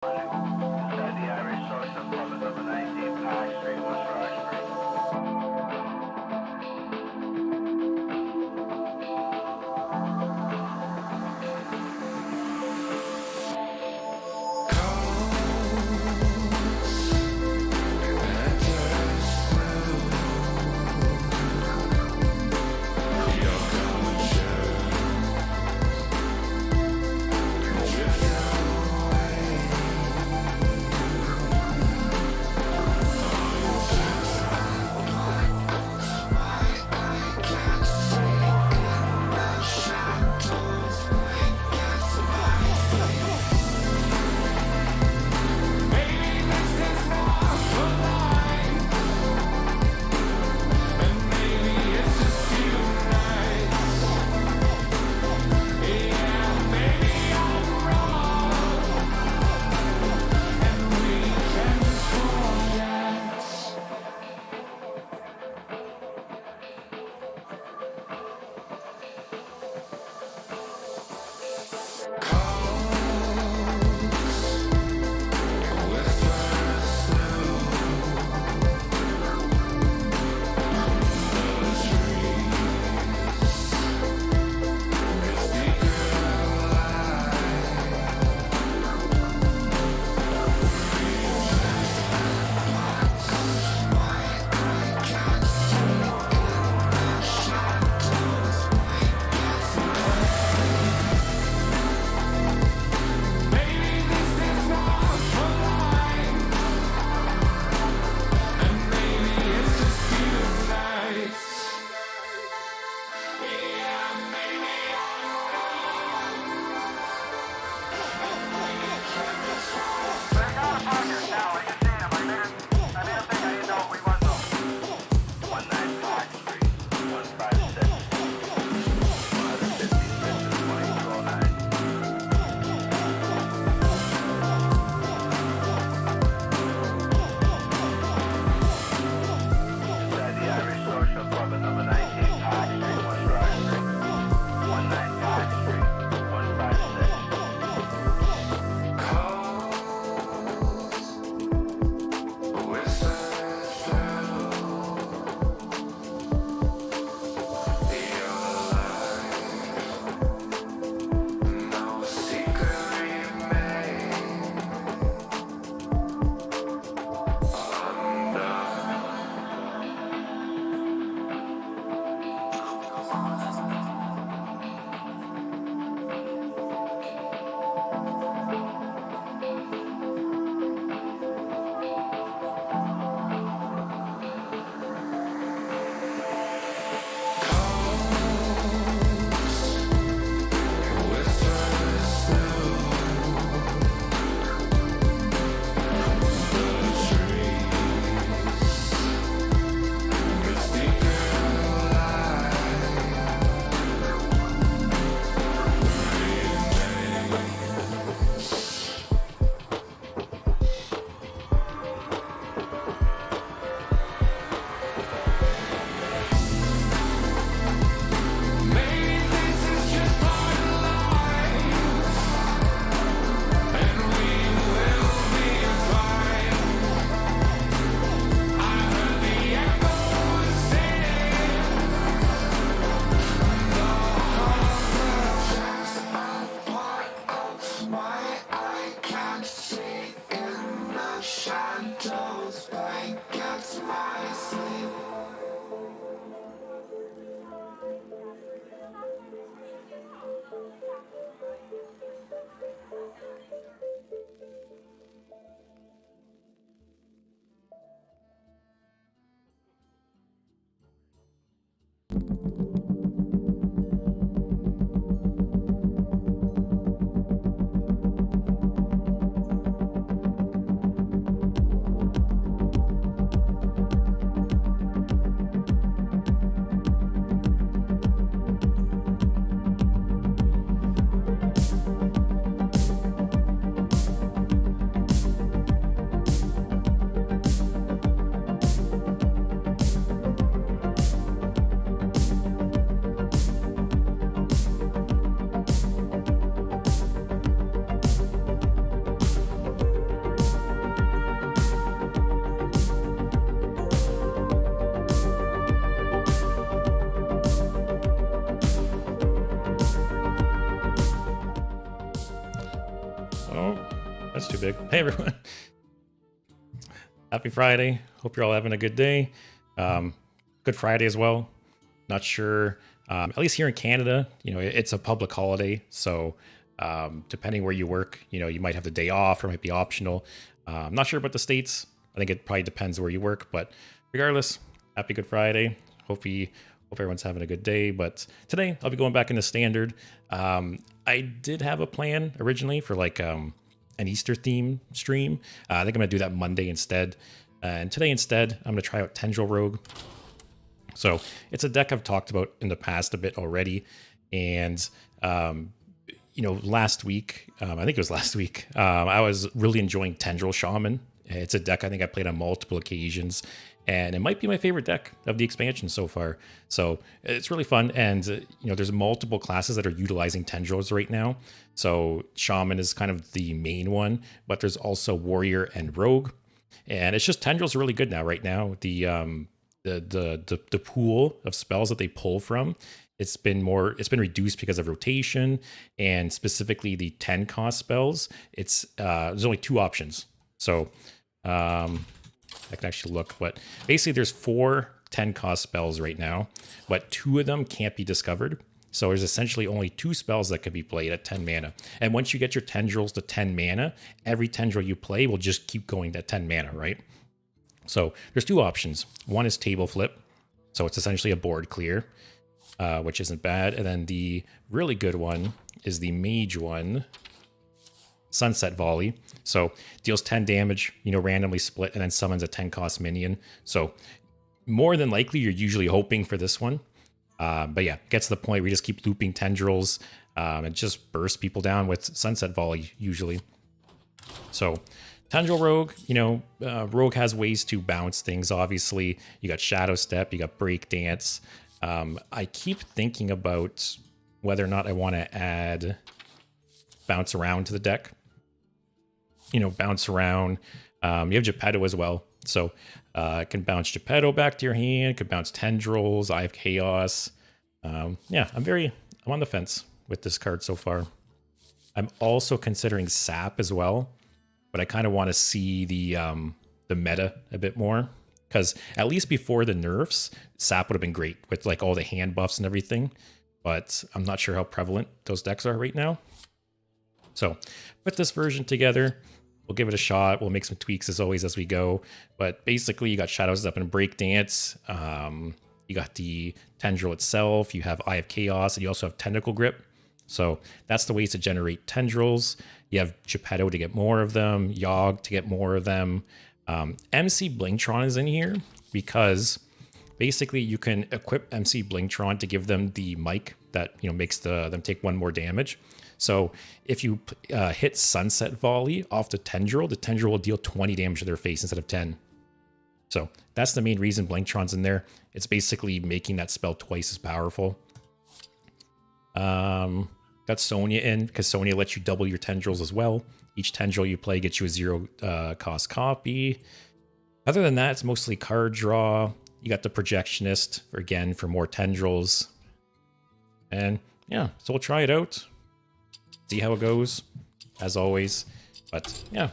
Inside the Irish Social Club at number 19 Park Street, West Roxbury. That's too big. Hey everyone. Happy Friday. Hope you're all having a good day. Good Friday as well. Not sure. At least here in Canada, it's a public holiday. So depending where you work, you might have the day off or might be optional. I'm not sure about the States. I think it probably depends where you work. But regardless, happy Good Friday. Hope everyone's having a good day. But today I'll be going back into standard. I did have a plan originally for like an Easter theme stream. I think I'm gonna do that Monday instead. And today instead, I'm gonna try out Tendril Rogue. So it's a deck I've talked about in the past a bit already. And last week, I think it was last week, I was really enjoying Tendril Shaman. It's a deck I think I played on multiple occasions, and it might be my favorite deck of the expansion so far. So it's really fun, and there's multiple classes that are utilizing Tendrils right now. So Shaman is kind of the main one, but there's also Warrior and Rogue, and it's just Tendrils are really good now. Right now, the pool of spells that they pull from, it's been reduced because of rotation, and specifically the 10 cost spells. There's only 2 options. So I can actually look, but basically there's 4 10 cost spells right now, but 2 of them can't be discovered. So there's essentially only 2 spells that can be played at 10 mana. And once you get your tendrils to 10 mana, every tendril you play will just keep going to 10 mana, right? So there's 2 options. One is table flip. So it's essentially a board clear, which isn't bad. And then the really good one is the mage one, Sunset Volley. So deals 10 damage, randomly split, and then summons a 10 cost minion. So more than likely, you're usually hoping for this one. But yeah, gets to the point where you just keep looping tendrils and just burst people down with Sunset Volley usually. So Tendril Rogue, Rogue has ways to bounce things, obviously. You got Shadow Step, you got Break Dance. I keep thinking about whether or not I want to add Bounce Around to the deck. Bounce Around. You have Geppetto as well. So I can bounce Geppetto back to your hand, could bounce Tendrils, Eye of Chaos. Yeah, I'm on the fence with this card so far. I'm also considering Sap as well, but I kind of want to see the meta a bit more, because at least before the nerfs, Sap would have been great with like all the hand buffs and everything, but I'm not sure how prevalent those decks are right now. So put this version together. We'll give it a shot. We'll make some tweaks as always as we go. But basically, you got Shadows Up and Break Dance. You got the Tendril itself. You have Eye of Chaos, and you also have Tentacle Grip. So that's the ways to generate tendrils. You have Geppetto to get more of them, Yogg to get more of them. MC Blingtron is in here because basically you can equip MC Blingtron to give them the mic that makes them take 1 more damage. So if you hit Sunset Volley off the tendril will deal 20 damage to their face instead of 10. So that's the main reason Blingtron's in there. It's basically making that spell twice as powerful. Got Sonya in because Sonya lets you double your tendrils as well. Each tendril you play gets you a 0 cost copy. Other than that, it's mostly card draw. You got the Projectionist for more tendrils. And yeah, so we'll try it out. See how it goes, as always. But yeah.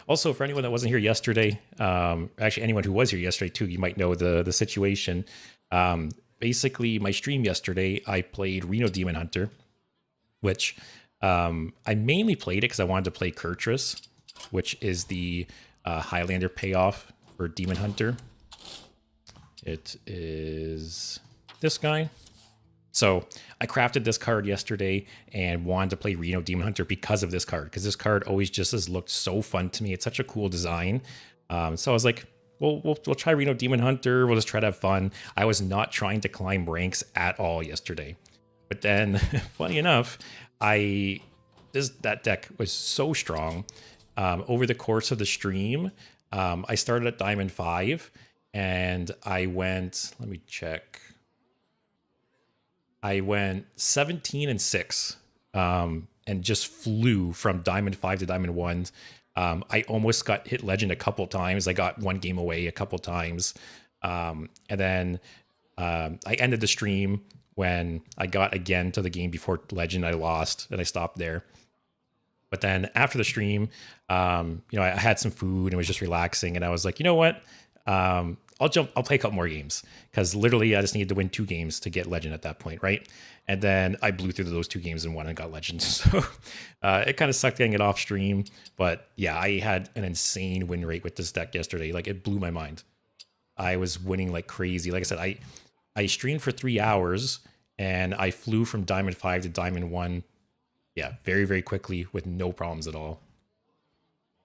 Also, for anyone that wasn't here yesterday, actually anyone who was here yesterday too, you might know the situation. Basically, my stream yesterday, I played Reno Demon Hunter, which I mainly played it because I wanted to play Kurtrus, which is the Highlander payoff for Demon Hunter. It is this guy. So I crafted this card yesterday and wanted to play Reno Demon Hunter because of this card, because this card always just has looked so fun to me. It's such a cool design. So I was like, well, we'll try Reno Demon Hunter. We'll just try to have fun. I was not trying to climb ranks at all yesterday. But then, funny enough, that deck was so strong. Over the course of the stream, I started at Diamond 5, and I went, let me check. I went 17 and 6, and just flew from Diamond 5 to Diamond 1. I almost got hit Legend a couple times. I got 1 game away a couple times. And then I ended the stream when I got again to the game before Legend. I lost, and I stopped there. But then after the stream, I had some food and was just relaxing, and I was like, you know what? I'll play a couple more games, because literally I just needed to win 2 games to get legend at that point, right? And then I blew through those 2 games and won and got legend. So it kind of sucked getting it off stream. But yeah, I had an insane win rate with this deck yesterday. Like, it blew my mind. I was winning like crazy. Like I said, I streamed for 3 hours and I flew from Diamond 5 to Diamond 1. Yeah, very, very quickly with no problems at all.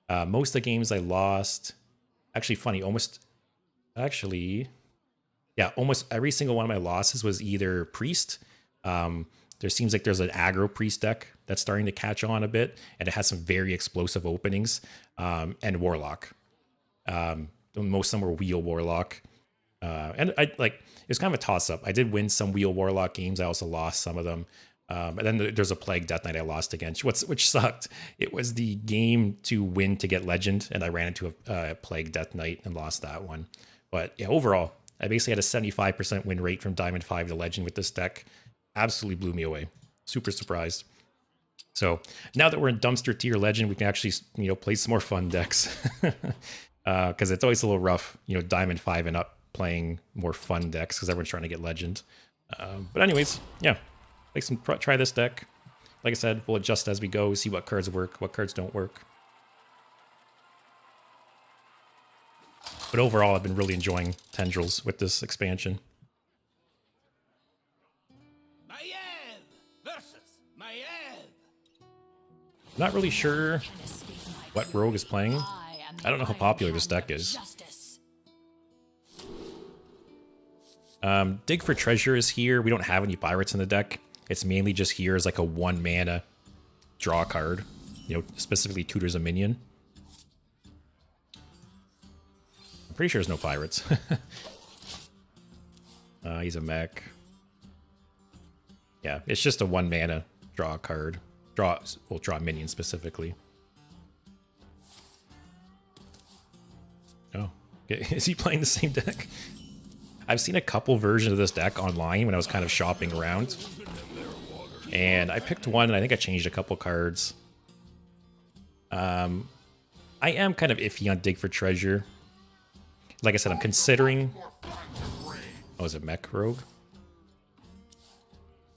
Most of the games I lost, actually funny, almost every single one of my losses was either Priest. There seems like there's an aggro Priest deck that's starting to catch on a bit, and it has some very explosive openings, and Warlock. Most of them were Wheel Warlock. And it was kind of a toss-up. I did win some Wheel Warlock games. I also lost some of them. And then there's a Plague Death Knight I lost against, which sucked. It was the game to win to get legend, and I ran into a Plague Death Knight and lost that one. But yeah, overall, I basically had a 75% win rate from Diamond 5 to legend with this deck. Absolutely blew me away. Super surprised. So now that we're in dumpster tier legend, we can actually, play some more fun decks. Because it's always a little rough, Diamond 5 and up playing more fun decks because everyone's trying to get legend. But anyways, yeah, try this deck. Like I said, we'll adjust as we go, see what cards work, what cards don't work. But overall, I've been really enjoying Tendrils with this expansion. Not really sure what rogue is playing. I don't know how popular this deck is. Dig for Treasure is here. We don't have any pirates in the deck. It's mainly just here as like a 1 mana draw card. Specifically tutors a minion. I'm pretty sure there's no pirates. He's a mech. Yeah, it's just a 1 mana draw card. Draw a minion specifically. Oh, okay. Is he playing the same deck? I've seen a couple versions of this deck online when I was kind of shopping around. And I picked one, and I think I changed a couple cards. I am kind of iffy on Dig for Treasure. Like I said, I'm considering... Oh, is it Mech Rogue?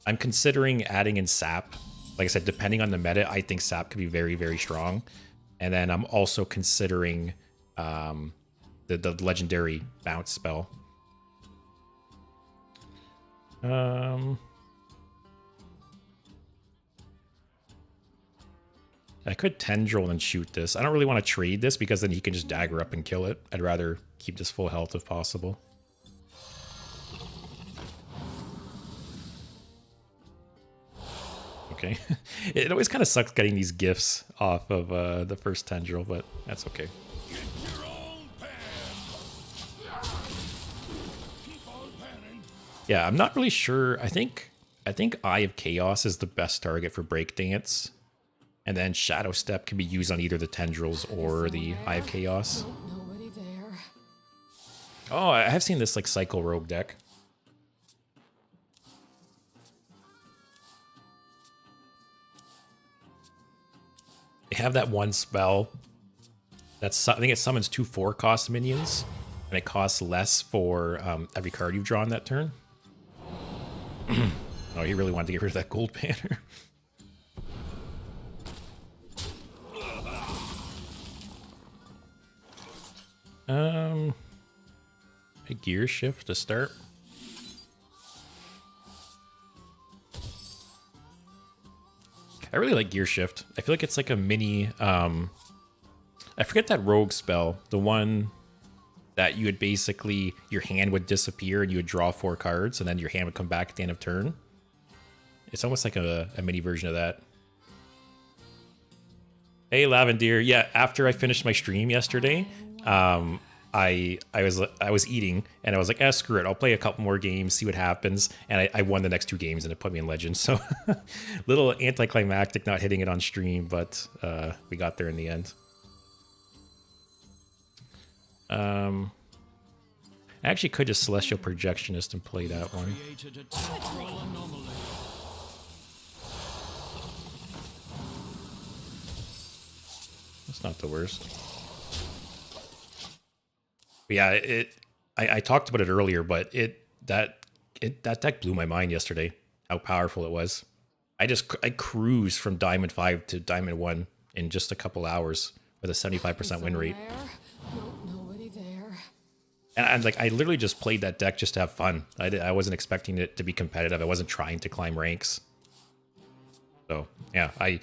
I'm considering adding in Sap. Like I said, depending on the meta, I think Sap could be very, very strong. And then I'm also considering the legendary bounce spell. I could Tendril and shoot this. I don't really want to trade this because then he can just dagger up and kill it. I'd rather keep this full health if possible. Okay. It always kind of sucks getting these gifts off of the first Tendril, but that's okay. Yeah, I'm not really sure. I think Eye of Chaos is the best target for Breakdance. And then Shadow Step can be used on either the Tendrils or the Eye of Chaos. Oh, I have seen this like Cycle Rogue deck. They have that one spell that's, I think it summons 2 4-cost minions, and it costs less for every card you've drawn that turn. Oh, he really wanted to get rid of that gold banner. A gear shift to start. I really like Gear Shift. I feel like it's like a mini... I forget that rogue spell. The one that you would basically... Your hand would disappear and you would draw 4 cards, and then your hand would come back at the end of turn. It's almost like a mini version of that. Hey, Lavendeer. Yeah, after I finished my stream yesterday, I was eating, and I was like, screw it. I'll play a couple more games, see what happens. And I won the next 2 games, and it put me in Legends. So, little anticlimactic not hitting it on stream, but we got there in the end. I actually could just Celestial Projectionist and play that one. That's not the worst. But yeah, I talked about it earlier, but that deck blew my mind yesterday. How powerful it was. I cruised from Diamond 5 to Diamond 1 in just a couple hours with a 75% win rate. Nope, nobody there. And I'm like, I literally just played that deck just to have fun. I wasn't expecting it to be competitive. I wasn't trying to climb ranks. So yeah, I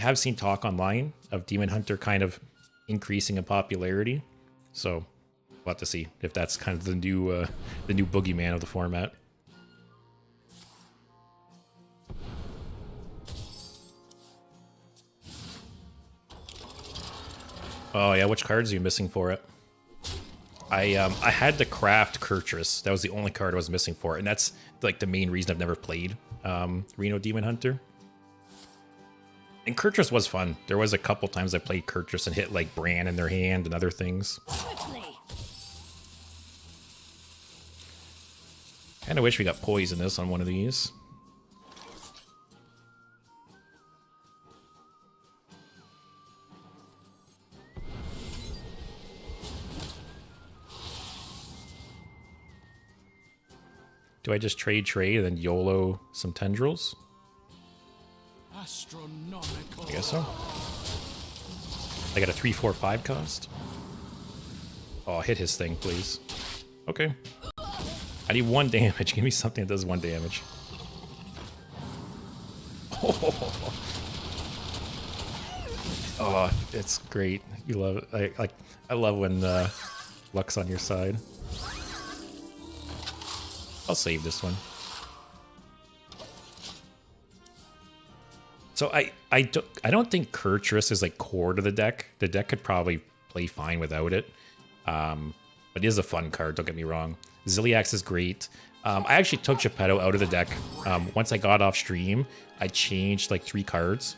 have seen talk online of Demon Hunter kind of increasing in popularity. So we'll have to see if that's kind of the new boogeyman of the format. Oh yeah, which cards are you missing for it? I had to craft Kurtrus. That was the only card I was missing for it, and that's like the main reason I've never played Reno Demon Hunter. And Kurtrus was fun. There was a couple times I played Kurtrus and hit like Bran in their hand and other things. Kinda wish we got Poisonous on one of these. Do I just trade and then YOLO some Tendrils? I guess so. I got a 3/4/5 cost. Oh, hit his thing, please. Okay. I need 1 damage. Give me something that does 1 damage. Oh, it's great. You love it. I love when luck's on your side. I'll save this one. So I don't think Kurtrus is like core to the deck. The deck could probably play fine without it. But it is a fun card, don't get me wrong. Ziliax is great. I actually took Geppetto out of the deck. Once I got off stream, I changed like 3 cards.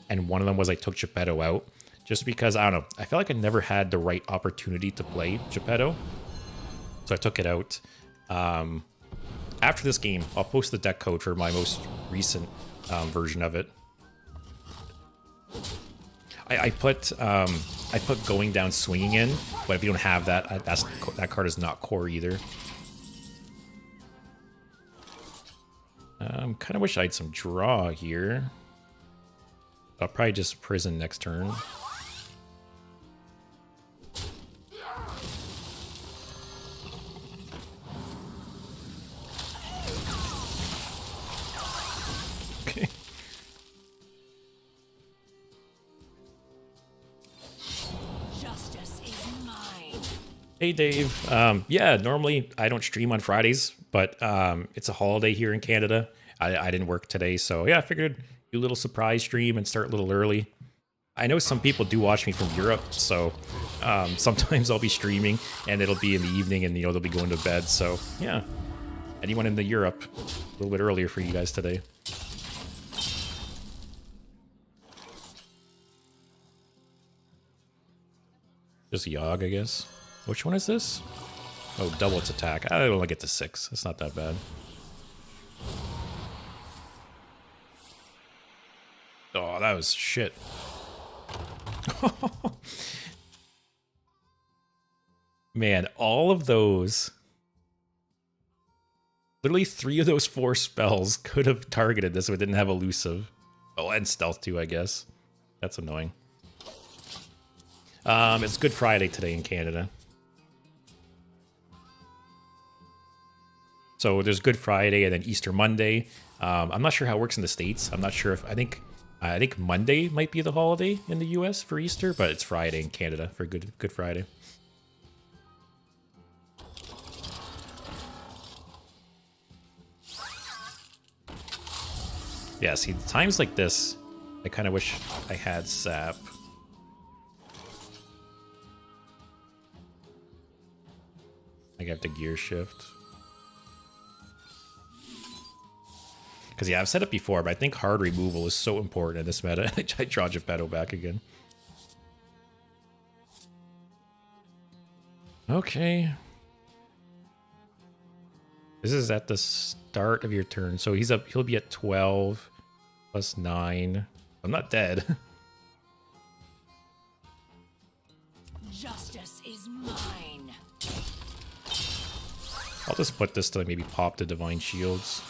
And one of them was I took Geppetto out. Just because, I don't know, I felt like I never had the right opportunity to play Geppetto. So I took it out. After this game, I'll post the deck code for my most recent version of it. I put going down swinging in, but if you don't have that, that card is not core either. Kind of wish I had some draw here. I'll probably just prison next turn. Okay. Justice is mine. Hey Dave. Yeah, normally I don't stream on Fridays, but it's a holiday here in Canada. I didn't work today, so yeah, I figured do a little surprise stream and start a little early. I know some people do watch me from Europe, so sometimes I'll be streaming and it'll be in the evening and they'll be going to bed. So yeah, anyone in the Europe, a little bit earlier for you guys today. Just Yogg, I guess. Which one is this? Oh, double its attack. I only get to 6. It's not that bad. Oh, that was shit. Man, all of those... Literally 3 of those 4 spells could have targeted this if it didn't have elusive. Oh, and stealth too, I guess. That's annoying. It's Good Friday today in Canada. So there's Good Friday and then Easter Monday. I'm not sure how it works in the States. I'm not sure if... I think Monday might be the holiday in the US for Easter, but it's Friday in Canada for Good Friday. Yeah, see, times like this, I kind of wish I had Sap. I have to gear shift. Because, yeah, I've said it before, but I think hard removal is so important in this meta. I draw Geppetto back again. Okay. This is at the start of your turn. So he'll be at 12 plus 9. I'm not dead. Justice is mine. I'll just put this to maybe pop the Divine Shields.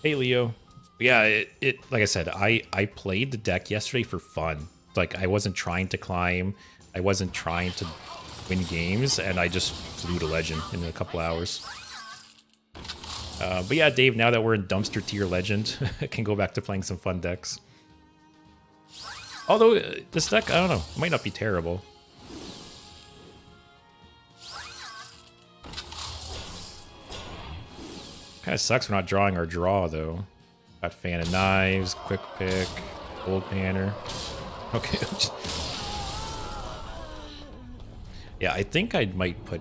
Hey, Leo. Yeah, it like I said, I played the deck yesterday for fun. Like, I wasn't trying to climb. I wasn't trying to win games, and I just flew to Legend in a couple hours. But yeah, Dave, now that we're in dumpster tier Legend, I can go back to playing some fun decks. Although, this deck, I don't know, it might not be terrible. Kind of sucks we're not drawing our draw, though. Got Fan of Knives, Quick Pick, Gold Banner. Okay. Yeah, I think I might put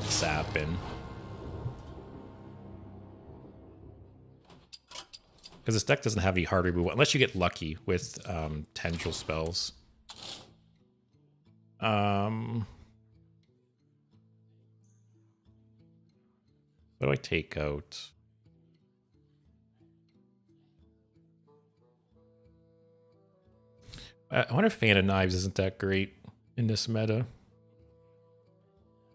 Sap in. Because this deck doesn't have any hard removal, unless you get lucky with Tendril spells. What do I take out? I wonder if Fan of Knives isn't that great in this meta.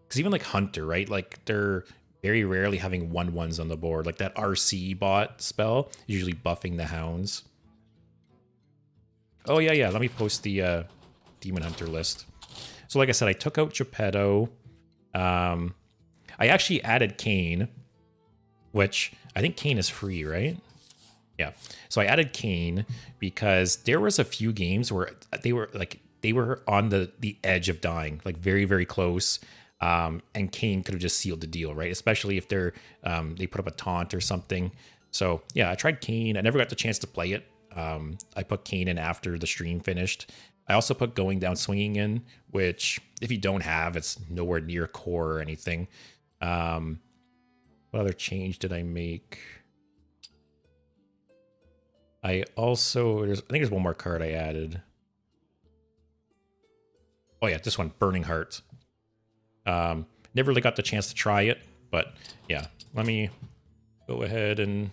Because even like Hunter, right? Like, they're very rarely having 1/1s on the board. Like that RC bot spell is usually buffing the hounds. Oh, yeah. Let me post the Demon Hunter list. So like I said, I took out Geppetto. I actually added Kane, which I think Kane is free, right? Yeah. So I added Kane because there was a few games where they were on the edge of dying, like very, very close. And Kane could have just sealed the deal, right? Especially if they put up a taunt or something. So yeah, I tried Kane. I never got the chance to play it. I put Kane in after the stream finished. I also put Going Down Swinging in, which if you don't have, it's nowhere near core or anything. What other change did I make? I think there's one more card I added. Oh yeah, this one, Burning Heart. Never really got the chance to try it, but yeah, let me go ahead and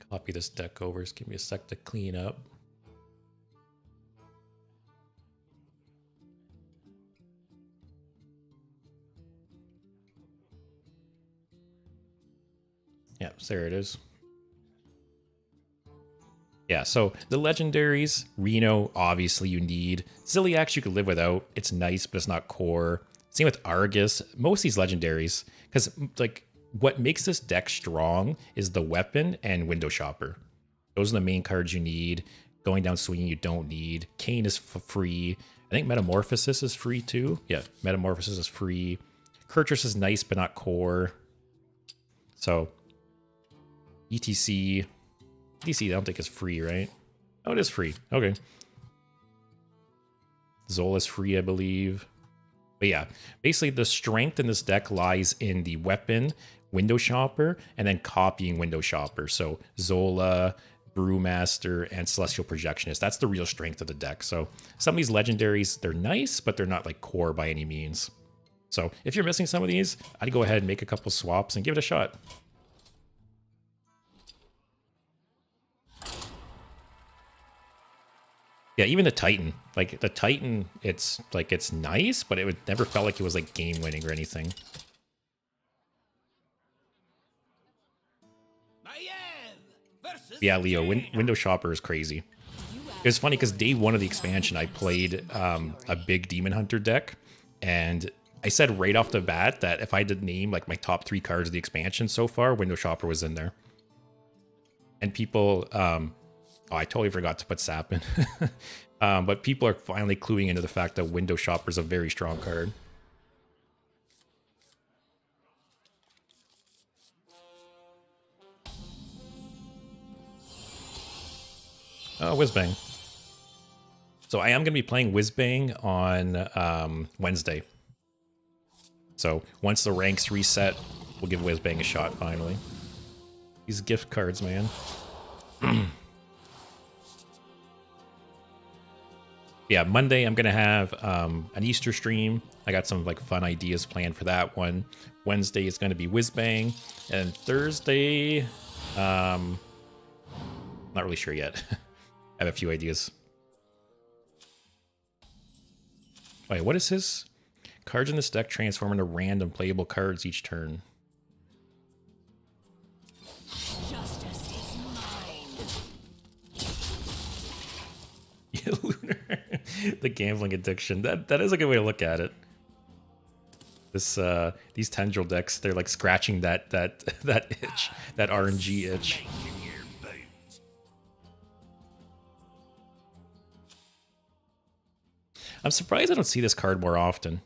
copy this deck over. Just give me a sec to clean up. Yeah, so there it is. Yeah, so the legendaries, Reno, obviously you need. Ziliax you could live without. It's nice, but it's not core. Same with Argus. Most of these legendaries, because like what makes this deck strong is the weapon and Window Shopper. Those are the main cards you need. Going Down Swinging you don't need. Kane is free. I think Metamorphosis is free too. Yeah, Metamorphosis is free. Kurtrus is nice, but not core. So, ETC... DC, I don't think it's free, right? Oh, it is free. Okay. Zola's free, I believe. But yeah, basically the strength in this deck lies in the weapon, Window Shopper, and then copying Window Shopper. So Zola, Brewmaster, and Celestial Projectionist. That's the real strength of the deck. So some of these legendaries, they're nice, but they're not like core by any means. So if you're missing some of these, I'd go ahead and make a couple swaps and give it a shot. Yeah, even the Titan. Like, the Titan, it's nice, but it never felt like it was, like, game-winning or anything. Yeah, Leo, Window Shopper is crazy. It was funny because day one of the expansion, I played a big Demon Hunter deck, and I said right off the bat that if I did name, like, my top 3 cards of the expansion so far, Window Shopper was in there. And people... Oh, I totally forgot to put Sap in. But people are finally cluing into the fact that Window Shopper is a very strong card. Whizbang. So I am going to be playing Whizbang on Wednesday. So once the ranks reset, we'll give Whizbang a shot finally. These gift cards, man. Yeah, Monday I'm gonna have an Easter stream. I got some like fun ideas planned for that one. Wednesday is gonna be Whizbang, and Thursday, not really sure yet. I have a few ideas. Wait, what is his? Cards in this deck transform into random playable cards each turn. Justice is mine. Yeah, Lunar. The gambling addiction. That is a good way to look at it. This these Tendril decks, they're like scratching that itch, that RNG itch. I'm surprised I don't see this card more often.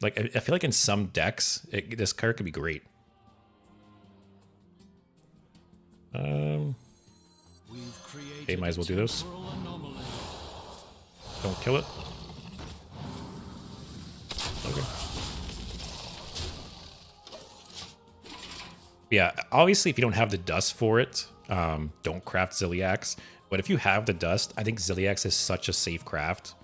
Like, I feel like in some decks, this card could be great. Okay, might as well do this. Don't kill it. Okay. Yeah, obviously, if you don't have the dust for it, don't craft Ziliax. But if you have the dust, I think Ziliax is such a safe craft.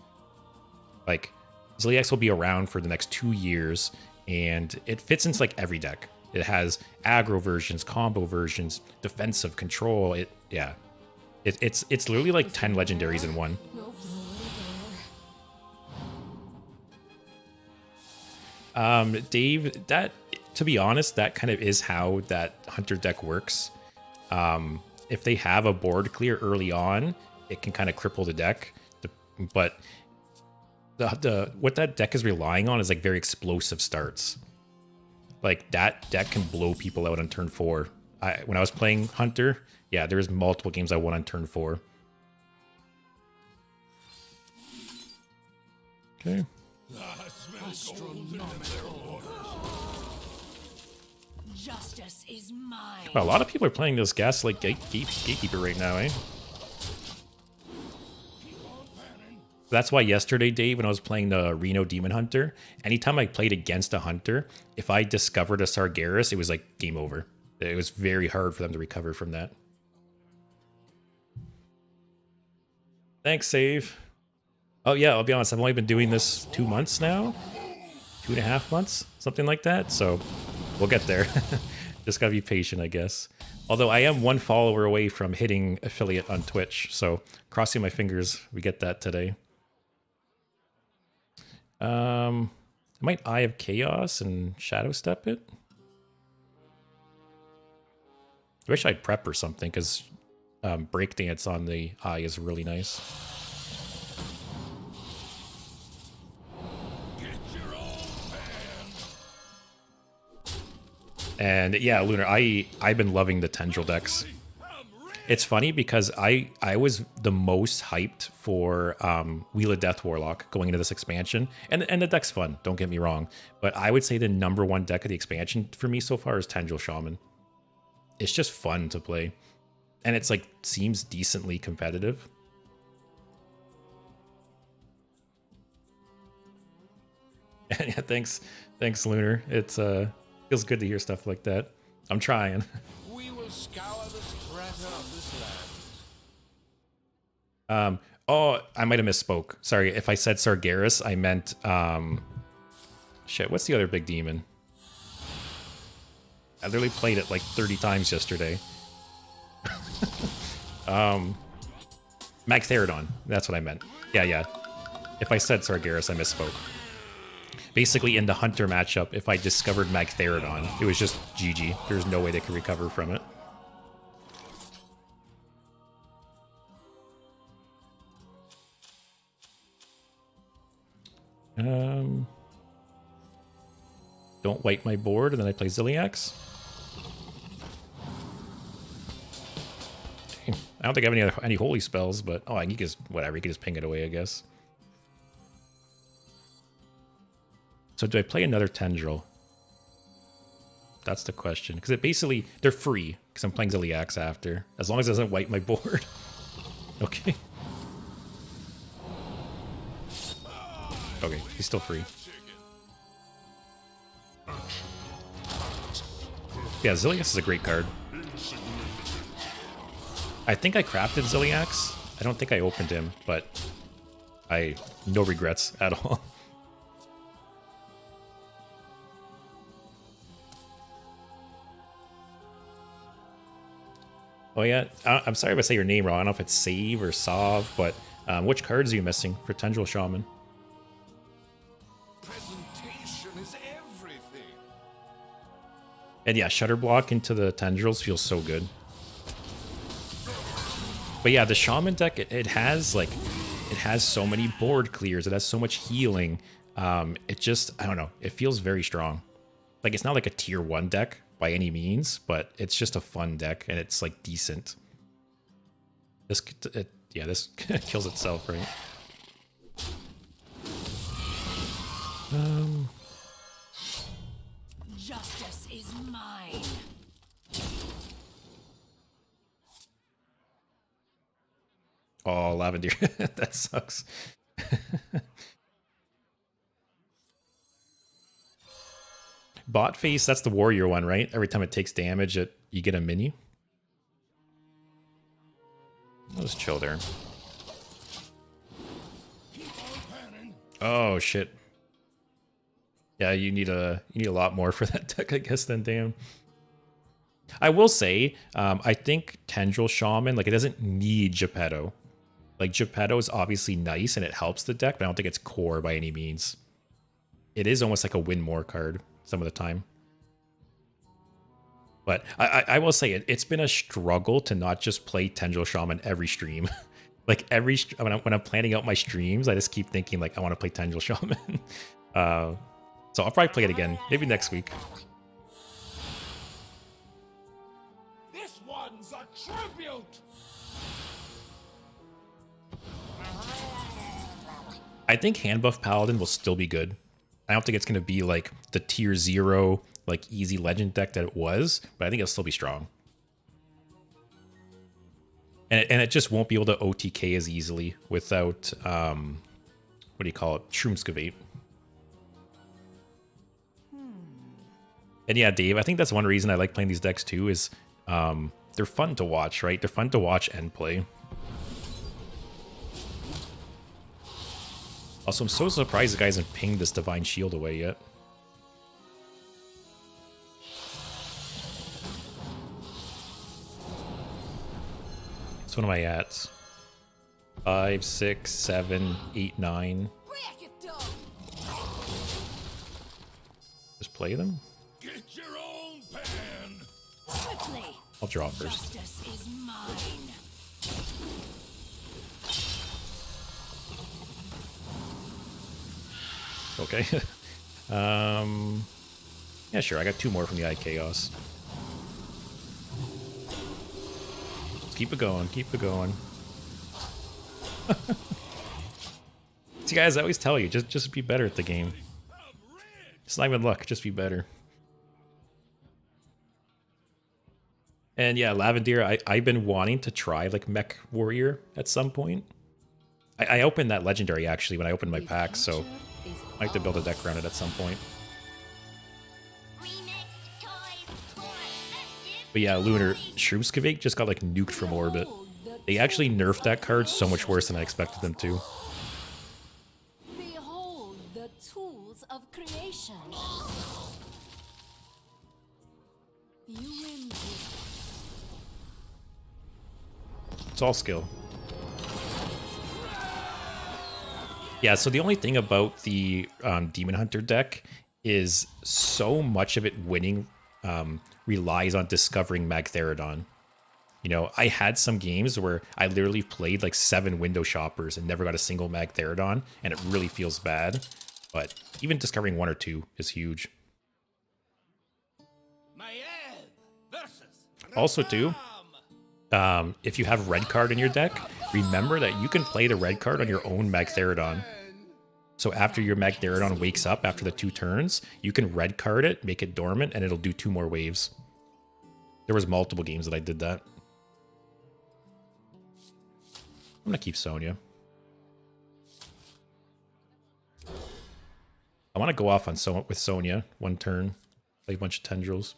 Like, Ziliax will be around for the next 2 years, and it fits into like every deck. It has aggro versions, combo versions, defensive control. It's literally like 10 legendaries in one. Dave, that, to be honest, that kind of is how that Hunter deck works. If they have a board clear early on, it can kind of cripple the deck. But what that deck is relying on is like very explosive starts. Like that deck can blow people out on turn 4. When I was playing Hunter, yeah, there was multiple games I won on turn 4. Okay. Justice is mine. Well, a lot of people are playing this Gaslight Gatekeeper right now, eh? That's why yesterday, Dave, when I was playing the Reno Demon Hunter, anytime I played against a Hunter, if I discovered a Sargeras, it was like game over. It was very hard for them to recover from that. Thanks, Save. Oh yeah, I'll be honest, I've only been doing this 2 months now. 2.5 months, something like that. So we'll get there. Just gotta be patient, I guess. Although I am 1 follower away from hitting affiliate on Twitch, so crossing my fingers we get that today. I might Eye of Chaos and Shadow Step it. I wish I'd prep or something, because Breakdance on the Eye is really nice. And yeah, Lunar, I've been loving the Tendril decks. It's funny because I was the most hyped for Wheel of Death Warlock going into this expansion. And the deck's fun, don't get me wrong. But I would say the #1 deck of the expansion for me so far is Tendril Shaman. It's just fun to play. And it's like, seems decently competitive. Yeah, thanks, Lunar. It's feels good to hear stuff like that. I'm trying. We will scour the strata of this land. Oh, I might have misspoke. Sorry, if I said Sargeras, I meant shit, what's the other big demon? I literally played it like 30 times yesterday. Magtheridon, that's what I meant. Yeah. If I said Sargeras, I misspoke. Basically, in the Hunter matchup, if I discovered Magtheridon, it was just GG. There's no way they could recover from it. Don't wipe my board, and then I play Ziliax. Dang, I don't think I have any holy spells, but oh, I can just whatever. You can just ping it away, I guess. So do I play another Tendril? That's the question. Because it basically, they're free. Because I'm playing Ziliax after. As long as it doesn't wipe my board. Okay. Okay, he's still free. Yeah, Ziliax is a great card. I think I crafted Ziliax. I don't think I opened him, but no regrets at all. Oh yeah, I'm sorry if I say your name wrong. I don't know if it's Save or Sav, but Which cards are you missing for Tendril Shaman? Presentation is everything. And yeah, Shutter Block into the Tendrils feels so good. But yeah, the Shaman deck, it has like, it has so many board clears. It has so much healing. It just, I don't know, it feels very strong. Like, it's not like a tier 1 deck by any means, but it's just a fun deck, and it's like decent. This, yeah, this kills itself, right? Justice is mine. Oh, Lavender, that sucks. Bot face, that's the warrior one, right? Every time it takes damage, you get a mini. Let's chill there. Oh shit. Yeah, you need a lot more for that deck, I guess. Then damn. I will say, I think Tendril Shaman, like, it doesn't need Geppetto. Like, Geppetto is obviously nice and it helps the deck, but I don't think it's core by any means. It is almost like a win more card some of the time. But I will say it's been a struggle to not just play Tendril Shaman every stream. Like when I'm planning out my streams, I just keep thinking like I want to play Tendril Shaman. So I'll probably play it again, maybe next week. This one's a tribute. I think Handbuff Paladin will still be good. I don't think it's going to be like the tier 0, like easy legend deck that it was, but I think it'll still be strong. And it just won't be able to OTK as easily without, what do you call it? Shroomskavate. And yeah, Dave, I think that's one reason I like playing these decks too, is they're fun to watch, right? They're fun to watch and play. Also, I'm so surprised the guy hasn't pinged this Divine Shield away yet. So what am I at? 5, 6, 7, 8, 9. Just play them? Get your own pen. Quickly. I'll draw first. Justice is mine. Okay. Yeah, sure. I got 2 more from the Eye Chaos. Let's keep it going. Keep it going. See, guys, I always tell you, just be better at the game. It's not even luck. Just be better. And yeah, Lavender, I've been wanting to try like Mech Warrior at some point. I opened that legendary actually when I opened my pack, so I have to build a deck around it at some point. But yeah, Lunar, Shroomskavate just got like nuked from orbit. They actually nerfed that card so much worse than I expected them to. Behold the tools of creation. You win this. It's all skill. Yeah, so the only thing about the Demon Hunter deck is so much of it winning relies on discovering Magtheridon. You know, I had some games where I literally played like 7 window shoppers and never got a single Magtheridon, and it really feels bad. But even discovering 1 or 2 is huge. Also, too, if you have red card in your deck, remember that you can play the red card on your own Magtheridon. So after your Magtheridon wakes up after the 2 turns, you can red card it, make it dormant, and it'll do 2 more waves. There was multiple games that I did that. I'm gonna keep Sonya. I want to go off on with Sonya 1 turn, play a bunch of tendrils.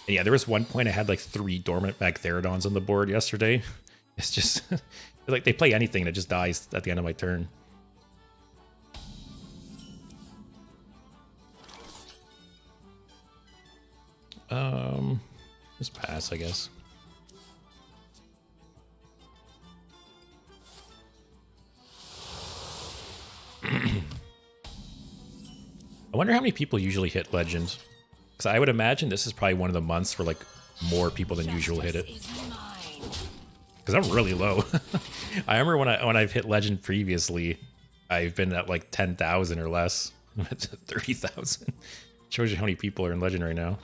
And yeah, there was one point I had like 3 dormant Magtheridons on the board yesterday. It's just like they play anything and it just dies at the end of my turn. Just pass, I guess. I wonder how many people usually hit Legend. Because I would imagine this is probably one of the months where like more people than usual hit it. Justice is mine. Because I'm really low. I remember when I've hit Legend previously, I've been at like 10,000 or less. I'm at 30,000. Shows you how many people are in Legend right now.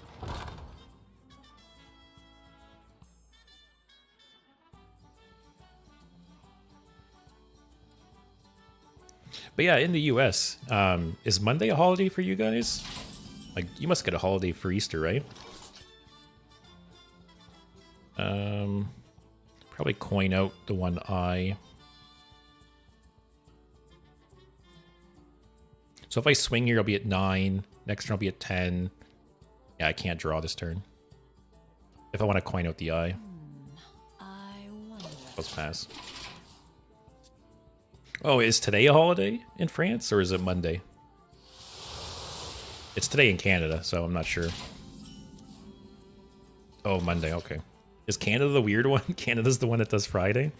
But yeah, in the US, is Monday a holiday for you guys? Like, you must get a holiday for Easter, right? Probably coin out the one eye. So if I swing here, I'll be at 9. Next turn, I'll be at 10. Yeah, I can't draw this turn. If I want to coin out the eye. I wonder. Let's pass. Oh, is today a holiday in France, or is it Monday? It's today in Canada, so I'm not sure. Oh, Monday, okay. Is Canada the weird one? Canada's the one that does Friday?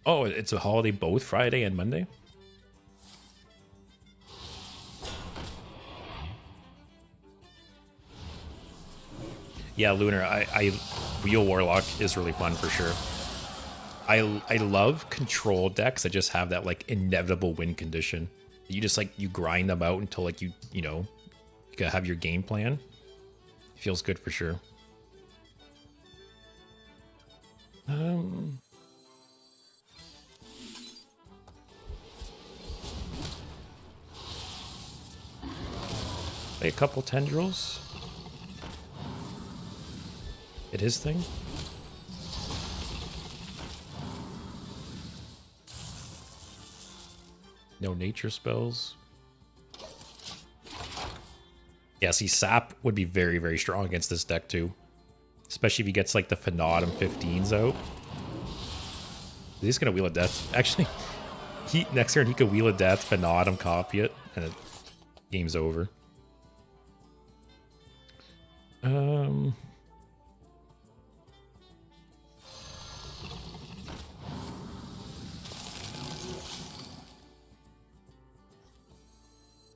Oh, it's a holiday both Friday and Monday? Yeah, Lunar, I Wheel Warlock is really fun for sure. I love control decks that just have that like inevitable win condition. You just like you grind them out until like you know you gotta have your game plan. Feels good for sure. Play a couple tendrils. Hit his thing. No nature spells. Yeah, see, Sap would be very, very strong against this deck too. Especially if he gets like the Phenom 15s out. He's gonna Wheel of Death. Actually, next turn he could Wheel of Death, Phenom, copy it, and it, game's over.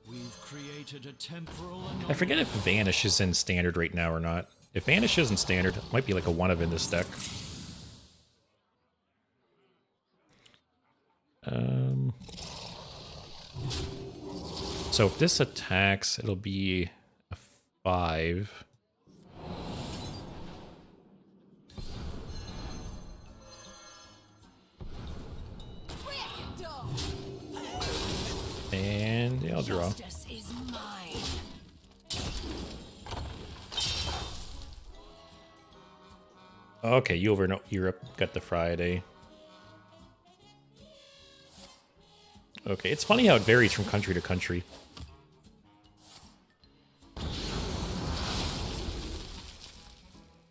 We've created a temporal anomaly. I forget if Vanish is in Standard right now or not. If Vanish is in Standard, it might be like a one of in this deck. So if this attacks, it'll be a 5. And yeah, I'll draw. Justice is mine. Okay, you over in Europe got the Friday. Okay, it's funny how it varies from country to country.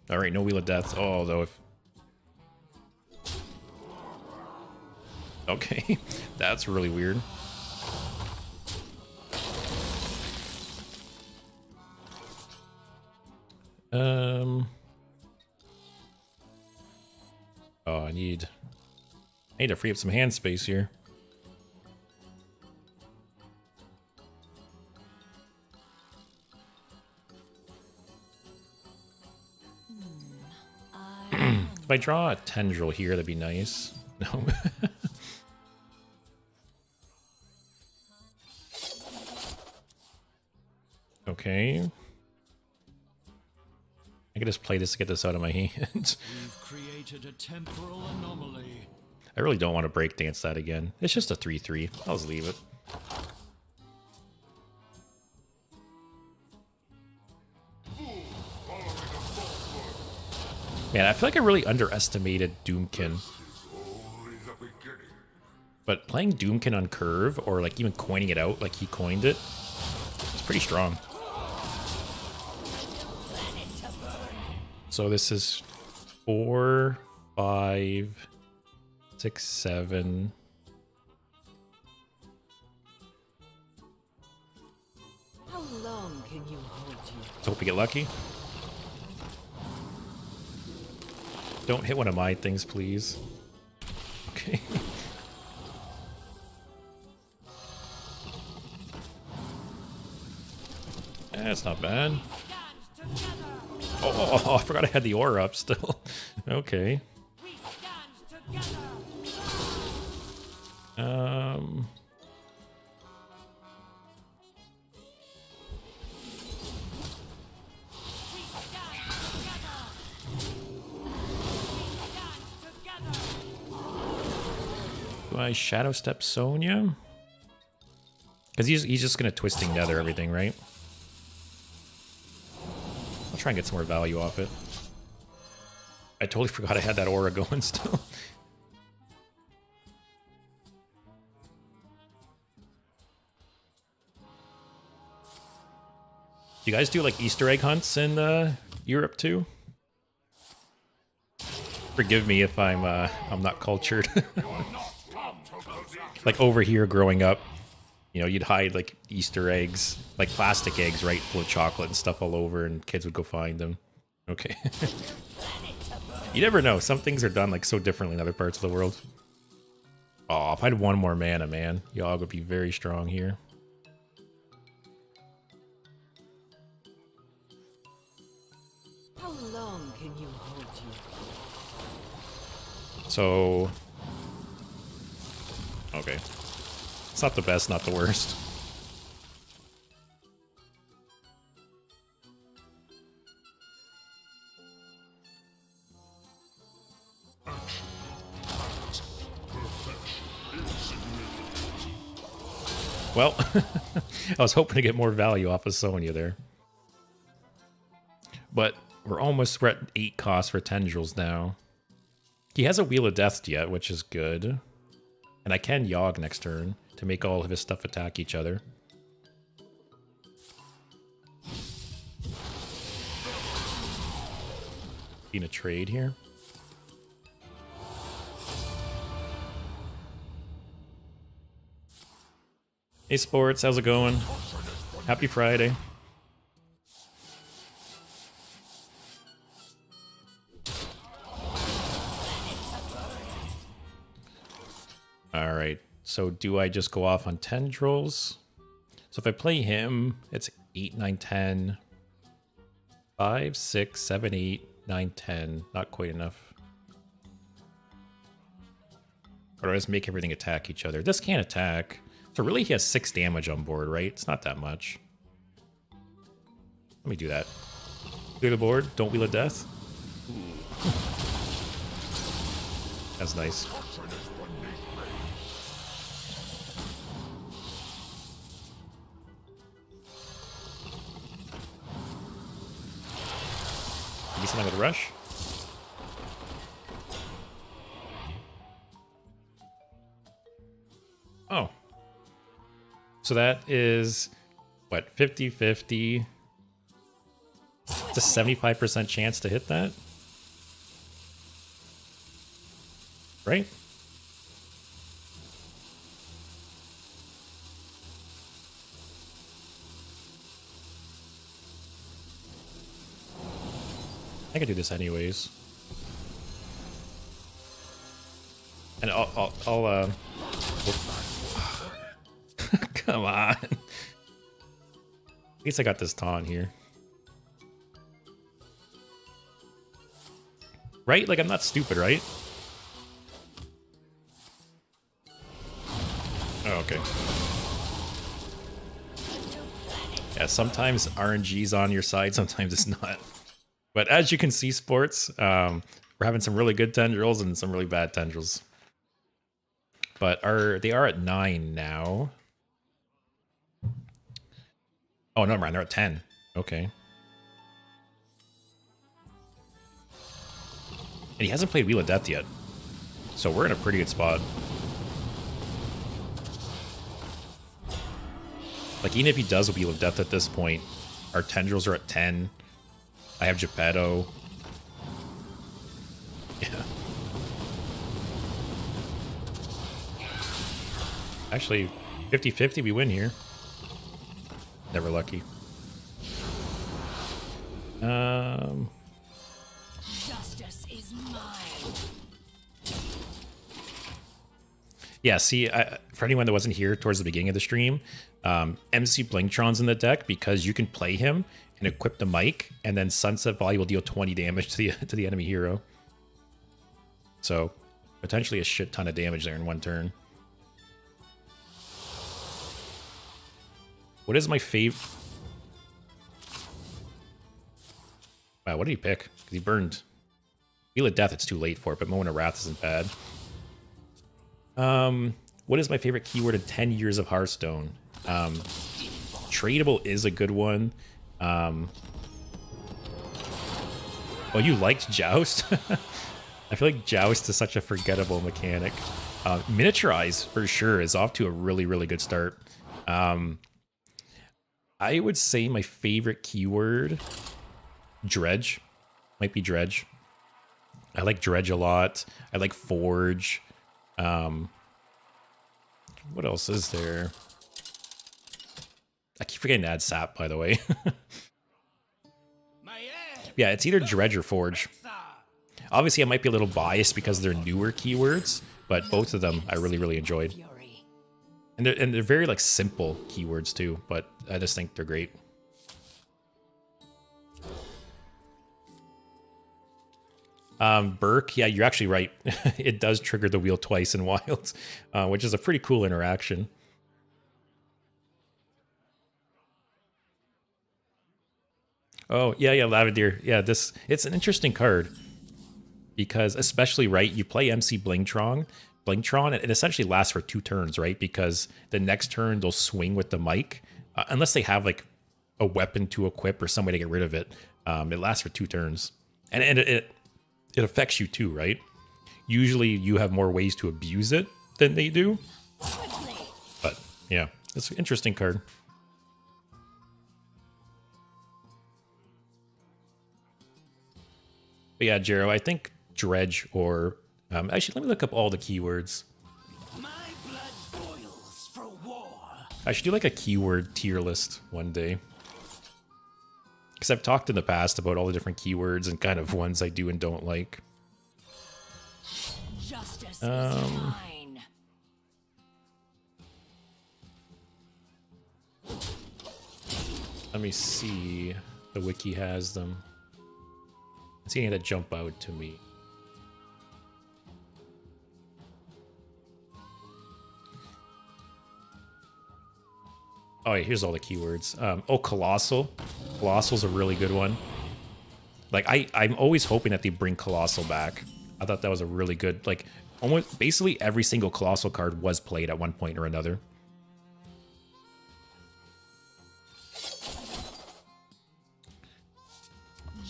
All right, no Wheel of Death. Oh, though if... Okay, that's really weird. Oh, I need to free up some hand space here. If I draw a Tendril here, that'd be nice. No. Okay. I can just play this to get this out of my hand. We've created a temporal anomaly. I really don't want to break dance that again. It's just a 3/3. I'll just leave it. Man, I feel like I really underestimated Doomkin. But playing Doomkin on curve, or like even coining it out like he coined it, it's pretty strong. So this is 4, 5, 6, 7. How long can you hold you? Let's hope we get lucky. Don't hit one of my things, please. Okay. That's not bad. Oh, I forgot I had the aura up still. Okay. Do I Shadow Step Sonya? Because he's just gonna Twisting Nether everything, right? I'll try and get some more value off it. I totally forgot I had that aura going still. You guys do like Easter egg hunts in Europe too? Forgive me if I'm not cultured. Like over here growing up, you know, you'd hide like Easter eggs, like plastic eggs, right, full of chocolate and stuff all over, and kids would go find them. Okay. You never know. Some things are done like so differently in other parts of the world. Oh, if I had one more mana, man, y'all would be very strong here. How long can you hold you? So, okay. It's not the best, not the worst. Well, I was hoping to get more value off of Sonya there. But we're at 8 costs for Tendrils now. He has a Wheel of Death yet, which is good. And I can Yogg next turn to make all of his stuff attack each other. Being a trade here. Hey Sports, how's it going? Happy Friday. Alright, so do I just go off on Tendrils? So if I play him, it's 8, 9, 10. 5, 6, 7, 8, 9, 10. Not quite enough. Or do I just make everything attack each other? This can't attack. So really he has 6 damage on board, right? It's not that much. Let me do that. Clear the board, don't Wheel of Death. That's nice. Maybe something with Rush? Oh. So that is, what, 50-50? It's a 75% chance to hit that? Right? I could do this anyways. And I'll come on. At least I got this taunt here. Right? Like, I'm not stupid, right? Oh, okay. Yeah, sometimes RNG's on your side, sometimes it's not. But as you can see, Sports, we're having some really good Tendrils and some really bad Tendrils. But they are at 9 now. Oh, no, they're at 10. Okay. And he hasn't played Wheel of Death yet. So we're in a pretty good spot. Like, even if he does a Wheel of Death at this point, our Tendrils are at 10. I have Geppetto. Yeah. Actually, 50-50, we win here. Never lucky. Justice is is mine. Yeah, see, for anyone that wasn't here towards the beginning of the stream, MC Blingtron's in the deck because you can play him and equip the mic, and then Sunset Volley will deal 20 damage to the enemy hero. So, potentially a shit ton of damage there in one turn. What is my favorite? Wow, what did he pick? Because he burned. Wheel of Death, it's too late for it, but Moment of Wrath isn't bad. What is my favorite keyword in 10 years of Hearthstone? Tradable is a good one. Well, you liked Joust? I feel like Joust is such a forgettable mechanic. Miniaturize, for sure, is off to a really, really good start. I would say my favorite keyword, Dredge. Might be Dredge. I like Dredge a lot. I like Forge. What else is there? I keep forgetting to add Sap, by the way. Yeah, it's either Dredge or Forge. Obviously, I might be a little biased because they're newer keywords, but both of them I really, really enjoyed. And they're very like simple keywords too, but I just think they're great. Burke, yeah, you're actually right. It does trigger the wheel twice in Wilds, which is a pretty cool interaction. Oh, yeah, Lavender. Yeah, it's an interesting card. Because, especially, right, you play MC Blingtron, and it essentially lasts for 2 turns, right? Because the next turn, they'll swing with the mic. Unless they have, like, a weapon to equip or some way to get rid of it. It lasts for 2 turns. And it affects you too, right? Usually you have more ways to abuse it than they do. But, yeah, it's an interesting card. But yeah, Jero, I think Dredge or... actually, let me look up all the keywords. My blood boils for war. I should do like a keyword tier list one day. Because I've talked in the past about all the different keywords and kind of ones I do and don't like. Justice is mine. Let me see. The wiki has them. It's getting to jump out to me. Oh, yeah, here's all the keywords. Oh, Colossal. Colossal's a really good one. Like, I'm always hoping that they bring Colossal back. I thought that was a really good, like, almost basically every single Colossal card was played at one point or another.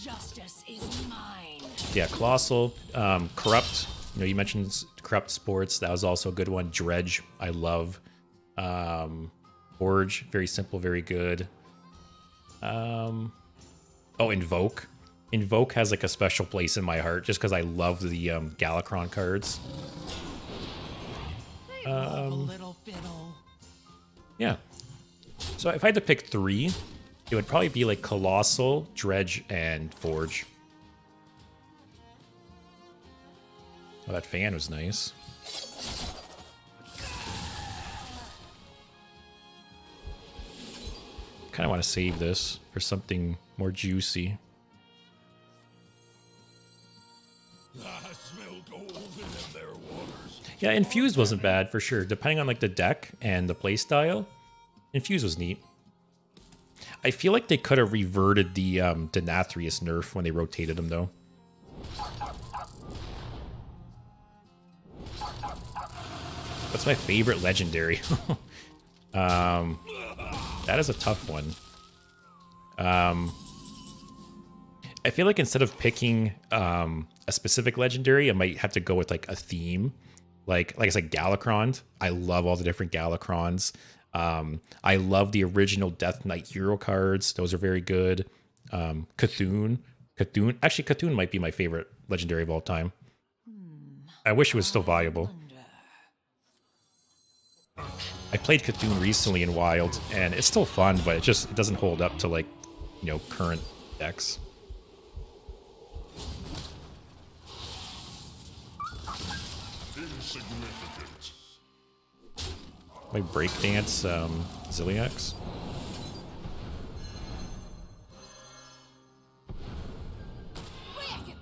Justice is mine. Yeah, Colossal, Corrupt. You know, you mentioned Corrupt Sports. That was also a good one. Dredge, I love. Forge, very simple, very good. Oh, Invoke. Invoke has like a special place in my heart just because I love the Galakron cards. Yeah. So if I had to pick 3, it would probably be like Colossal, Dredge, and Forge. Oh, that fan was nice. Kind of want to save this for something more juicy. Yeah, Infused wasn't bad for sure. Depending on like the deck and the playstyle, Infused was neat. I feel like they could have reverted the Denathrius nerf when they rotated him though. What's my favorite legendary? That is a tough one. I feel like instead of picking a specific legendary, I might have to go with like a theme. Like I said, Galakron. I love all the different Galakrons. I love the original Death Knight hero cards. Those are very good. Cthulhu. Actually, Cthulhu might be my favorite legendary of all time. I wish it was still valuable. I played Cthulhu recently in Wild, and it's still fun, but it doesn't hold up to, like, you know, current decks. Play Breakdance Ziliax.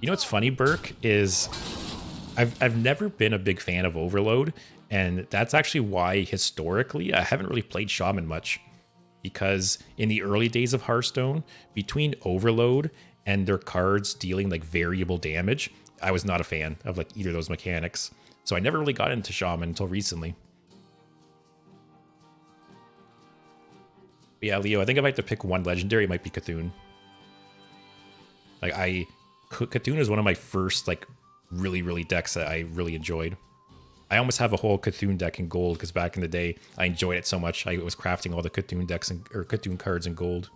You know what's funny, Burke, is I've never been a big fan of Overload, and that's actually why historically I haven't really played Shaman much. Because in the early days of Hearthstone, between Overload and their cards dealing like variable damage, I was not a fan of like either of those mechanics. So I never really got into Shaman until recently. But yeah, Leo, I think if I had to pick one legendary, it might be Cthulhu. Like Cthulhu is one of my first like really decks that I really enjoyed. I almost have a whole Cthulhu deck in gold because back in the day I enjoyed it so much. I was crafting all the Cthulhu decks or Cthulhu cards in gold.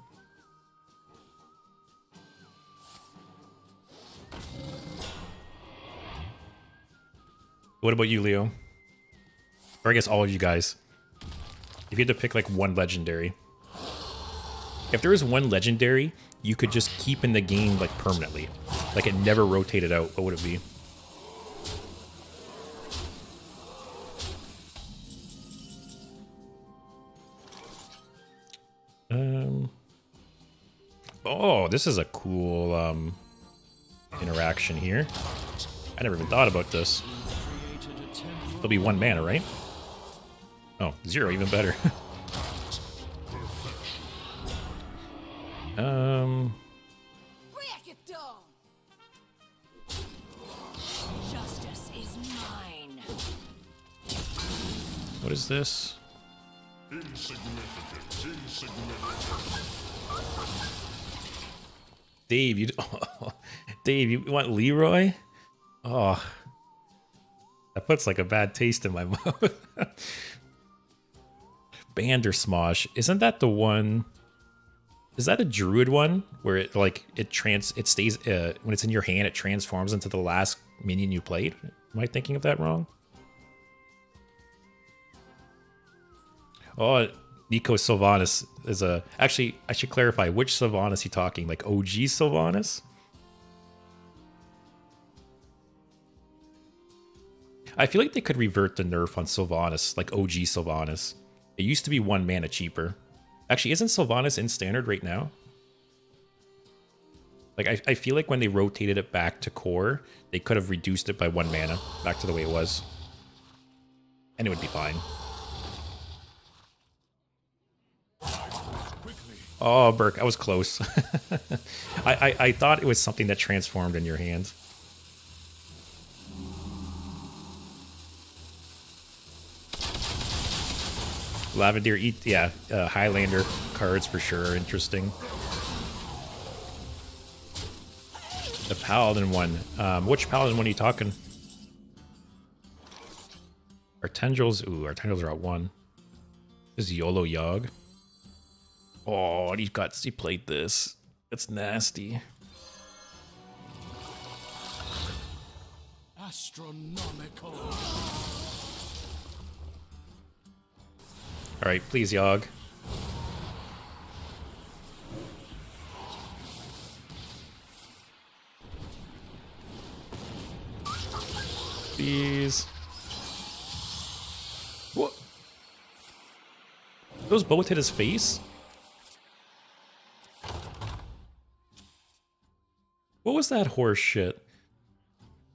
What about you, Leo? Or I guess all of you guys. If you had to pick like one legendary. If there was one legendary you could just keep in the game like permanently. Like it never rotated out, what would it be? Oh, this is a cool interaction here. I never even thought about this. There'll be 1 mana, right? Oh, 0, even better. Break it down. Justice is mine. What is this? Dave, Dave, you want Leroy? Oh, that puts like a bad taste in my mouth. Bandersmosh, isn't that the one? Is that a druid one where it like it stays when it's in your hand, it transforms into the last minion you played? Am I thinking of that wrong? Oh, Nico Sylvanas is a... Actually, I should clarify. Which Sylvanas he talking? Like OG Sylvanas? I feel like they could revert the nerf on Sylvanas, like OG Sylvanas. It used to be 1 mana cheaper. Actually, isn't Sylvanas in Standard right now? Like, I feel like when they rotated it back to core, they could have reduced it by 1 mana, back to the way it was. And it would be fine. Oh, Burke, I was close. I thought it was something that transformed in your hand. Lavender, yeah, Highlander cards for sure are interesting. The Paladin one. Which Paladin one are you talking? Our Tendrils, ooh, our Tendrils are at 1. This is YOLO Yogg. Oh, he played this. That's nasty. Astronomical. All right, please, Yogg. Please. What? Those both hit his face? What was that horse shit?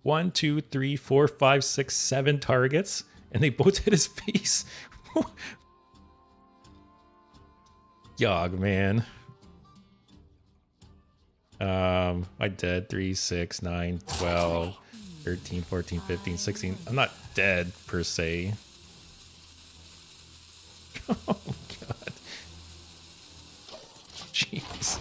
1, 2, 3, 4, 5, 6, 7 targets, and they both hit his face. Yogg, man. I dead. 3, 6, 9, 12, 13, 14, 15, 16. I'm not dead per se. Oh god. Jeez.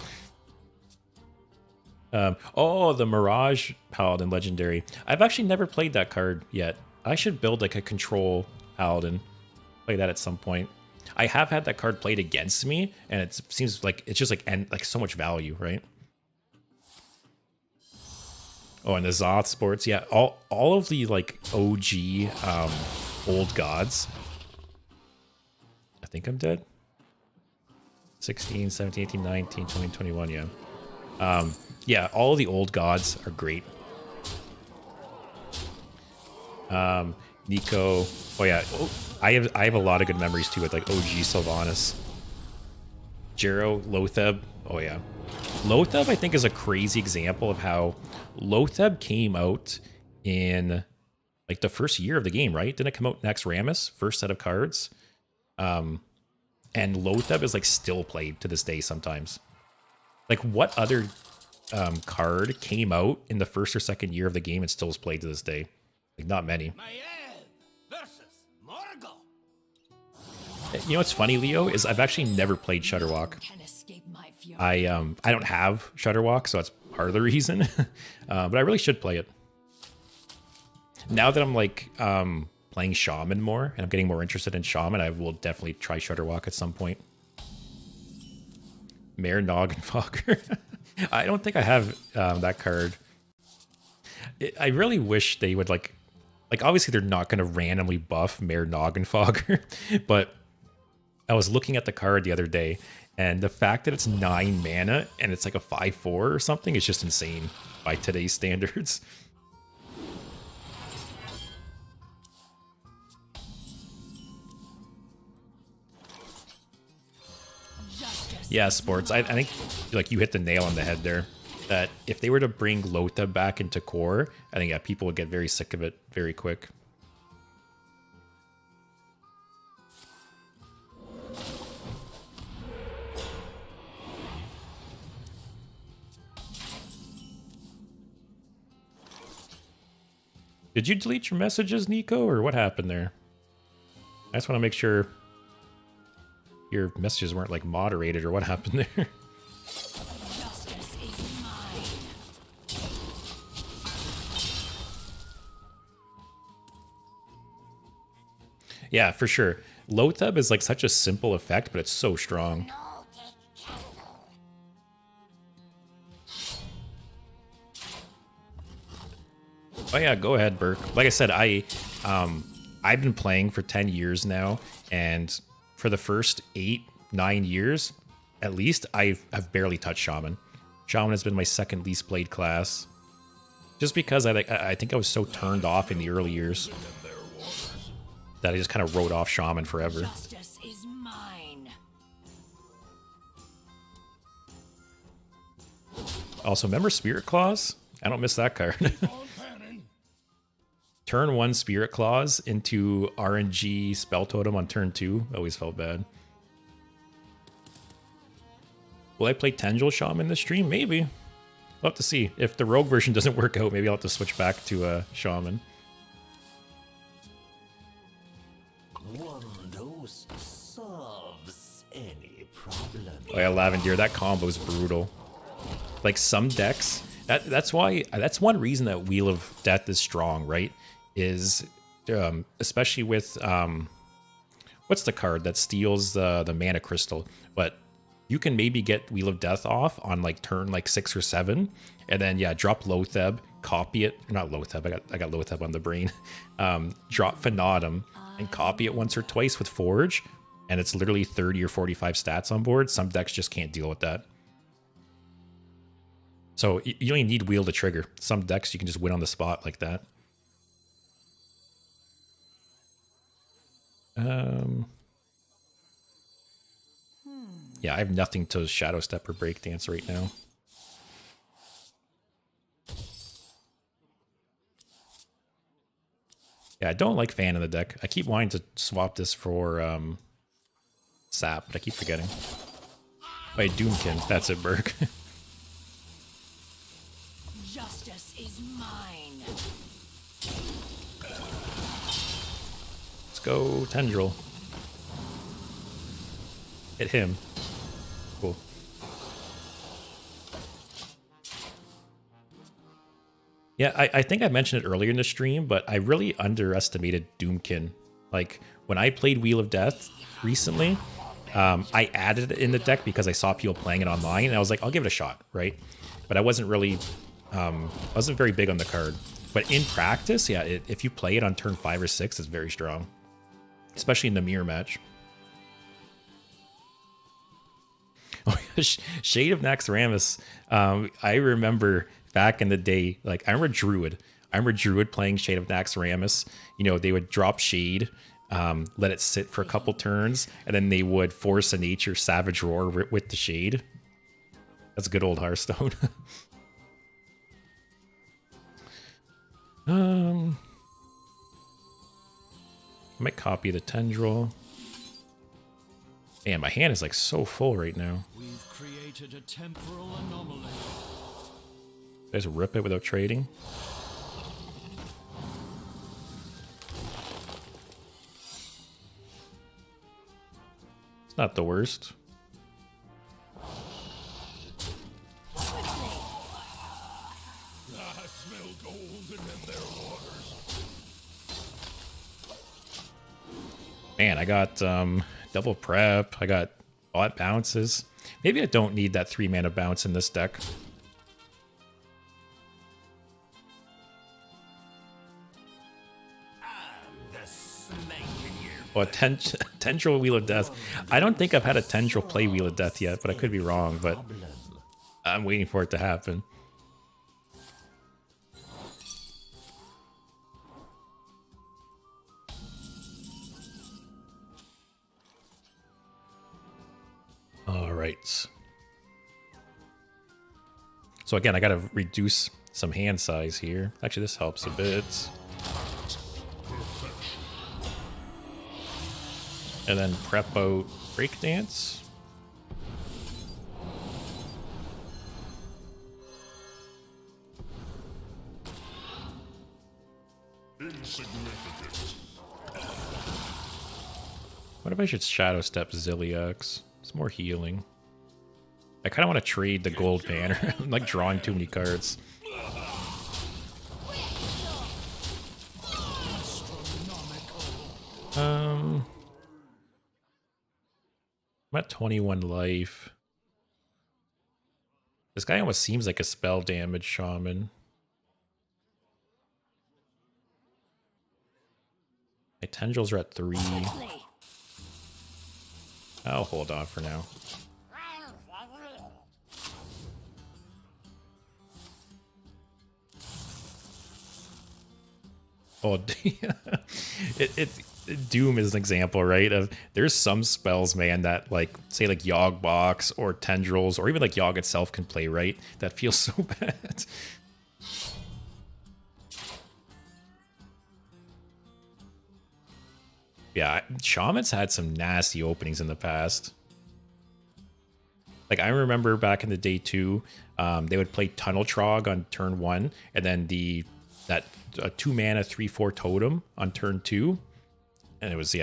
Oh, the Mirage Paladin Legendary. I've actually never played that card yet. I should build like a control Paladin. Play that at some point. I have had that card played against me, and it seems like it's just like so much value, right? Oh, and the Zoth Sports, yeah, all of the like OG old gods. I think I'm dead. 16, 17, 18, 19, 20, 21, yeah. Yeah, all the old gods are great. Nico. Oh yeah, I have a lot of good memories too with like OG Sylvanas. Jero, Lotheb. Oh yeah, Lotheb I think is a crazy example of how Lotheb came out in like the first year of the game, right? Didn't it come out next Rammus, first set of cards? And Lotheb is like still played to this day sometimes. Like what other card came out in the first or second year of the game and still is played to this day? Like not many. Maiev versus Morgul. You know what's funny, Leo, is I've actually never played Shutterwalk. Can escape my fury. I don't have Shutterwalk, so that's part of the reason. But I really should play it. Now that I'm like playing Shaman more and I'm getting more interested in Shaman, I will definitely try Shutterwalk at some point. Mayor Noggenfogger. I don't think I have that card. I really wish they would like obviously they're not going to randomly buff Mayor Noggenfogger, but I was looking at the card the other day, and the fact that it's 9 mana and it's like a 5/4 or something is just insane by today's standards. Yeah, sports. I think like you hit the nail on the head there. That if they were to bring Lotha back into core, I think yeah, people would get very sick of it very quick. Did you delete your messages, Nico, or what happened there? I just want to make sure your messages weren't like moderated or what happened there. Justice is mine. Yeah, for sure. Lotheb is like such a simple effect, but it's so strong. Oh yeah, go ahead, Burke. Like I said, I've been playing for 10 years now, and for the first 8-9 years, at least, I've barely touched Shaman. Shaman has been my second least played class, just because I think I was so turned off in the early years that I just kind of wrote off Shaman forever. Justice is mine. Also, remember Spirit Claws? I don't miss that card. Turn 1 Spirit Claws into RNG Spell Totem on turn 2. Always felt bad. Will I play Tendril Shaman this stream? Maybe. We'll have to see. If the rogue version doesn't work out, maybe I'll have to switch back to Shaman. One dose solves any problem. Oh yeah, Lavendeer, that combo is brutal. Like some decks, that's one reason that Wheel of Death is strong, right? Is especially with what's the card that steals the mana crystal, but you can maybe get Wheel of Death off on like turn like 6 or 7, and then yeah, drop Lotheb, copy it, not Lotheb, I got Lotheb on the brain. Drop Phenatum and copy it once or twice with Forge, and it's literally 30 or 45 stats on board. Some decks just can't deal with that. So you only need Wheel to trigger. Some decks you can just win on the spot like that. Yeah, I have nothing to Shadow Step or Breakdance right now. Yeah, I don't like Fan in the deck. I keep wanting to swap this for Sap, but I keep forgetting. Wait, Doomkin. That's it, Burke. Justice is mine. Let's go, Tendril. Hit him. Cool. Yeah, I think I mentioned it earlier in the stream, but I really underestimated Doomkin. Like, when I played Wheel of Death recently, I added it in the deck because I saw people playing it online, and I was like, I'll give it a shot, right? But I wasn't really, wasn't very big on the card. But in practice, yeah, if you play it on turn 5 or 6, it's very strong. Especially in the mirror match. Oh, Shade of Naxxramas. I remember back in the day, like, I remember Druid. I remember Druid playing Shade of Naxxramas. You know, they would drop Shade, let it sit for a couple turns, and then they would force a nature Savage Roar with the Shade. That's good old Hearthstone. I might copy the Tendril. Man, my hand is like so full right now. We've created a temporal anomaly. Just rip it without trading. It's not the worst. I smell gold in their waters. Man, I got double prep. I got bot bounces. Maybe I don't need that 3 mana bounce in this deck. Well, Tendril Wheel of Death. I don't think I've had a Tendril play Wheel of Death yet, but I could be wrong. But I'm waiting for it to happen. All right. So again, I got to reduce some hand size here. Actually, this helps a bit. And then prep out Breakdance. What if I should Shadow Step Zilliax? It's more healing. I kind of want to trade the gold banner. I'm like drawing too many cards. I'm at 21 life. This guy almost seems like a spell damage shaman. My tendrils are at 3. I'll hold off for now. Oh, Doom is an example, right? Of there's some spells, man, that like say like Yogg Box or Tendrils or even like Yogg itself can play, right? That feels so bad. Yeah, Shaman's had some nasty openings in the past. Like I remember back in the day too, they would play Tunnel Trog on turn 1, and then that 2 mana 3/4 totem on turn 2, and it was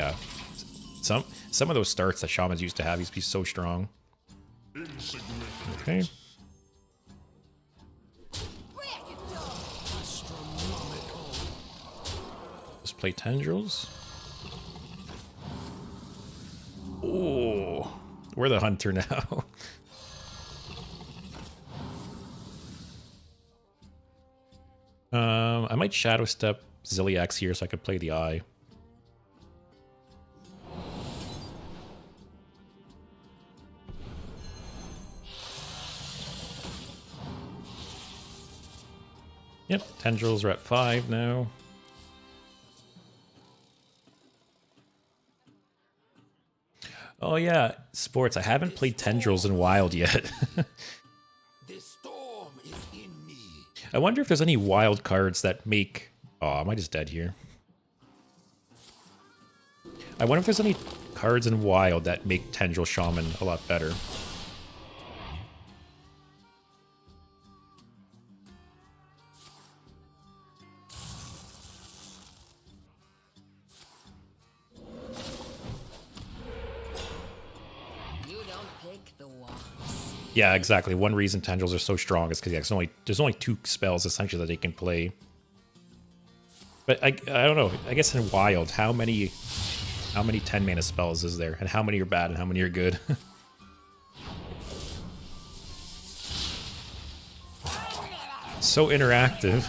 some of those starts that Shamans used to have used to be so strong. Okay. Let's play Tendrils. Oh, we're the hunter now. I might Shadow Step Zilliax here so I could play the Eye. Yep, Tendrils are at 5 now. Oh yeah, sports. I haven't played Tendrils in Wild yet. The storm is in me. I wonder if there's any wild cards that make... Oh, am I just dead here? I wonder if there's any cards in Wild that make Tendril Shaman a lot better. Yeah, exactly. One reason Tendrils are so strong is because there's only 2 spells essentially that they can play. But I don't know. I guess in Wild, how many 10 mana spells is there, and how many are bad and how many are good? So interactive.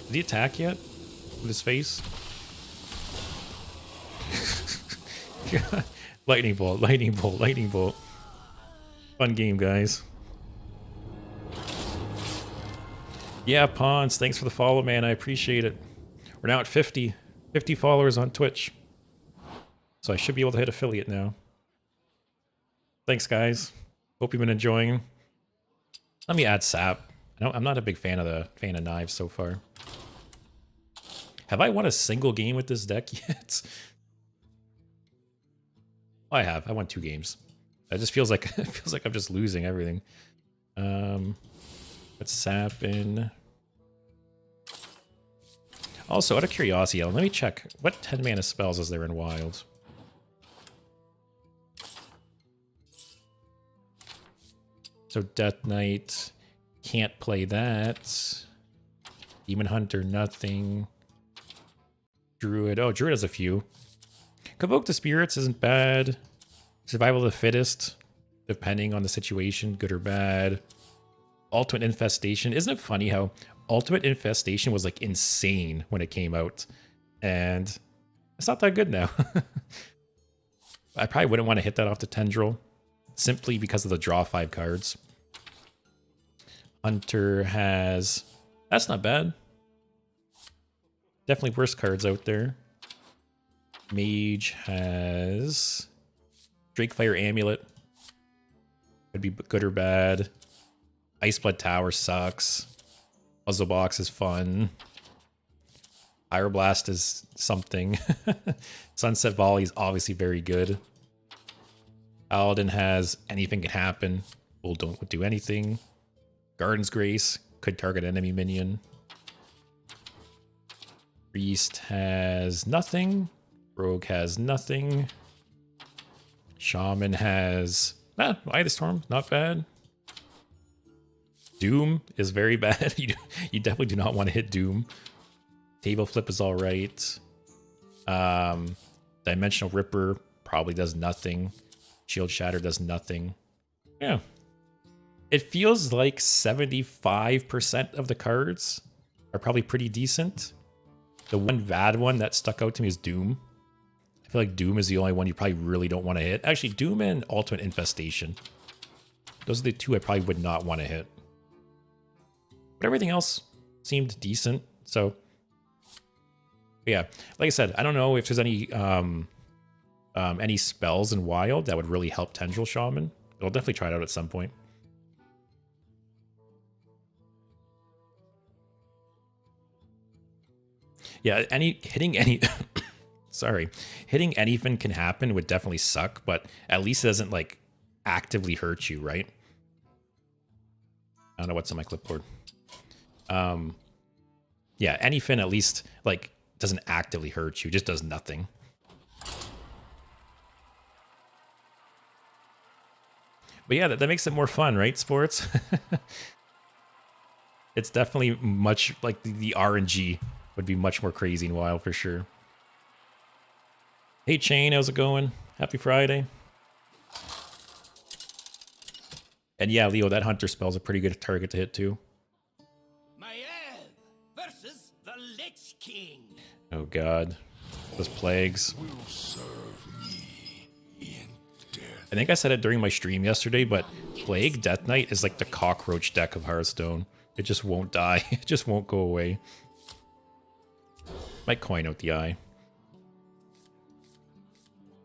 Did he attack yet? With his face? Lightning bolt, lightning bolt, lightning bolt. Fun game, guys. Yeah, Pawns, thanks for the follow, man. I appreciate it. We're now at 50 followers on Twitch. So I should be able to hit affiliate now. Thanks, guys. Hope you've been enjoying. Let me add Sap. I'm not a big fan of knives so far. Have I won a single game with this deck yet? Oh, I have. I won 2 games. It just feels like I'm just losing everything. Let's Sap in. Also, out of curiosity, let me check what 10 mana spells is there in Wild. So Death Knight, can't play that. Demon Hunter, nothing. Druid, oh, Druid has a few. Convoke the Spirits isn't bad. Survival of the Fittest, depending on the situation, good or bad. Ultimate Infestation, isn't it funny how Ultimate Infestation was like insane when it came out, and it's not that good now. I probably wouldn't want to hit that off the Tendril, simply because of the draw 5 cards. Hunter has... That's not bad. Definitely worse cards out there. Mage has... Drakefire Amulet. Could be good or bad. Iceblood Tower sucks. Puzzle Box is fun. Pyroblast is something. Sunset Volley is obviously very good. Paladin has anything can happen. Bull don't do anything. Garden's Grace could target enemy minion. Priest has nothing. Rogue has nothing. Shaman has... Eye the Storm, not bad. Doom is very bad. You definitely do not want to hit Doom. Table Flip is alright. Dimensional Ripper probably does nothing. Shield Shatter does nothing. Yeah. It feels like 75% of the cards are probably pretty decent. The one bad one that stuck out to me is Doom. I feel like Doom is the only one you probably really don't want to hit. Actually, Doom and Ultimate Infestation. Those are the 2 I probably would not want to hit. But everything else seemed decent. So, yeah. Like I said, I don't know if there's any spells in Wild that would really help Tendril Shaman. But I'll definitely try it out at some point. Yeah, hitting anything can happen would definitely suck, but at least it doesn't like actively hurt you, right? I don't know what's on my clipboard. Yeah, anything at least like doesn't actively hurt you, just does nothing. But yeah, that makes it more fun, right, sports? It's definitely much like the RNG would be much more crazy and wild for sure. Hey Chain, how's it going? Happy Friday. And yeah, Leo, that Hunter spell's a pretty good target to hit too. Maiev versus the Lich King. Oh god. Those plagues. Will serve me in death. I think I said it during my stream yesterday, but Plague Death Knight is like the cockroach deck of Hearthstone. It just won't die. It just won't go away. Might coin out the eye.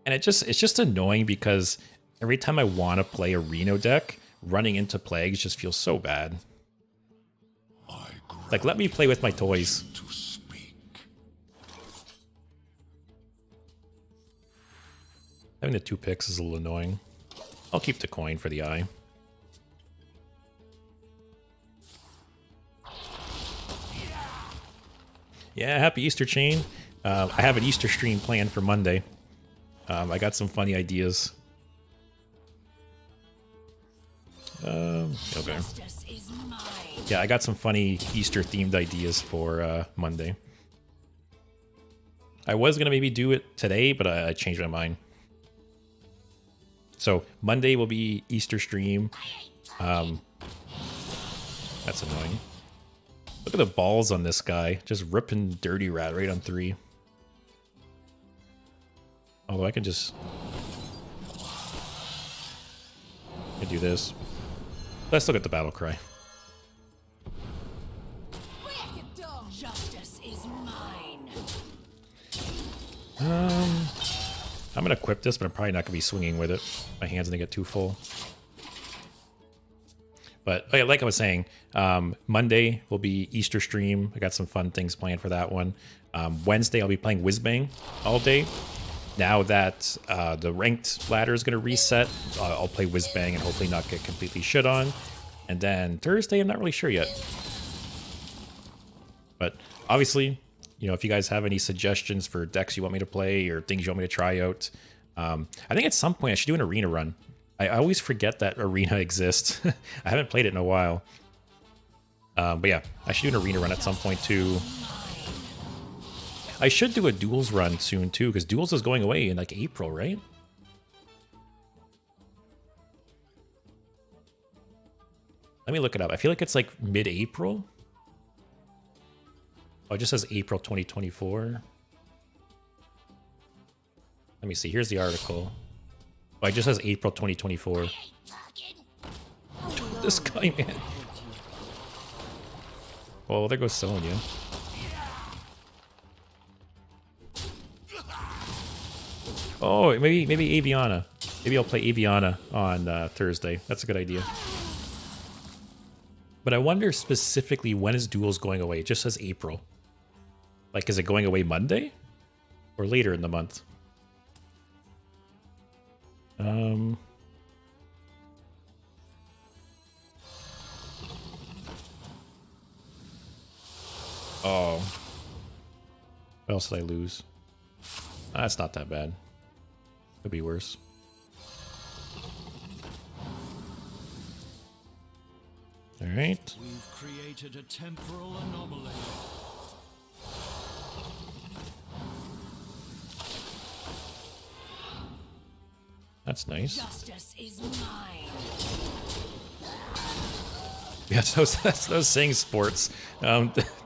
And it's just annoying because every time I want to play a Reno deck, running into plagues just feels so bad. Like, let me play with my toys. Having the 2 picks is a little annoying. I'll keep the coin for the eye. Yeah, happy Easter, Chain. I have an Easter stream planned for Monday. I got some funny ideas. Okay. Yeah, I got some funny Easter-themed ideas for Monday. I was going to maybe do it today, but I changed my mind. So, Monday will be Easter stream. That's annoying. Look at the balls on this guy. Just ripping Dirty Rat right on 3. Although I can just... I can do this. Let's look at the battle cry. I'm gonna equip this, but I'm probably not gonna be swinging with it. My hand's gonna get too full. But oh yeah, like I was saying, Monday will be Easter stream. I got some fun things planned for that one. Wednesday I'll be playing Whizbang all day. Now that the ranked ladder is gonna reset, I'll play Whizbang and hopefully not get completely shit on. And then Thursday, I'm not really sure yet. But obviously, you know, if you guys have any suggestions for decks you want me to play or things you want me to try out, I think at some point I should do an arena run. I always forget that arena exists. I haven't played it in a while. But yeah, I should do an arena run at some point too. I should do a duels run soon too, because duels is going away in like April, right? Let me look it up. I feel like it's like mid-April. Oh, it just says April 2024. Let me see. Here's the article. Oh, it just says April 2024. This guy, man. Oh, there goes Sonya. Oh, maybe Aviana. Maybe I'll play Aviana on Thursday. That's a good idea. But I wonder specifically when is duels going away? It just says April. Like, is it going away Monday? Or later in the month? Oh. What else did I lose? That's not that bad. Could be worse. All right. We've created a temporal anomaly. That's nice. Justice is mine. Yeah, that's those saying sports.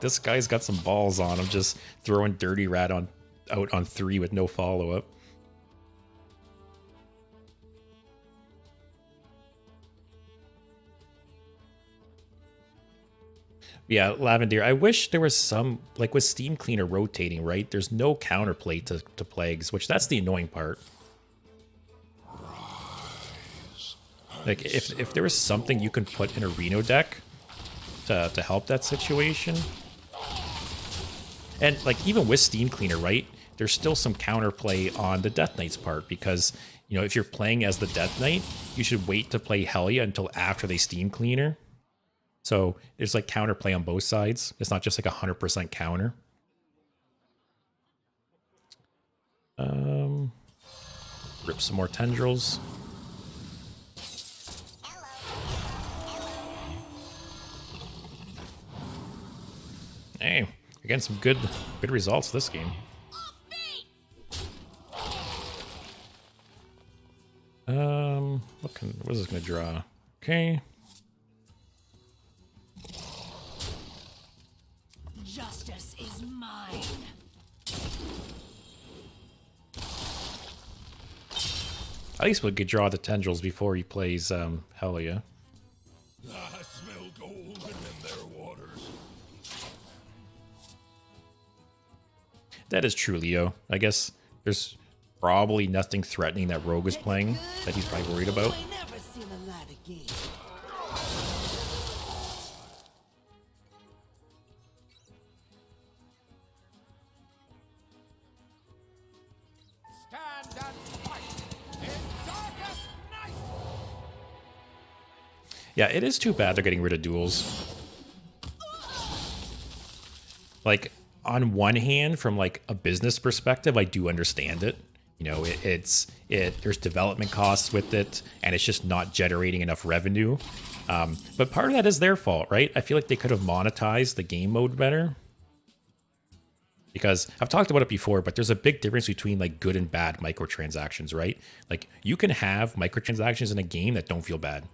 This guy's got some balls on him, just throwing Dirty Rat out on 3 with no follow-up. Yeah, Lavender, I wish there was some, like with Steam Cleaner rotating, right? There's no counterplay to Plagues, which that's the annoying part. Like, if there was something you can put in a Reno deck to help that situation. And, like, even with Steam Cleaner, right? There's still some counterplay on the Death Knight's part because, you know, if you're playing as the Death Knight, you should wait to play Helya until after they Steam Cleaner. So there's, like, counterplay on both sides. It's not just, like, 100% counter. Rip some more Tendrils. Hey, again, some good results this game. What is this gonna draw? Okay. Justice is mine. At least we could draw the Tendrils before he plays Helya. I smell golden in their waters. That is true, Leo. I guess there's probably nothing threatening that Rogue is playing that he's probably worried about. I never seen the light again. Stand and fight in darkest night. Yeah, it is too bad they're getting rid of duels. Like, on one hand, from like a business perspective, I do understand it. You know, there's development costs with it, and it's just not generating enough revenue. But part of that is their fault, right? I feel like they could have monetized the game mode better. Because I've talked about it before, but there's a big difference between like good and bad microtransactions, right? Like, you can have microtransactions in a game that don't feel bad.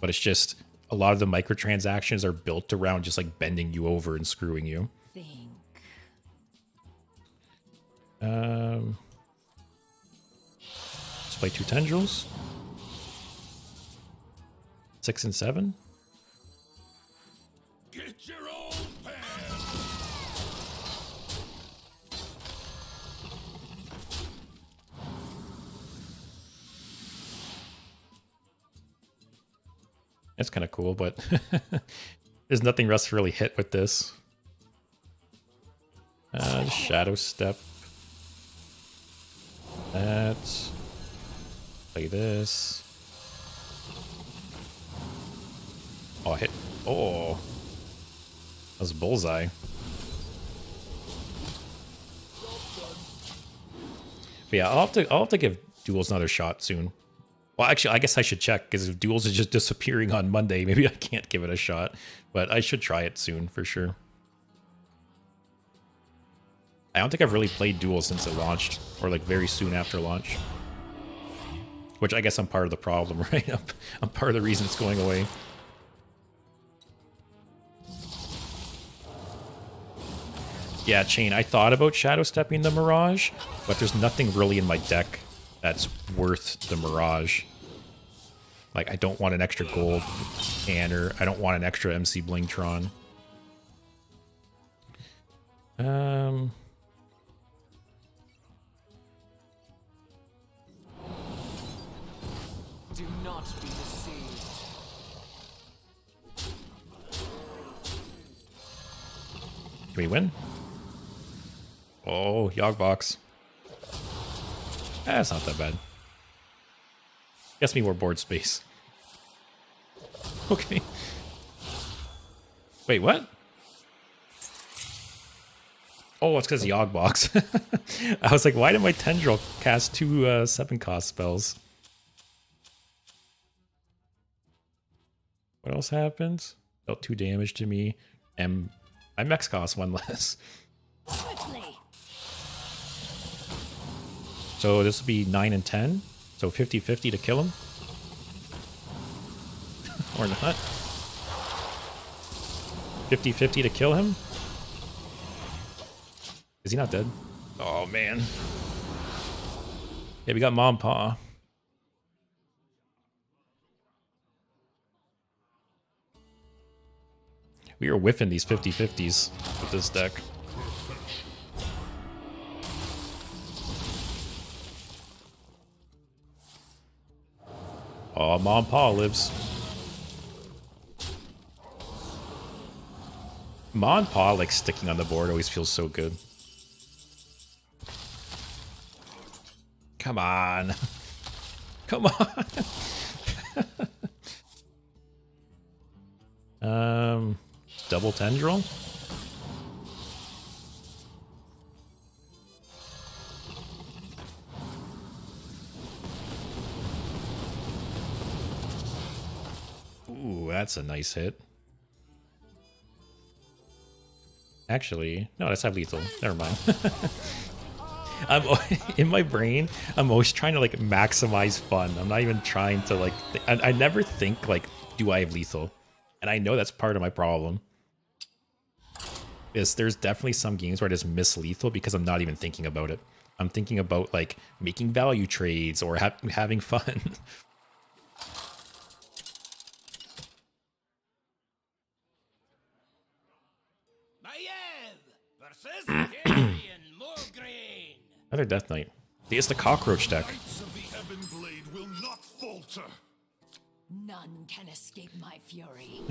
But it's just a lot of the microtransactions are built around just like bending you over and screwing you. Think. Let's play 2 Tendrils. 6 and 7. Get your own pen. It's kind of cool, but there's nothing else to really hit with this. Shadow Step. That. Play this. Oh, hit. Oh. That was bullseye. But yeah, I'll have to give Duels another shot soon. Well, actually, I guess I should check, because if Duels is just disappearing on Monday, maybe I can't give it a shot. But I should try it soon, for sure. I don't think I've really played Duels since it launched, or like very soon after launch. Which I guess I'm part of the problem, right? I'm part of the reason it's going away. Yeah, Chain, I thought about Shadow Stepping the Mirage, but there's nothing really in my deck that's worth the Mirage. Like, I don't want an extra gold canner. I don't want an extra MC Blingtron. Do not be deceived. Can we win? Oh, Yogbox. That's not that bad. Gets me more board space. Okay. Wait, what? Oh, it's because Yogbox. I was like, why did my Tendril cast two 7-cost spells? What else happens? Dealt 2 damage to me, and my Mex cost 1 less. Quickly. So this will be 9 and 10. So 50-50 to kill him. Or not. 50-50 to kill him. Is he not dead? Oh, man. Yeah, we got Mom Pa. We are whiffing these 50-50s with this deck. Oh, Mom Pa lives. Mom Pa, like, sticking on the board always feels so good. Come on. Come on. Double Tendril? Ooh, that's a nice hit. Actually, no, let's have lethal. Never mind. I'm in my brain. I'm always trying to like maximize fun. I'm not even trying to like. I never think like, do I have lethal? And I know that's part of my problem. Is there's definitely some games where I just miss lethal because I'm not even thinking about it. I'm thinking about like making value trades or having fun. Another Death Knight. It's the Cockroach deck. Knights of the Ebon Blade will not falter. None can escape my fury.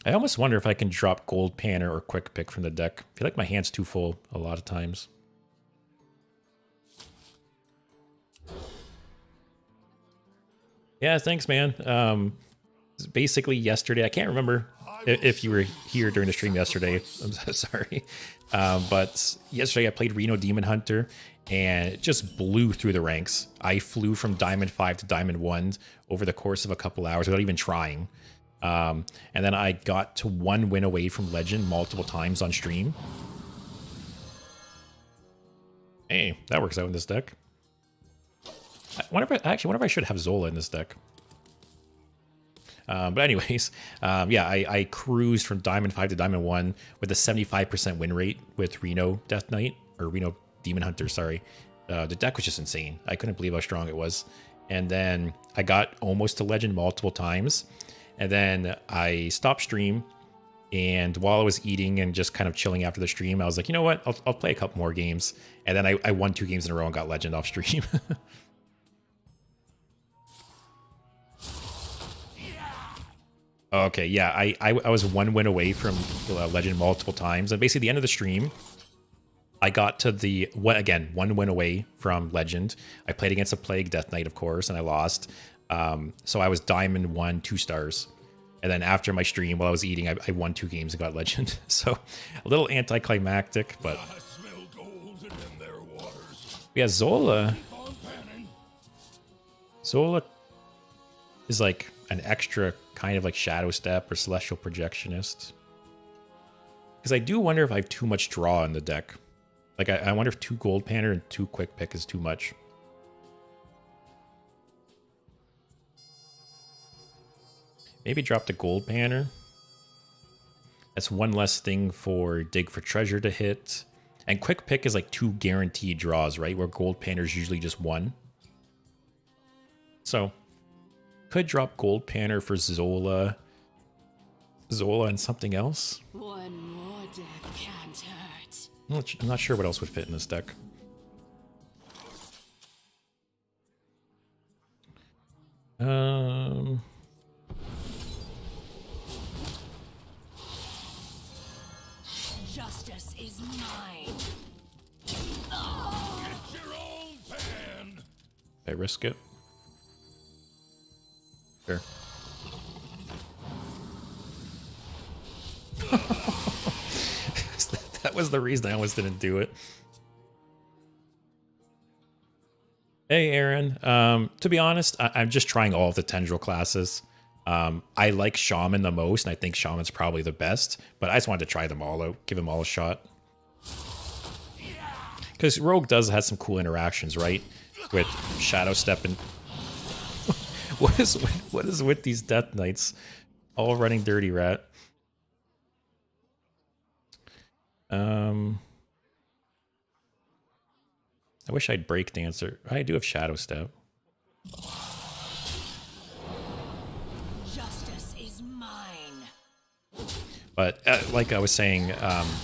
I almost wonder if I can drop Gold Panner or Quick Pick from the deck. I feel like my hand's too full a lot of times. Yeah, thanks, man. Basically yesterday, I can't remember if you were here during the stream yesterday. I'm so sorry. But yesterday I played Reno Demon Hunter and it just blew through the ranks. I flew from Diamond 5 to Diamond 1 over the course of a couple hours without even trying. And then I got to 1 win away from Legend multiple times on stream. Hey, that works out in this deck. I wonder if I should have Zola in this deck. But anyways, yeah, I cruised from Diamond 5 to Diamond 1 with a 75% win rate with Reno Death Knight, or Reno Demon Hunter, sorry. The deck was just insane. I couldn't believe how strong it was. And then I got almost to Legend multiple times. And then I stopped stream. And while I was eating and just kind of chilling after the stream, I was like, you know what? I'll play a couple more games. And then I won 2 games in a row and got Legend off stream. Okay, yeah, I was 1 win away from Legend multiple times, and basically the end of the stream, I got to the again 1 win away from Legend. I played against a Plague Death Knight, of course, and I lost. So I was Diamond 1, 2 stars, and then after my stream, while I was eating, I won 2 games and got Legend. So a little anticlimactic, but I smell gold in them there waters. yeah, Zola. Keep on panning. Zola is like an extra kind of like Shadow Step or Celestial Projectionist. Because I do wonder if I have too much draw in the deck. Like, I wonder if 2 Gold Panner and 2 Quick Pick is too much. Maybe drop the Gold Panner. That's 1 less thing for Dig for Treasure to hit. And Quick Pick is like 2 guaranteed draws, right? Where Gold Panner is usually just 1. So, could drop Gold Panner for Zola. Zola and something else. One more death can't hurt. I'm not sure what else would fit in this deck. Justice is mine. Get your own pan. I risk it. Sure. That was the reason I almost didn't do it. Hey, Aaron. To be honest, I'm just trying all of the Tendril classes. I like Shaman the most, and I think Shaman's probably the best, but I just wanted to try them all out, give them all a shot. Because Rogue does have some cool interactions, right? With Shadow Step and... what is with these Death Knights? All running Dirty Rat. I wish I'd Break Dancer. I do have Shadow Step. Justice is mine. But like I was saying,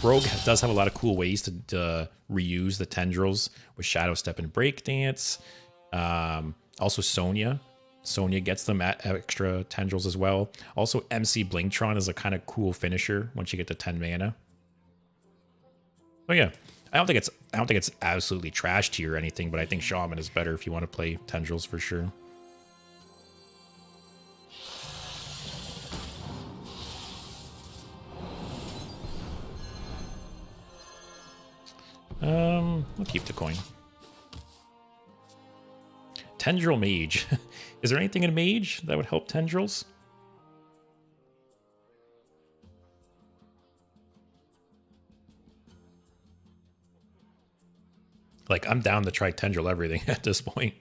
Rogue does have a lot of cool ways to reuse the Tendrils with Shadow Step and Break Dance. Also Sonya. Sonya gets them at extra Tendrils as well. Also MC Blingtron is a kind of cool finisher once you get to 10 mana. Oh yeah, I don't think it's absolutely trash tier or anything, but I think Shaman is better if you want to play Tendrils for sure. We'll keep the coin. Tendril Mage. Is there anything in Mage that would help Tendrils? Like, I'm down to try Tendril everything at this point.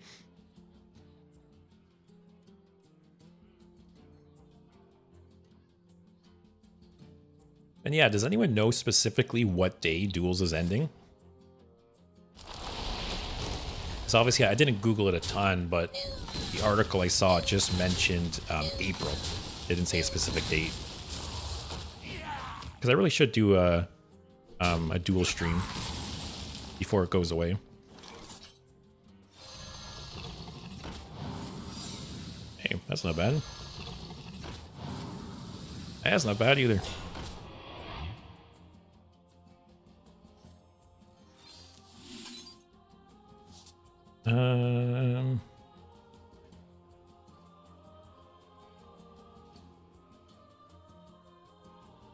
And yeah, does anyone know specifically what day Duels is ending? So obviously I didn't Google it a ton, but the article I saw just mentioned April. It didn't say a specific date. Because I really should do a duel stream before it goes away. Hey, that's not bad. That's not bad either.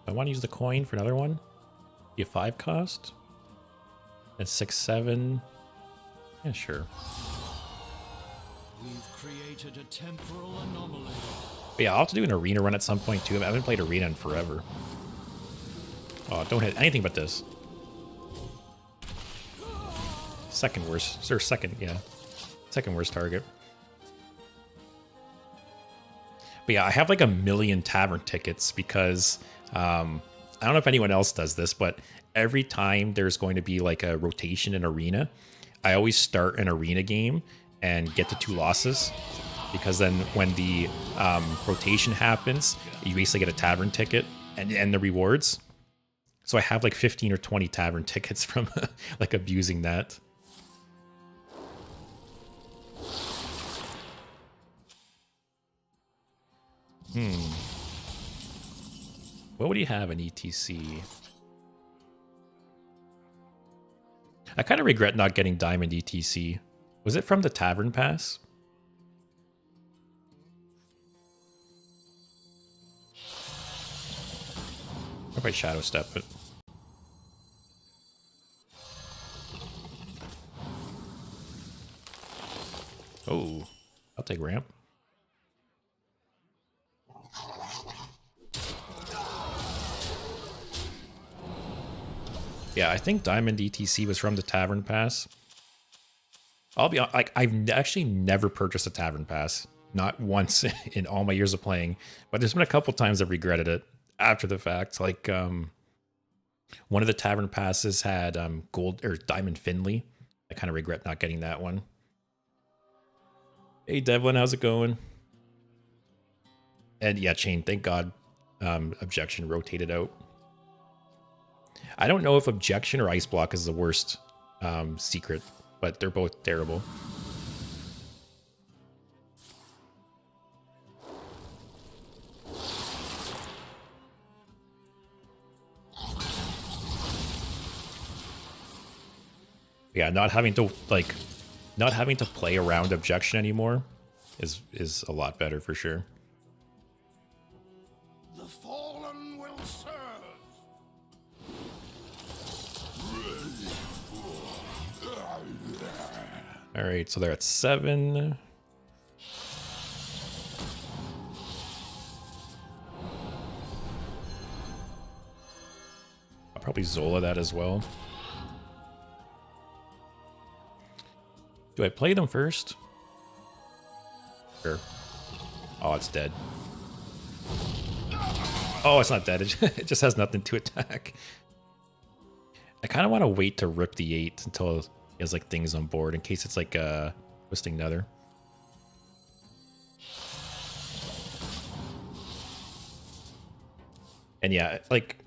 I want to use the coin for another one. Be a 5 cost. And 6, 7. Yeah, sure. We've created a temporal anomaly. But yeah, I'll have to do an arena run at some point too. I haven't played arena in forever. Oh, don't hit anything but this. Second worst. Or second, yeah. Second worst target. But yeah, I have like 1,000,000 tavern tickets because I don't know if anyone else does this, but every time there's going to be like a rotation in arena, I always start an arena game and get the 2 losses, because then when the rotation happens, you basically get a tavern ticket and the rewards. So I have like 15 or 20 tavern tickets from like abusing that. What would he have in ETC? I kind of regret not getting Diamond ETC. Was it from the Tavern Pass? Or if I Shadow Step it? Oh, I'll take ramp. Yeah, I think Diamond ETC was from the Tavern Pass. I'll be like, I've actually never purchased a Tavern Pass, not once in all my years of playing. But there's been a couple times I've regretted it after the fact. Like one of the Tavern Passes had gold or Diamond Finley. I kind of regret not getting that one. Hey Devlin, how's it going? And yeah, Chain, thank God Objection rotated out. I don't know if Objection or Ice Block is the worst secret, but they're both terrible. Yeah, not having to play around Objection anymore is a lot better for sure. The fallen will serve. All right, so they're at 7. I'll probably Zola that as well. Do I play them first? Sure. Oh, it's dead. Oh, it's not dead. It just has nothing to attack. I kind of want to wait to rip the 8 until he has like things on board in case it's like a Twisting Nether. And yeah, like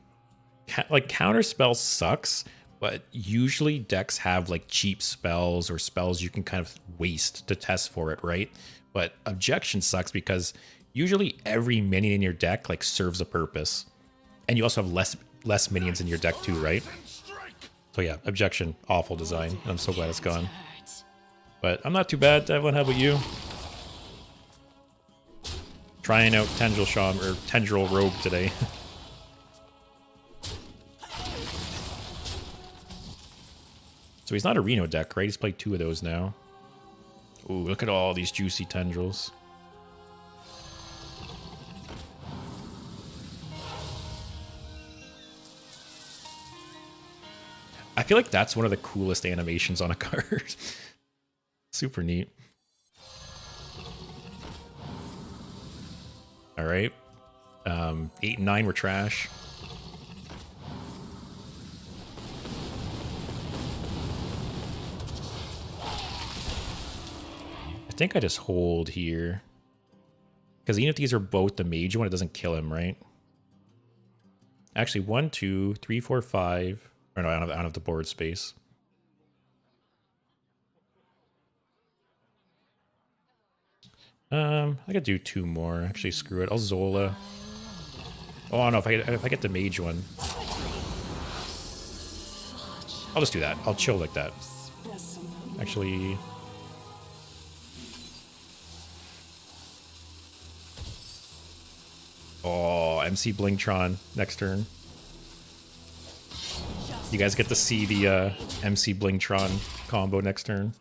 counter spell sucks, but usually decks have like cheap spells or spells you can kind of waste to test for it, right? But Objection sucks because usually every minion in your deck like serves a purpose. And you also have less minions in your deck too, right? So yeah, Objection, awful design. I'm so glad it's gone. But I'm not too bad, Devlin. How about you? Trying out Tendril Shaman or Tendril Rogue today. So he's not a Reno deck, right? He's played 2 of those now. Ooh, look at all these juicy tendrils. I feel like that's one of the coolest animations on a card. Super neat. All right. 8 and 9 were trash. I think I just hold here. Because even if these are both the mage one, it doesn't kill him, right? Actually, 1, 2, 3, 4, 5. Or no, I don't have the board space. I could do 2 more. Actually, screw it. I'll Zola. Oh, I don't know if I get the mage one. I'll just do that. I'll chill like that. Actually. Oh, MC Blingtron next turn. You guys get to see the MC Blingtron combo next turn.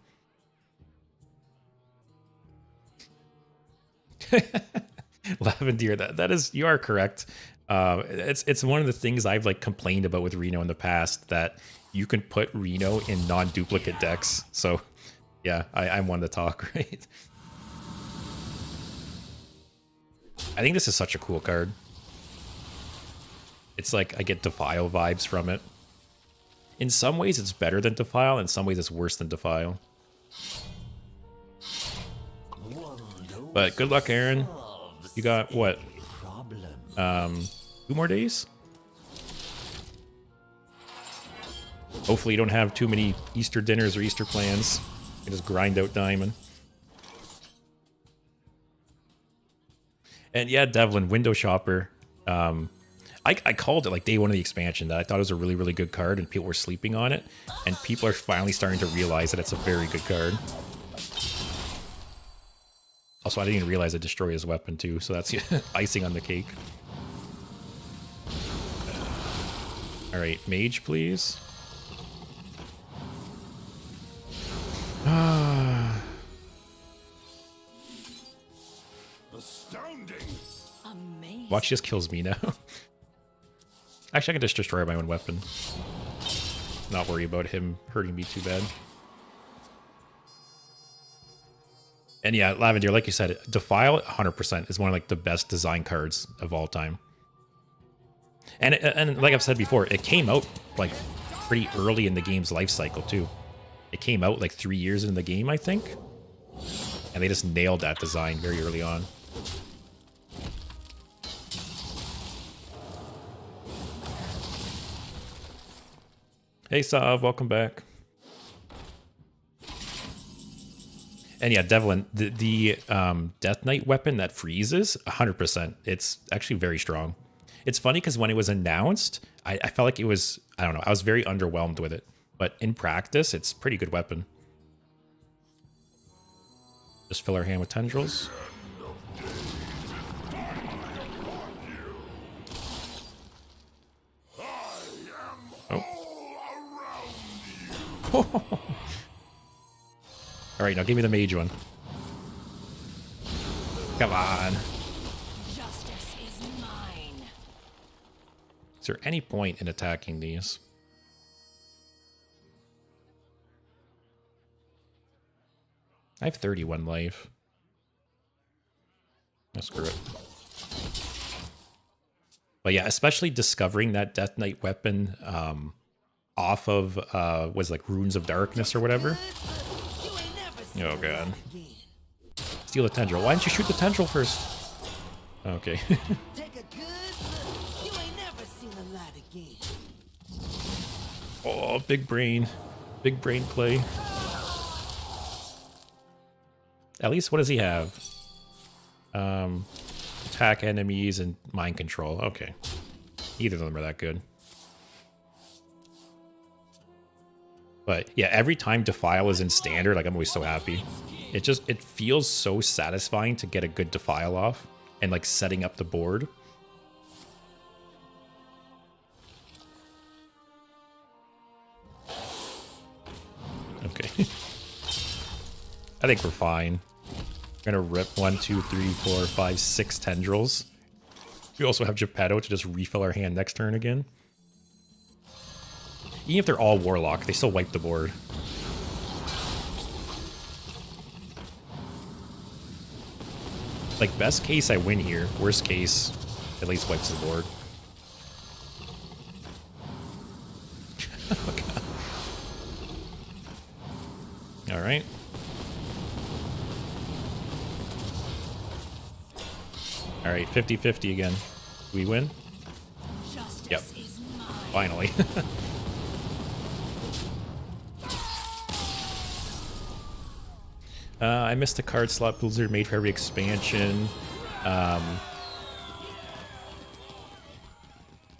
Lavender, that is, you are correct. It's one of the things I've like complained about with Reno in the past, that you can put Reno in non-duplicate decks. So yeah, I'm one to talk, right? I think this is such a cool card. It's like I get Defile vibes from it. In some ways it's better than Defile, in some ways it's worse than Defile. But good luck, Aaron. You got what? 2 more days? Hopefully you don't have too many Easter dinners or Easter plans. You just grind out Diamond. And yeah, Devlin, Window Shopper. I called it like day one of the expansion that I thought it was a really, really good card and people were sleeping on it. And people are finally starting to realize that it's a very good card. Also, I didn't even realize it destroyed his weapon too, so that's icing on the cake. Alright, mage, please. Astounding. Amazing. Watch just kills me now. Actually, I can just destroy my own weapon. Not worry about him hurting me too bad. And yeah, Lavender, like you said, Defile 100% is one of like the best design cards of all time. And like I've said before, it came out like pretty early in the game's life cycle too. It came out like 3 years into the game, I think. And they just nailed that design very early on. Hey Sav, welcome back. And yeah, Devlin, the Death Knight weapon that freezes, 100%. It's actually very strong. It's funny because when it was announced, I felt like it was, I don't know, I was very underwhelmed with it. But in practice, it's a pretty good weapon. Just fill our hand with tendrils. Oh. Alright, now give me the mage one. Come on. Justice is mine. Is there any point in attacking these? I have 31 life. Oh, screw it. But yeah, especially discovering that Death Knight weapon off of, was like Runes of Darkness or whatever. Oh god. Steal the tendril. Why didn't you shoot the tendril first? Okay. Take a good look. You ain't never seen the light again. Oh, big brain. Big brain play. At least, what does he have? Attack enemies and mind control. Okay. Neither of them are that good. But yeah, every time Defile is in standard, like I'm always so happy. It feels so satisfying to get a good Defile off and like setting up the board. Okay. I think we're fine. We're gonna rip 1, 2, 3, 4, 5, 6 tendrils. We also have Geppetto to just refill our hand next turn again. Even if they're all Warlock, they still wipe the board. Like, best case, I win here. Worst case, at least wipes the board. Oh, God. Alright. Alright, 50-50 again. We win? Justice Yep. is mine. Finally. I missed a card slot Blizzard made for every expansion.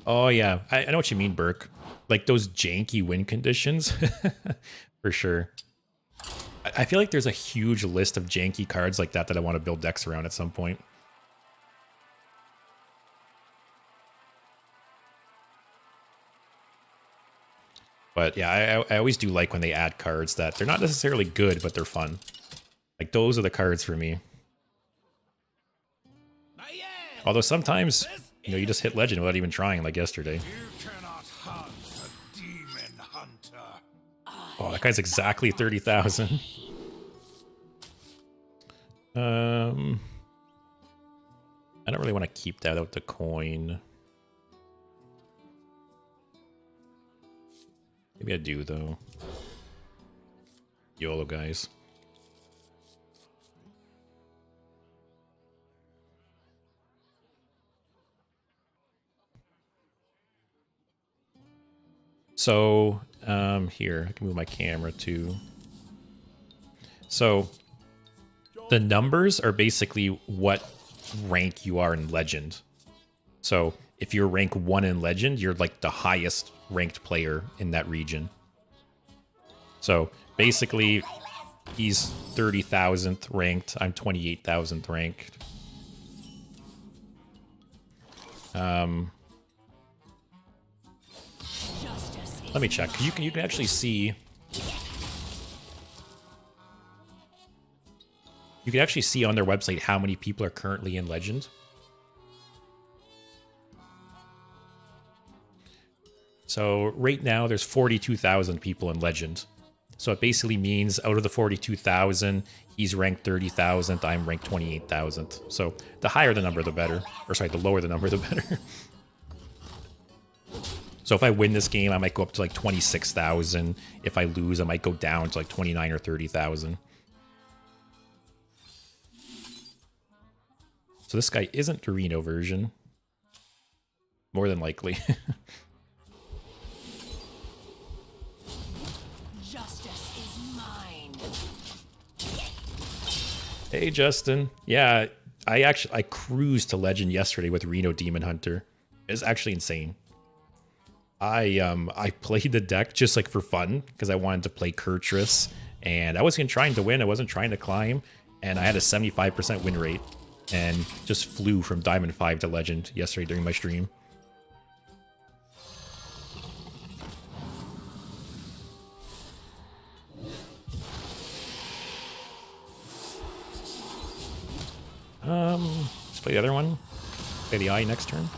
Oh yeah, I know what you mean, Burke. Like those janky win conditions. For sure. I feel like there's a huge list of janky cards like that that I want to build decks around at some point. But yeah, I always do like when they add cards that they're not necessarily good, but they're fun. Like, those are the cards for me. Although sometimes, you know, you just hit Legend without even trying, like yesterday. You cannot hunt a demon hunter. Oh, that guy's exactly 30,000. I don't really want to keep that out the coin. Maybe I do, though. YOLO, guys. So, here, I can move my camera too. So, the numbers are basically what rank you are in Legend. So, if you're rank 1 in Legend, you're like the highest ranked player in that region. So basically, he's 30,000th ranked. I'm 28,000th ranked. Let me check. You can actually see. You can actually see on their website how many people are currently in Legend. So right now there's 42,000 people in Legend. So it basically means out of the 42,000, he's ranked 30,000th, I'm ranked 28,000th. So the higher the number, the better. Or sorry, the lower the number, the better. So if I win this game, I might go up to like 26,000. If I lose, I might go down to like 29 or 30,000. So this guy isn't Dorino version. More than likely. Justice is mine. Hey, Justin. Yeah, I cruised to Legend yesterday with Reno Demon Hunter. It's actually insane. I played the deck just like for fun because I wanted to play Kurtrus, and I wasn't trying to win. I wasn't trying to climb, and I had a 75% win rate, and just flew from Diamond 5 to Legend yesterday during my stream. Let's play the other one. Play the Eye next turn.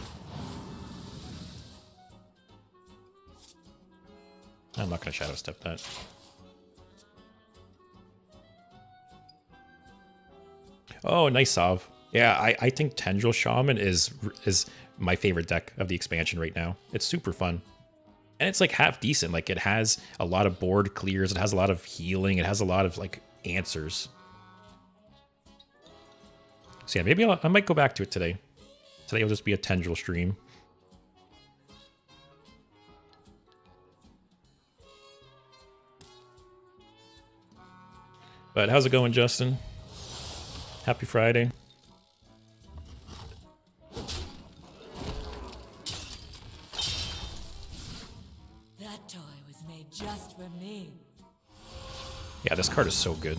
I'm not going to Shadow Step that. Oh, nice Sov. Yeah, I think Tendril Shaman is my favorite deck of the expansion right now. It's super fun. And it's like half decent. Like it has a lot of board clears. It has a lot of healing. It has a lot of like answers. So yeah, maybe I might go back to it today. Today will just be a Tendril stream. But how's it going, Justin? Happy Friday. That toy was made just for me. Yeah, this card is so good.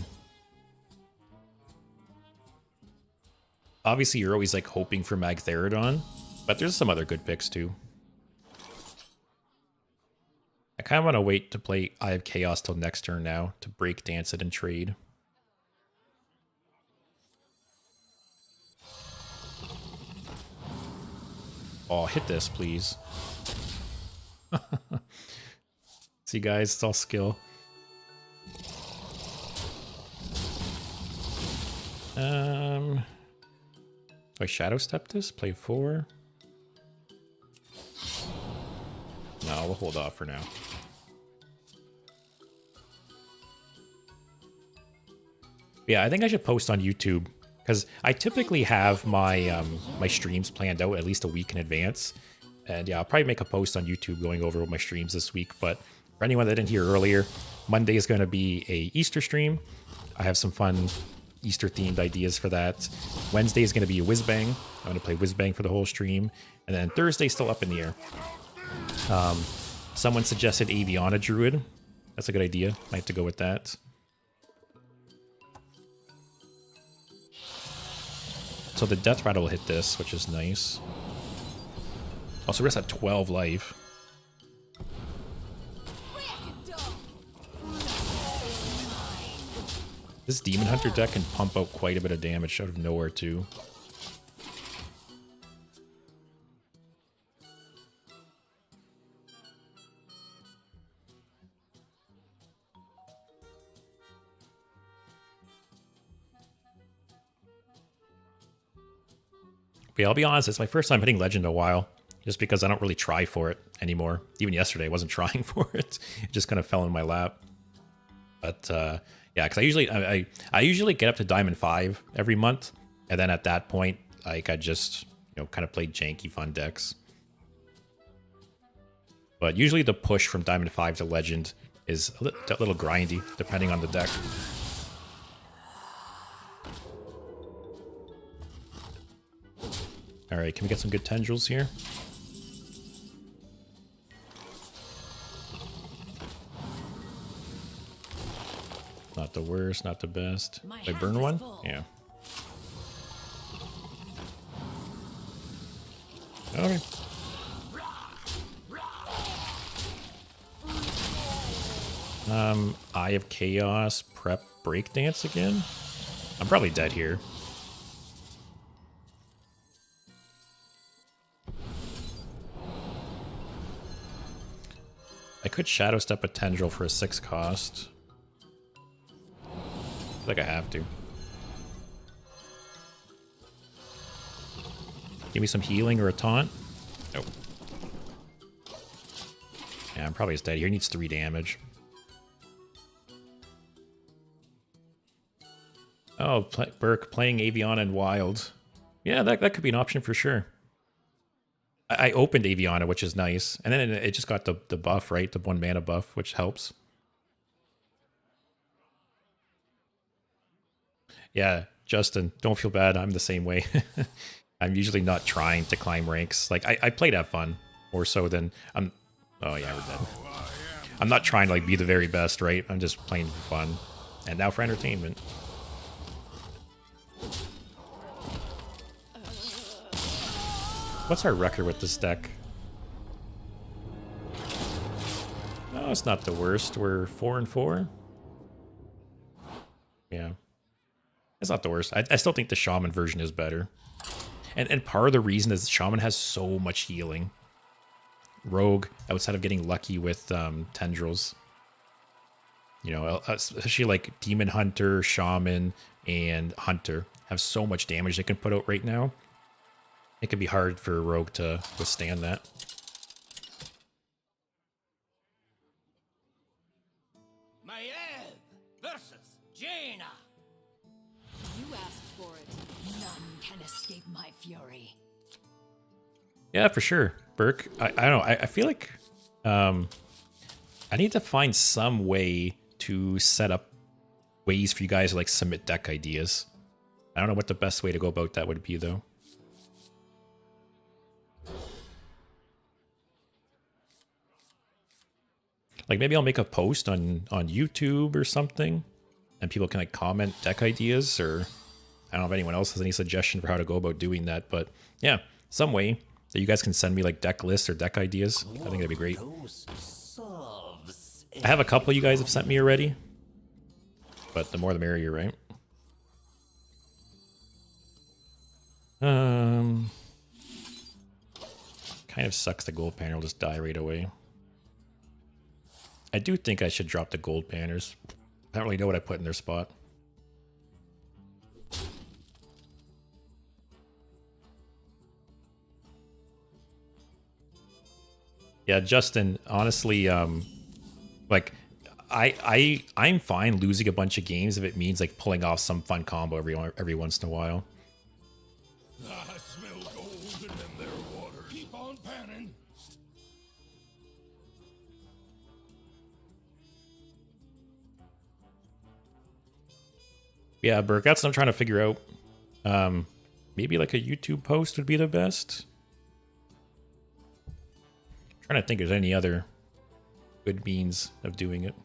Obviously, you're always like hoping for Magtheridon, but there's some other good picks too. I kind of want to wait to play Eye of Chaos till next turn now to break dance it and trade. Oh, hit this, please. See, guys, it's all skill. Do I Shadow Step this? Play 4? No, we'll hold off for now. Yeah, I think I should post on YouTube because I typically have my my streams planned out at least a week in advance. And yeah, I'll probably make a post on YouTube going over my streams this week. But for anyone that didn't hear earlier, Monday is going to be a Easter stream. I have some fun Easter themed ideas for that. Wednesday is going to be a Whiz Bang. I'm going to play Whiz Bang for the whole stream. And then Thursday's still up in the air. Someone suggested Aviana Druid. That's a good idea. Might have to go with that. So the Death Rattle will hit this, which is nice. Also, we're just at 12 life. This Demon Hunter deck can pump out quite a bit of damage out of nowhere, too. But yeah, I'll be honest, it's my first time hitting Legend in a while, just because I don't really try for it anymore. Even yesterday, I wasn't trying for it. It just kind of fell in my lap. But yeah, because I usually get up to Diamond 5 every month, and then at that point, like I just kind of play janky fun decks. But usually the push from Diamond 5 to Legend is a little grindy, depending on the deck. All right, can we get some good tendrils here? Not the worst, not the best. My Did I hand burn is one? full. Yeah. Okay. Eye of Chaos, prep, breakdance again? I'm probably dead here. I could Shadow Step a Tendril for a 6 cost. I feel like I have to. Give me some healing or a taunt. Nope. Yeah, I'm probably just dead here. He needs 3 damage. Oh, Burke playing Aviana and Wild. Yeah, that could be an option for sure. I opened Aviana, which is nice. And then it just got the buff, right? The 1 mana buff, which helps. Yeah, Justin, don't feel bad. I'm the same way. I'm usually not trying to climb ranks. Like, I play to have fun, more so than I'm... Oh, yeah, we're dead. I'm not trying to, like, be the very best, right? I'm just playing for fun. And now for entertainment. What's our record with this deck? Oh, it's not the worst. We're 4-4. Yeah. It's not the worst. I still think the Shaman version is better. And part of the reason is Shaman has so much healing. Rogue, outside of getting lucky with Tendrils. You know, especially like Demon Hunter, Shaman, and Hunter have so much damage they can put out right now. It can be hard for Rogue to withstand that. Maiev versus Jaina. You asked for it. None can escape my fury. Yeah, for sure. Burke, I don't know. I feel like I need to find some way to set up ways for you guys to like submit deck ideas. I don't know what the best way to go about that would be though. Like maybe I'll make a post on YouTube or something and people can like comment deck ideas, or I don't know if anyone else has any suggestion for how to go about doing that, but yeah, some way that you guys can send me like deck lists or deck ideas. I think that'd be great. I have a couple you guys have sent me already, but the more the merrier, right? Kind of sucks the gold panel just die right away. I do think I should drop the gold banners. I don't really know what I put in their spot. Yeah, Justin, honestly, like I'm fine losing a bunch of games if it means like pulling off some fun combo every once in a while. I smell gold in them there waters. Keep on panning. Yeah, Burke, that's what I'm trying to figure out. Maybe like a YouTube post would be the best. I'm trying to think if there's any other good means of doing it.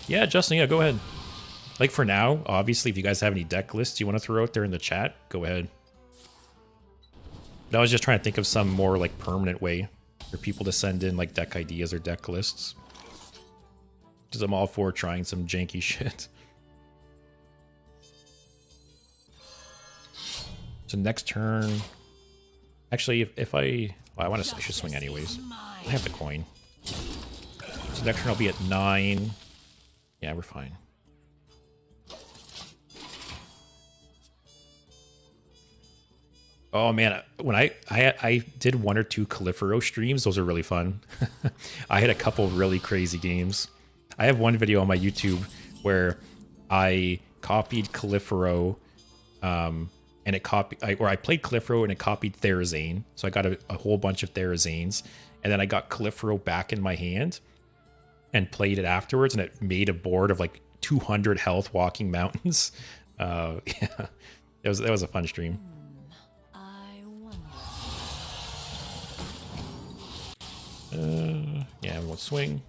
Yeah, Justin, yeah, go ahead. Like for now, obviously, if you guys have any deck lists you want to throw out there in the chat, go ahead. But I was just trying to think of some more like permanent way for people to send in like deck ideas or deck lists. Because I'm all for trying some janky shit. So next turn... Actually, if I... Well, I should swing anyways. I have the coin. So next turn I'll be at 9. Yeah, we're fine. Oh man, when I did 1 or 2 Califero streams, those are really fun. I had a couple really crazy games. I have one video on my YouTube where I copied Califero, and it I played Califero and it copied Therazane. So I got a whole bunch of Therazanes, and then I got Califero back in my hand and played it afterwards, and it made a board of like 200 health walking mountains. Yeah, that was a fun stream. I wonder. Yeah, we'll swing.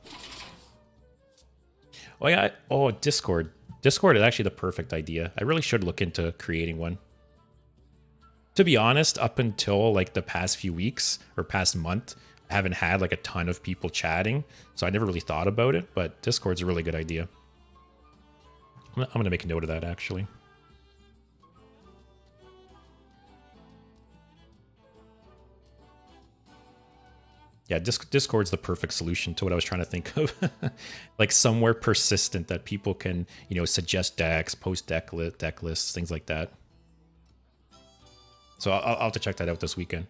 Oh yeah. Oh, Discord. Discord is actually the perfect idea. I really should look into creating one. To be honest, up until like the past few weeks or past month, I haven't had like a ton of people chatting, so I never really thought about it, but Discord's a really good idea. I'm gonna make a note of that actually. Yeah, Discord's the perfect solution to what I was trying to think of. Like somewhere persistent that people can, you know, suggest decks, post deck lists, things like that. So I'll have to check that out this weekend.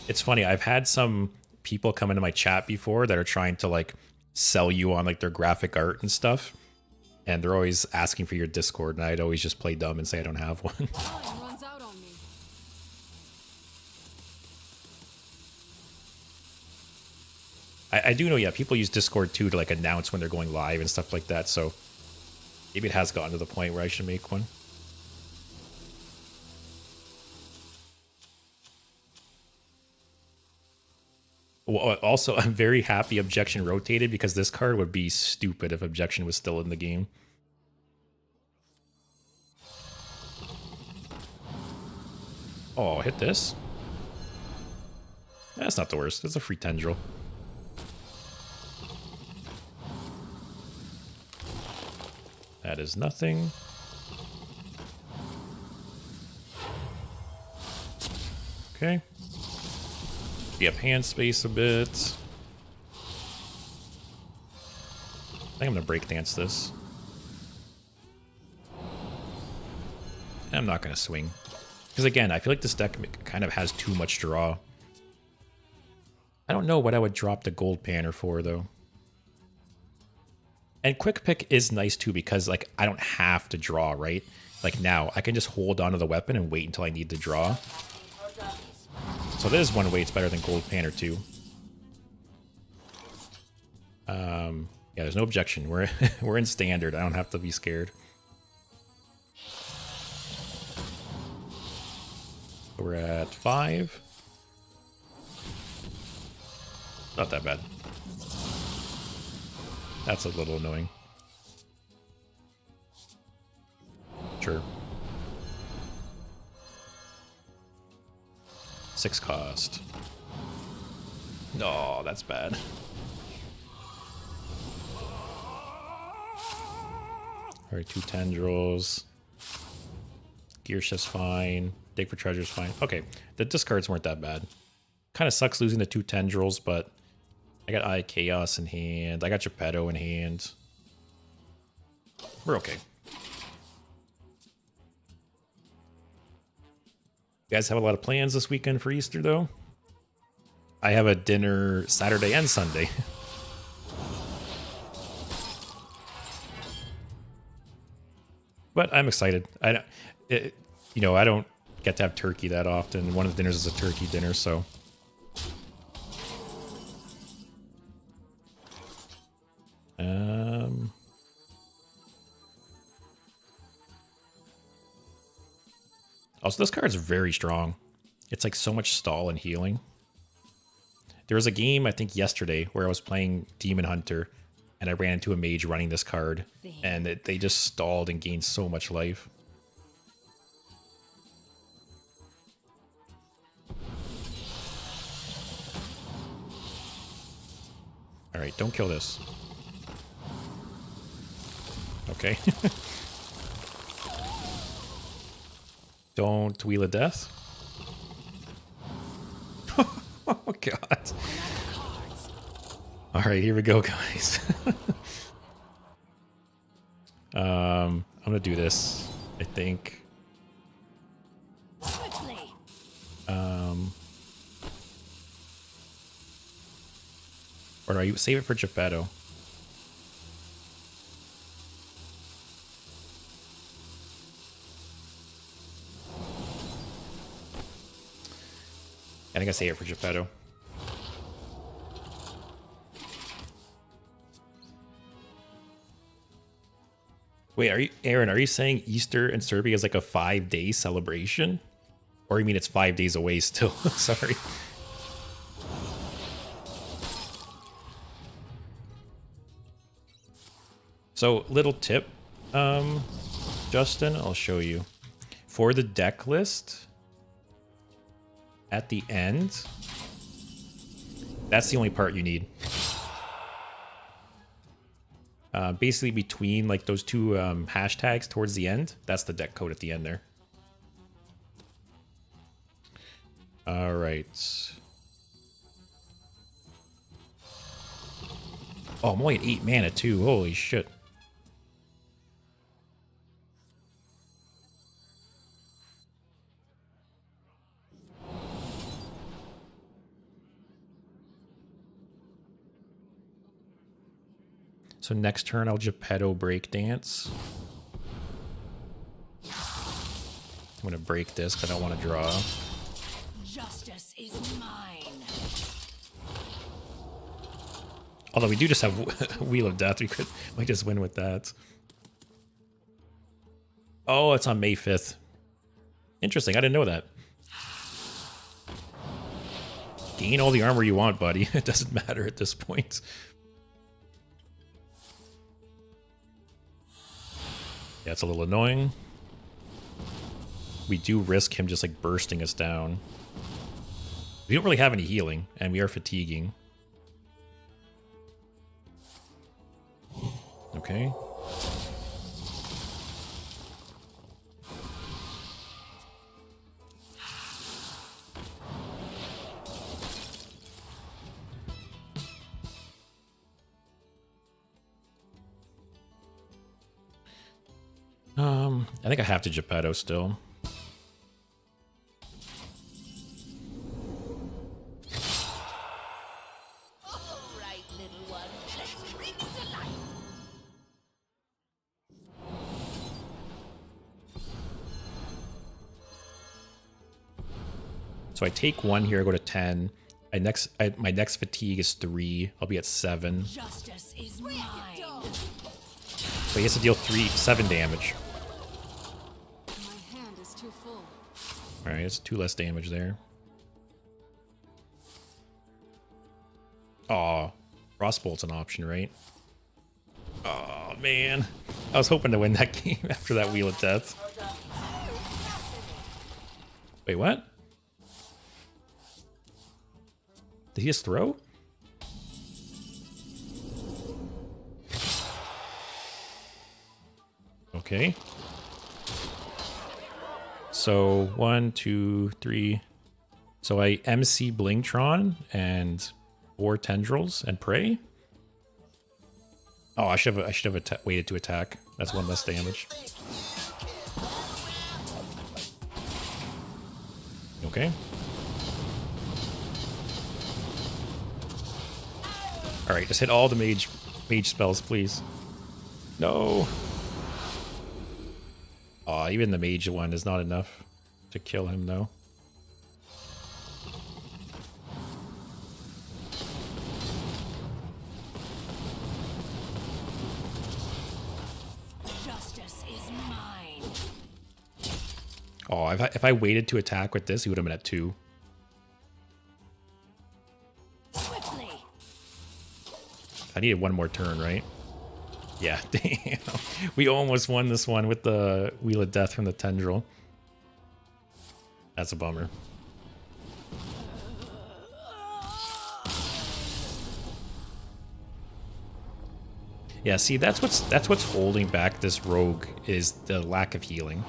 It's funny, I've had some people come into my chat before that are trying to like sell you on like their graphic art and stuff. And they're always asking for your Discord, and I'd always just play dumb and say I don't have one. Time runs out on me. I do know, yeah, people use Discord too to like announce when they're going live and stuff like that, so maybe it has gotten to the point where I should make one. Well, also, I'm very happy Objection rotated because this card would be stupid if Objection was still in the game. Oh, hit this? That's not the worst. It's a free Tendril. That is nothing. Okay. Free up hand space a bit. I think I'm gonna breakdance this. I'm not gonna swing. Because again, I feel like this deck kind of has too much draw. I don't know what I would drop the gold panner for though. And quick pick is nice too because like I don't have to draw, right? Like now I can just hold onto the weapon and wait until I need to draw. So this is one way it's better than gold panner too. Yeah, there's no objection. We're in standard. I don't have to be scared. We're at 5. Not that bad. That's a little annoying. Sure. 6 cost. No, that's bad. Alright, 2 tendrils. Gear shift's fine. Dig for treasure's fine. Okay, the discards weren't that bad. Kind of sucks losing the 2 tendrils, but I got Eye Chaos in hand. I got Geppetto in hand. We're okay. You guys have a lot of plans this weekend for Easter, though? I have a dinner Saturday and Sunday. But I'm excited. You know, I don't get to have turkey that often. One of the dinners is a turkey dinner, so. Also, this card's very strong. It's like so much stall and healing. There was a game, I think yesterday, where I was playing Demon Hunter, and I ran into a mage running this card, and they just stalled and gained so much life. Alright, don't kill this. Okay. Don't Wheel of Death. Oh, God. Alright, here we go, guys. I'm gonna do this, I think. Or do I save it for Geppetto? I think I save it for Geppetto. Wait, Aaron, are you saying Easter in Serbia is like a 5-day celebration? Or you mean it's 5 days away still? Sorry. So, little tip, Justin, I'll show you. For the deck list, at the end, that's the only part you need. Basically between like those two hashtags towards the end, that's the deck code at the end there. All right. Oh, I'm only at 8 mana too. Holy shit. So next turn, I'll Geppetto Breakdance. I'm going to break this because I don't want to draw. Justice is mine. Although we do just have Wheel of Death. We might just win with that. Oh, it's on May 5th. Interesting. I didn't know that. Gain all the armor you want, buddy. It doesn't matter at this point. Yeah, it's a little annoying. We do risk him just like bursting us down. We don't really have any healing, and we are fatiguing. Okay. I think I have to Geppetto still. All right, little one. Let's bring it to life. So I take 1 here, I go to 10. My next fatigue is 3. I'll be at 7. Justice is mine. So he has to deal 7 damage. My hand is too full. Alright, it's 2 less damage there. Aw, Frostbolt's an option, right? Oh man. I was hoping to win that game after that Wheel of Death. Wait, what? Did he just throw? Okay. So 1, 2, 3. So I MC Blingtron and 4 Tendrils and Prey. Oh, I should have waited to attack. That's 1 less damage. Okay. All right, just hit all the mage spells, please. No. Aw, even the mage one is not enough to kill him, though. Justice is mine. Oh, if I waited to attack with this, he would have been at 2. Swiftly. I needed 1 more turn, right? Yeah, damn. We almost won this one with the Wheel of Death from the Tendril. That's a bummer. Yeah, see, that's what's holding back this rogue is the lack of healing.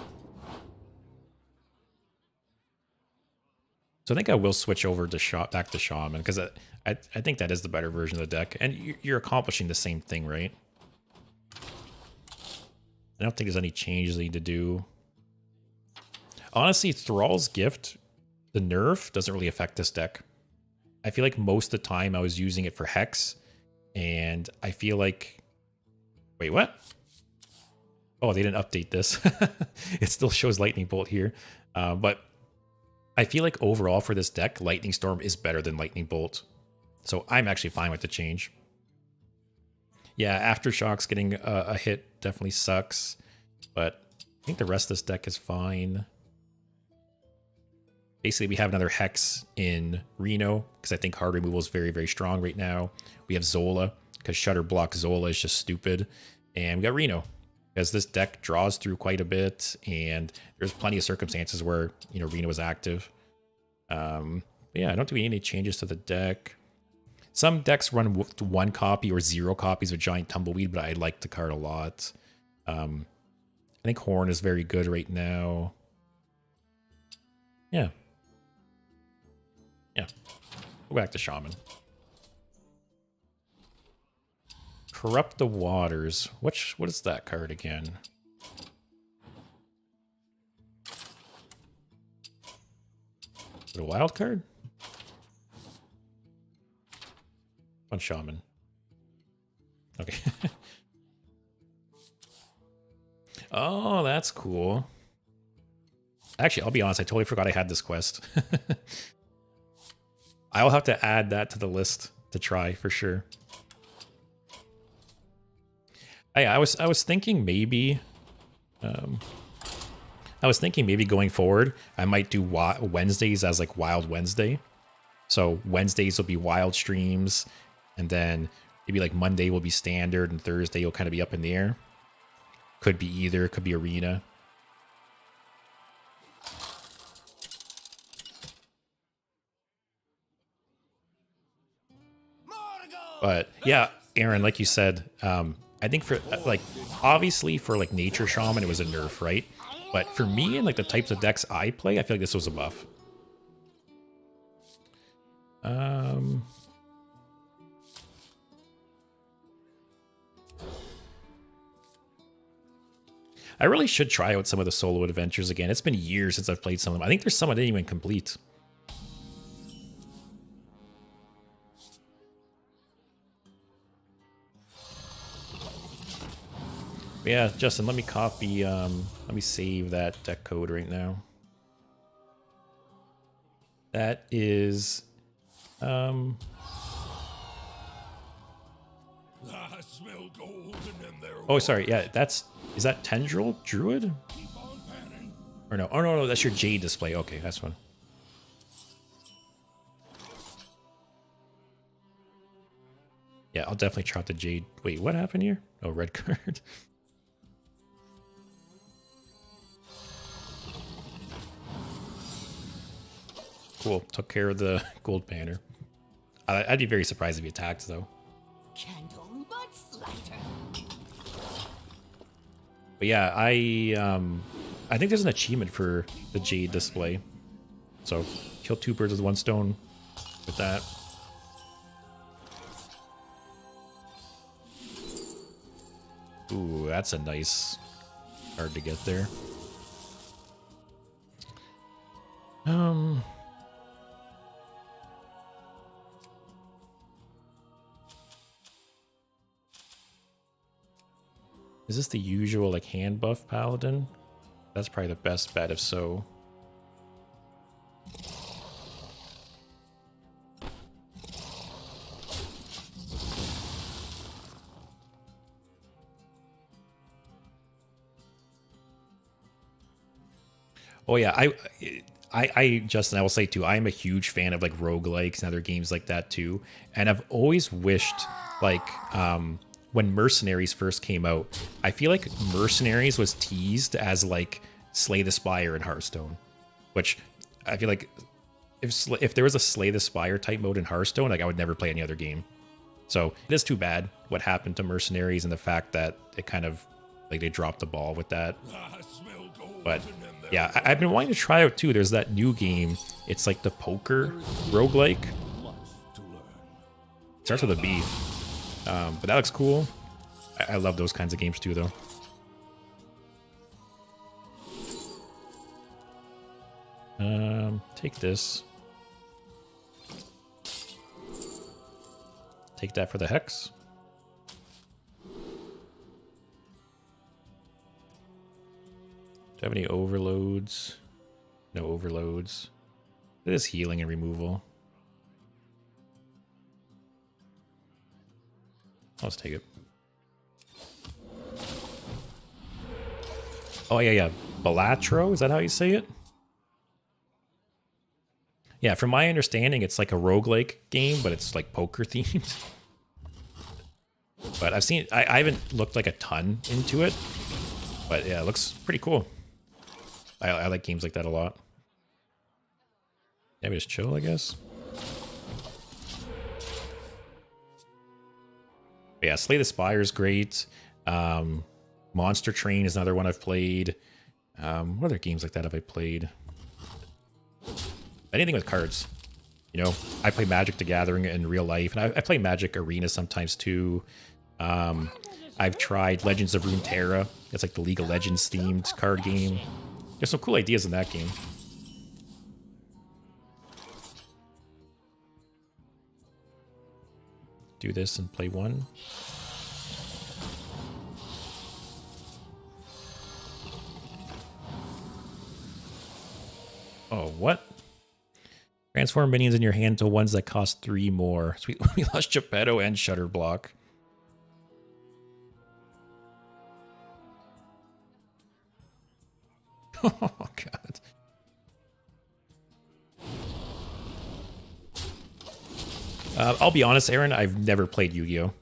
So I think I will switch over to back to Shaman because I think that is the better version of the deck, and you're accomplishing the same thing, right? I don't think there's any changes I need to do. Honestly, Thrall's Gift, the nerf, doesn't really affect this deck. I feel like most of the time I was using it for Hex, and I feel like... Wait, what? Oh, they didn't update this. It still shows Lightning Bolt here. But I feel like overall for this deck, Lightning Storm is better than Lightning Bolt. So I'm actually fine with the change. Yeah, Aftershocks getting a hit definitely sucks, but I think the rest of this deck is fine. Basically, we have another Hex in Reno because I think hard removal is very, very strong right now. We have Zola because Shutter Block Zola is just stupid. And we got Reno because this deck draws through quite a bit, and there's plenty of circumstances where, you know, Reno is active. Yeah, I don't think we need any changes to the deck. Some decks run 1 copy or 0 copies of Giant Tumbleweed, but I like the card a lot. I think Horn is very good right now. Yeah. Yeah. Go back to Shaman. Corrupt the Waters. What is that card again? Is it a wild card? On Shaman. Okay. Oh, that's cool. Actually, I'll be honest, I totally forgot I had this quest. I'll have to add that to the list to try for sure. I was thinking maybe going forward, I might do Wednesdays as like Wild Wednesday. So Wednesdays will be wild streams, and then maybe like Monday will be standard, and Thursday will kind of be up in the air. Could be either, could be arena. But yeah, Aaron, like you said, I think for like obviously for like Nature Shaman it was a nerf, right? But for me and like the types of decks I play, I feel like this was a buff. I really should try out some of the solo adventures again. It's been years since I've played some of them. I think there's some I didn't even complete. But yeah, Justin, let me copy, let me save that deck code right now. That is, I smell golden in their oh, sorry, yeah, is that Tendril Druid? Or no, oh no, that's your Jade display. Okay, that's one. Yeah, I'll definitely try out the Jade. Wait, what happened here? Oh, red card. Cool, took care of the gold banner. I'd be very surprised if he attacked, though. Candle much lighter. But yeah, I think there's an achievement for the Jade display. So, kill 2 birds with 1 stone with that. Ooh, that's a nice card to get there. Is this the usual like hand buff paladin? That's probably the best bet if so. Oh yeah, Justin, I will say too, I am a huge fan of like roguelikes and other games like that too. And I've always wished like when Mercenaries first came out, I feel like Mercenaries was teased as like Slay the Spire in Hearthstone, which I feel like if there was a Slay the Spire type mode in Hearthstone, like I would never play any other game. So it is too bad what happened to Mercenaries and the fact that it kind of like they dropped the ball with that. But yeah, I've been wanting to try out too. There's that new game. It's like the poker roguelike. It starts with a B. But that looks cool. I love those kinds of games too, though. Take this. Take that for the Hex. Do I have any overloads? No overloads. It is healing and removal. Let's take it. Oh, yeah. Balatro? Is that how you say it? Yeah, from my understanding, it's like a roguelike game, but it's like poker themed. But I've seen, I haven't looked like a ton into it, but yeah, it looks pretty cool. I like games like that a lot. Yeah, we just chill, I guess. But yeah, Slay the Spire is great. Monster Train is another one I've played. What other games like that have I played? Anything with cards. You know, I play Magic the Gathering in real life, and I play Magic Arena sometimes too. I've tried Legends of Runeterra. It's like the League of Legends themed card game. There's some cool ideas in that game. Do this and play one. Oh, what? Transform minions in your hand to ones that cost 3 more. Sweet, we lost Geppetto and Shutter Block. Oh, God. I'll be honest, Aaron, I've never played Yu-Gi-Oh!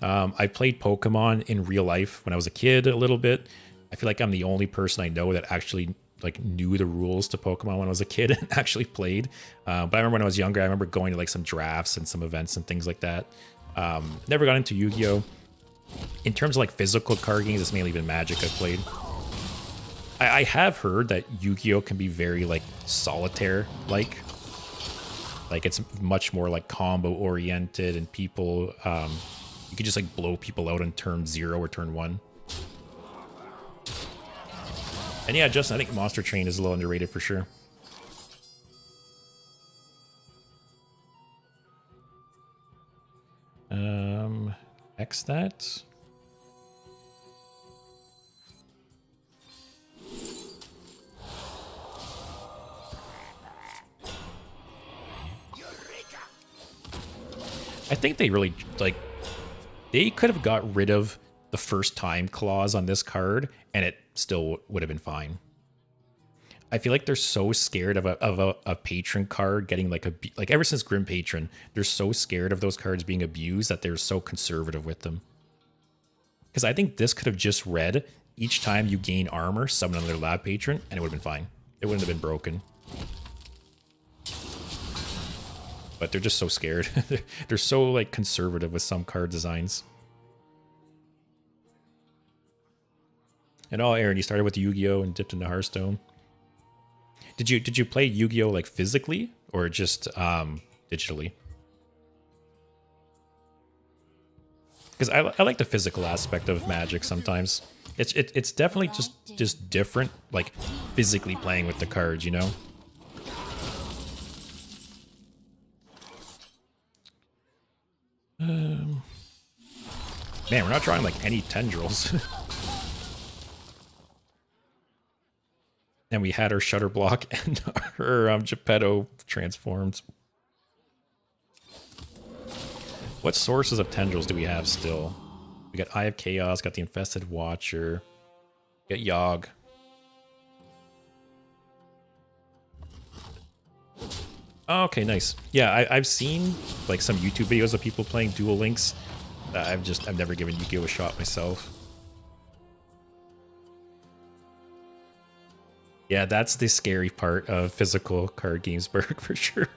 I played Pokemon in real life when I was a kid a little bit. I feel like I'm the only person I know that actually like knew the rules to Pokemon when I was a kid and actually played. But I remember when I was younger, I remember going to like some drafts and some events and things like that. Never got into Yu-Gi-Oh! In terms of like physical card games, it's mainly been Magic I've played. I have heard that Yu-Gi-Oh! Can be very like solitaire-like. Like it's much more like combo oriented and people, you could just like blow people out on turn 0 or turn 1. And yeah, Justin, I think Monster Train is a little underrated for sure. X that. I think they really, like, they could have got rid of the first time clause on this card, and it still would have been fine. I feel like they're so scared of a patron card getting like like ever since Grim Patron, they're so scared of those cards being abused that they're so conservative with them. Because I think this could have just read each time you gain armor, summon another lab patron, and it would have been fine. It wouldn't have been broken. But they're just so scared. They're so like conservative with some card designs. And oh, Aaron, you started with Yu-Gi-Oh! And dipped into Hearthstone. Did you play Yu-Gi-Oh! Like physically or just digitally? Because I like the physical aspect of Magic sometimes. It's definitely just different, like physically playing with the cards, you know. Man, we're not drawing like any tendrils. And we had our Shutter Block and her Geppetto transformed. What sources of tendrils do we have still? We got Eye of Chaos, got the Infested Watcher, got Yogg. Oh, okay, nice. Yeah, I've seen like some YouTube videos of people playing Duel Links. I've never given Yu-Gi-Oh! A shot myself. Yeah, that's the scary part of physical card games, Berg, for sure.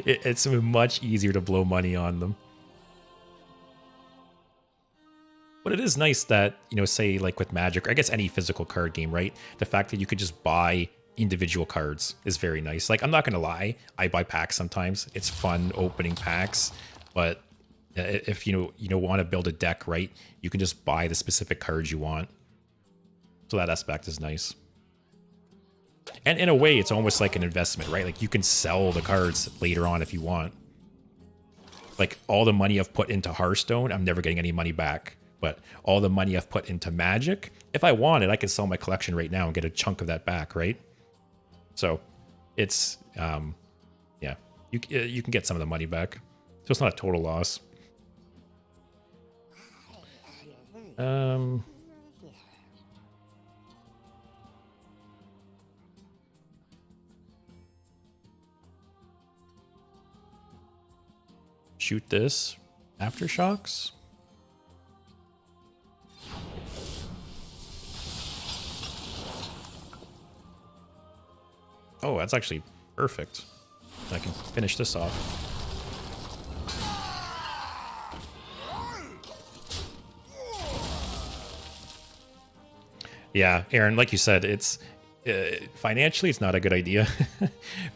It's much easier to blow money on them. But it is nice that, you know, say like with Magic, or I guess any physical card game, right? The fact that you could just buy individual cards is very nice. Like, I'm not going to lie, I buy packs sometimes. It's fun opening packs, but if you want to build a deck, right, you can just buy the specific cards you want. So that aspect is nice. And in a way, it's almost like an investment, right? Like, you can sell the cards later on if you want. Like, all the money I've put into Hearthstone, I'm never getting any money back. But all the money I've put into Magic, if I wanted, I could sell my collection right now and get a chunk of that back, right? So it's, yeah, you can get some of the money back. So it's not a total loss. shoot this. Aftershocks. Oh, that's actually perfect. I can finish this off. Yeah, Aaron, like you said, it's financially it's not a good idea,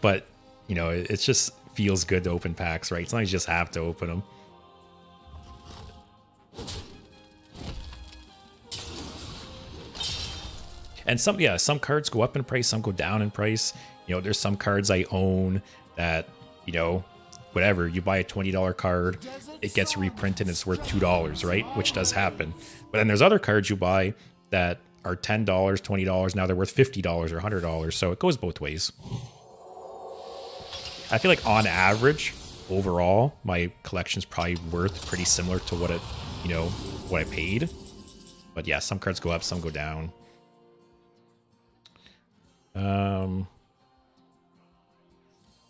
but you know, it just feels good to open packs, right? Sometimes you just have to open them. And some cards go up in price, some go down in price. You know, there's some cards I own that, you know, whatever, you buy a $20 card, it gets reprinted and it's worth $2, right? Which does happen. But then there's other cards you buy that are $10, $20, now they're worth $50 or $100. So it goes both ways. I feel like on average, overall, my collection's probably worth pretty similar to what it, you know, what I paid. But yeah, some cards go up, some go down.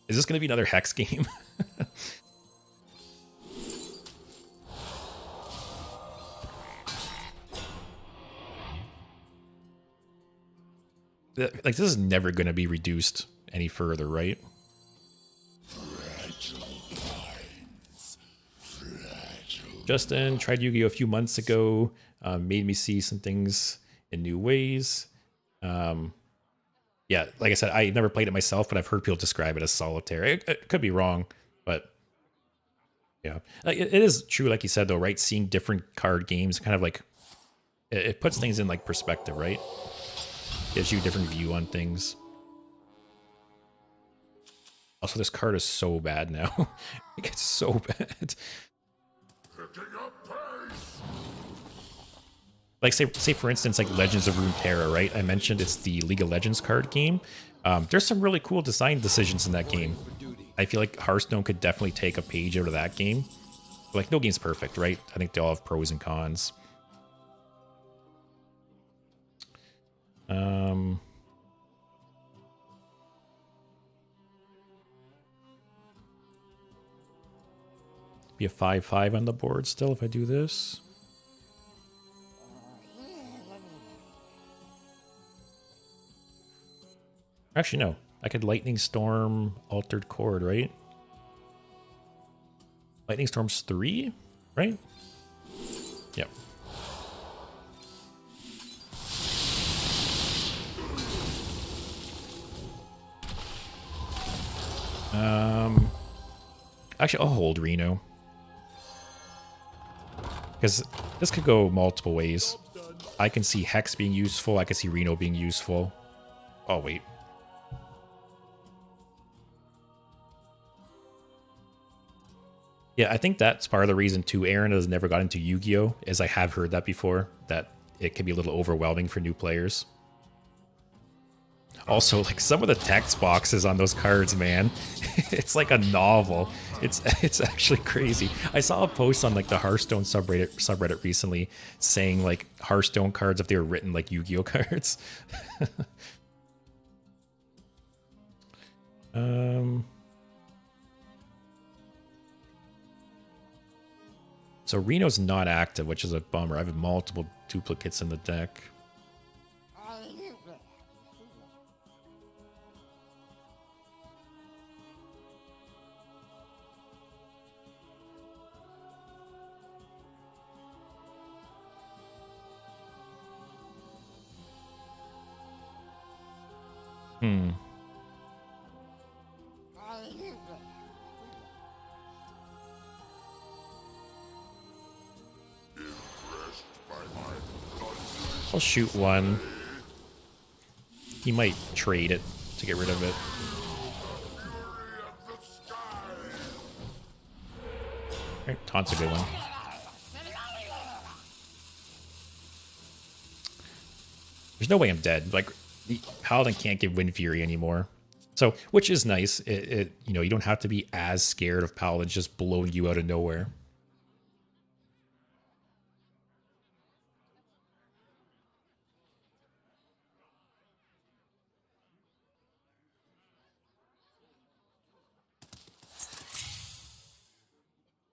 Is this going to be another Hex game? Like, this is never going to be reduced any further, right? Justin tried Yu-Gi-Oh! A few months ago, made me see some things in new ways. Yeah, like I said, I never played it myself, but I've heard people describe it as solitaire. It could be wrong, but yeah. It is true, like you said, though, right? Seeing different card games kind of like, it puts things in like perspective, right? Gives you a different view on things. Also, this card is so bad now. It gets so bad. Like say for instance, like Legends of Runeterra, right? I mentioned it's the League of Legends card game. There's some really cool design decisions in that game. I feel like Hearthstone could definitely take a page out of that game. But like, no game's perfect, right? I think they all have pros and cons. Be a 5/5 on the board still if I do this. Actually, no. I could Lightning Storm Altered Chord, right? Lightning Storm's 3, right? Yep. Actually, I'll hold Reno. Because this could go multiple ways. I can see Hex being useful. I can see Reno being useful. Oh, wait. Yeah, I think that's part of the reason, too, Aaron has never got into Yu-Gi-Oh! Is I have heard that before, that it can be a little overwhelming for new players. Also, like, some of the text boxes on those cards, man, it's like a novel. It's actually crazy. I saw a post on, like, the Hearthstone subreddit recently saying, like, Hearthstone cards if they were written like Yu-Gi-Oh! Cards. So Reno's not active, which is a bummer. I have multiple duplicates in the deck. I'll shoot one. He might trade it to get rid of it. Alright, Taunt's a good one. There's no way I'm dead. Like, the Paladin can't give Wind Fury anymore. So, which is nice. You know, you don't have to be as scared of Paladins just blowing you out of nowhere.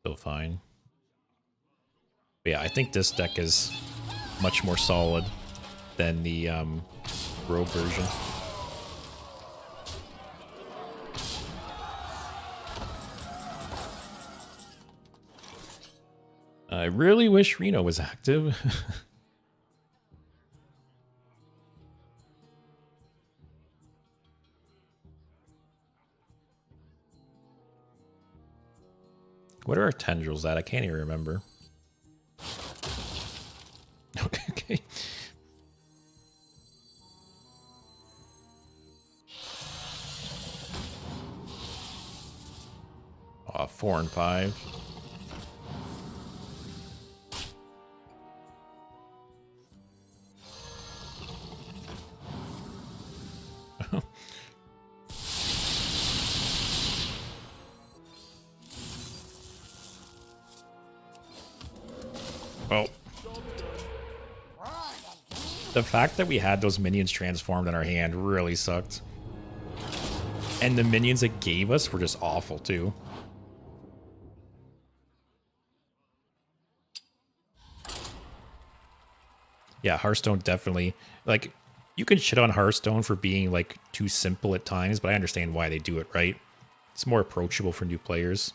So still fine. But yeah, I think this deck is much more solid than the Rogue version. I really wish Reno was active. What are our tendrils at? I can't even remember. Okay. Oh, 4 and 5. Well, the fact that we had those minions transformed in our hand really sucked. And the minions it gave us were just awful too. Yeah, Hearthstone definitely, like, you can shit on Hearthstone for being like too simple at times, but I understand why they do it, right? It's more approachable for new players.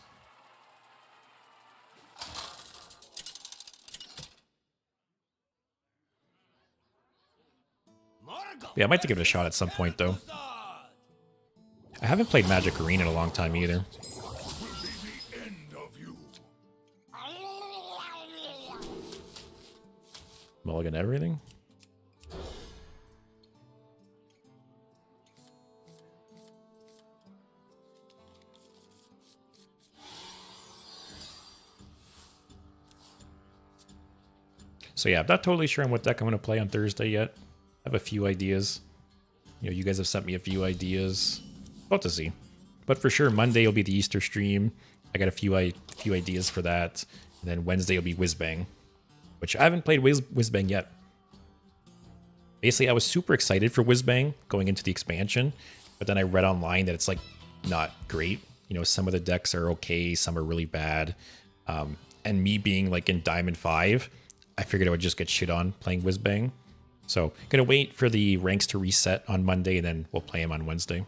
Yeah, I might have to give it a shot at some point, though. I haven't played Magic Arena in a long time either. Mulligan everything? So yeah, I'm not totally sure on what deck I'm going to play on Thursday yet. I have a few ideas. You know, you guys have sent me a few ideas. About to see. But for sure, Monday will be the Easter stream. I got a few ideas for that. And then Wednesday will be Whizbang, which I haven't played Whizbang yet. Basically, I was super excited for Whizbang going into the expansion, but then I read online that it's like not great. You know, some of the decks are okay, some are really bad. And me being like in Diamond 5, I figured I would just get shit on playing Whizbang. So, gonna wait for the ranks to reset on Monday, and then we'll play them on Wednesday.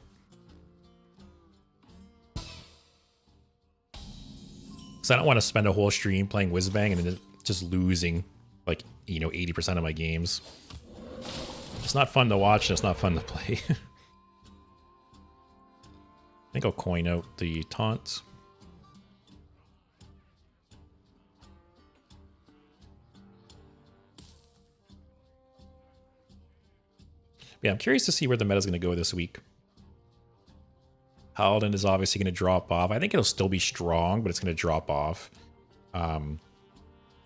So I don't want to spend a whole stream playing Whizbang and then just losing, like, you know, 80% of my games. It's not fun to watch, and it's not fun to play. I think I'll coin out the taunts. Yeah, I'm curious to see where the meta's going to go this week. Paladin is obviously going to drop off. I think it'll still be strong, but it's going to drop off.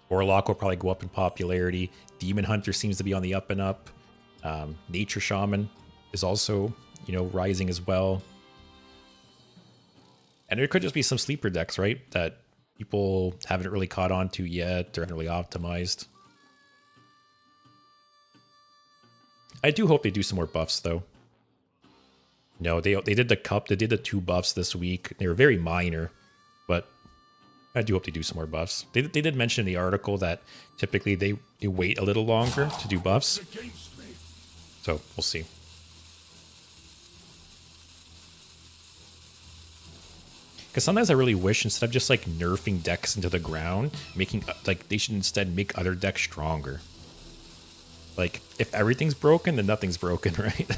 Warlock will probably go up in popularity. Demon Hunter seems to be on the up and up. Nature Shaman is also, you know, rising as well. And there could just be some sleeper decks, right? That people haven't really caught on to yet or haven't really optimized. I do hope they do some more buffs, though. No, they did the cup. They did the 2 buffs this week. They were very minor, but I do hope they do some more buffs. They did mention in the article that typically they wait a little longer to do buffs. So we'll see. Because sometimes I really wish, instead of just like nerfing decks into the ground, making like they should instead make other decks stronger. Like, if everything's broken, then nothing's broken, right?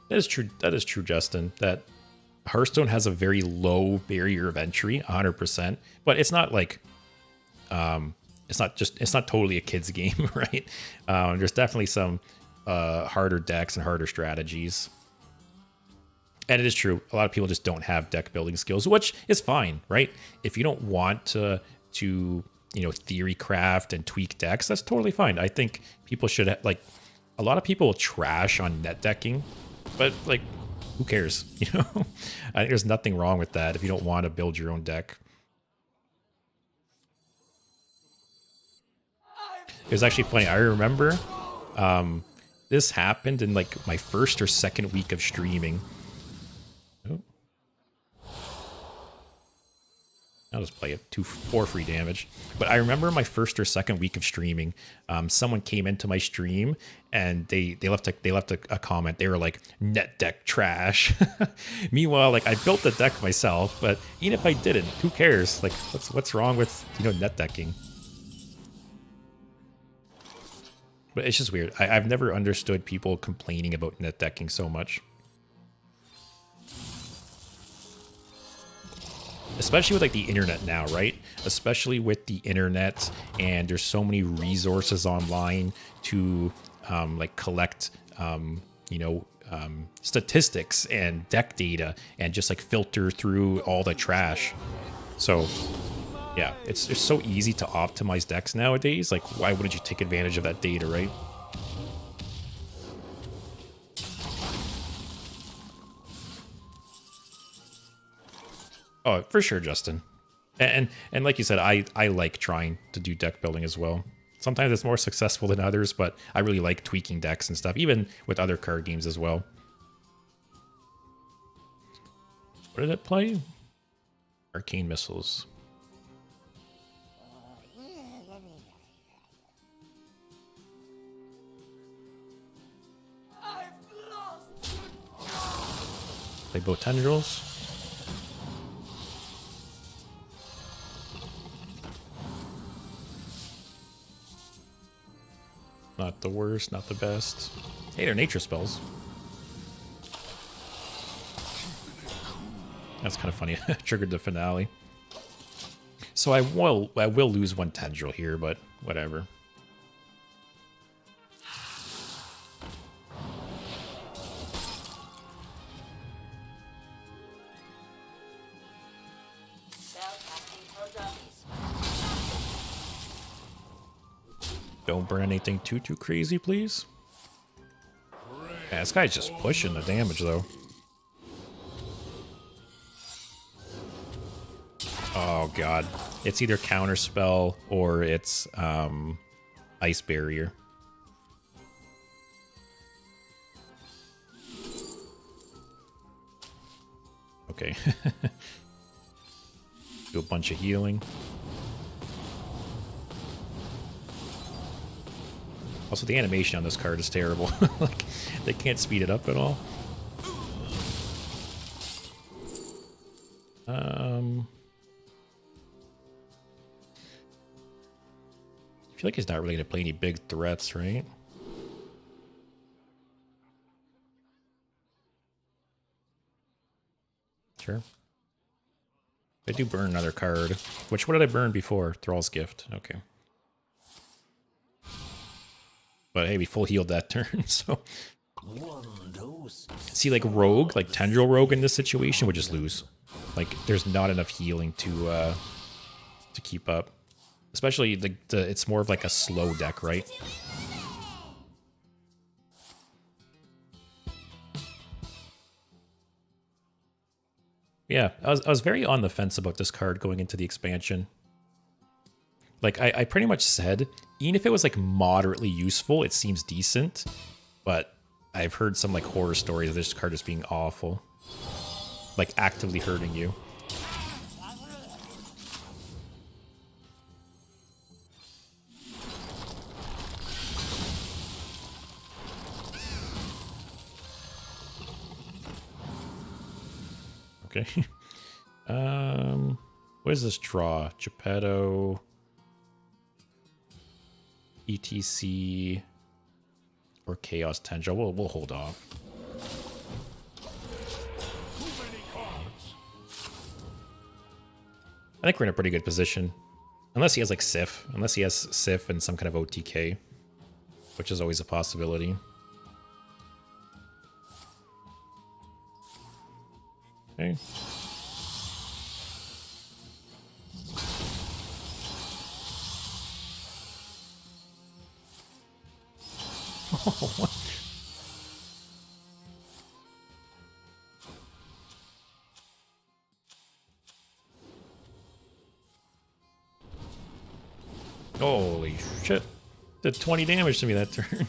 That is true. That is true, Justin. That Hearthstone has a very low barrier of entry, 100%. But it's not like, it's not totally a kid's game, right? There's definitely some harder decks and harder strategies. And it is true, a lot of people just don't have deck building skills, which is fine, right? If you don't want to you know, theory craft and tweak decks, that's totally fine. I think people should like, a lot of people trash on net decking, but like, who cares? You know, I think there's nothing wrong with that if you don't want to build your own deck. It was actually funny. I remember this happened in like my first or second week of streaming. Oh. I'll just play it. 4 free damage. But I remember my first or second week of streaming, someone came into my stream and they left a comment. They were like, net deck trash. Meanwhile, like I built the deck myself, but even if I didn't, who cares? Like what's wrong with, you know, net decking? But it's just weird. I've never understood people complaining about net decking so much. Especially with like the internet now, right? Especially with the internet, and there's so many resources online to like collect, you know, statistics and deck data, and just like filter through all the trash. So yeah, it's so easy to optimize decks nowadays. Like, why wouldn't you take advantage of that data, right? Oh, for sure, Justin. And like you said, I like trying to do deck building as well. Sometimes it's more successful than others, but I really like tweaking decks and stuff, even with other card games as well. What did it play? Arcane Missiles. Play both Tendrils. Not the worst, not the best. Hey, they're nature spells. That's kind of funny. Triggered the finale. So I will lose one Tendril here, but whatever. Don't burn anything too crazy, please. Yeah, this guy's just pushing the damage, though. Oh, God. It's either Counterspell or it's Ice Barrier. Okay. Do a bunch of healing. Also, the animation on this card is terrible. Like, they can't speed it up at all. I feel like he's not really going to play any big threats, right? Sure. I do burn another card. What did I burn before? Thrall's Gift. Okay. But hey, we full healed that turn, so... See, like Rogue, like Tendril Rogue in this situation would just lose. Like, there's not enough healing to keep up. Especially, it's more of like a slow deck, right? Yeah, I was very on the fence about this card going into the expansion. Like, I pretty much said, even if it was, like, moderately useful, it seems decent. But I've heard some, like, horror stories of this card just being awful. Like, actively hurting you. Okay. What is this draw? Geppetto... ETC or Chaos Tendril. We'll hold off. I think we're in a pretty good position. Unless he has like Sif. Unless he has Sif and some kind of OTK. Which is always a possibility. Okay. Holy shit. Did 20 damage to me that turn.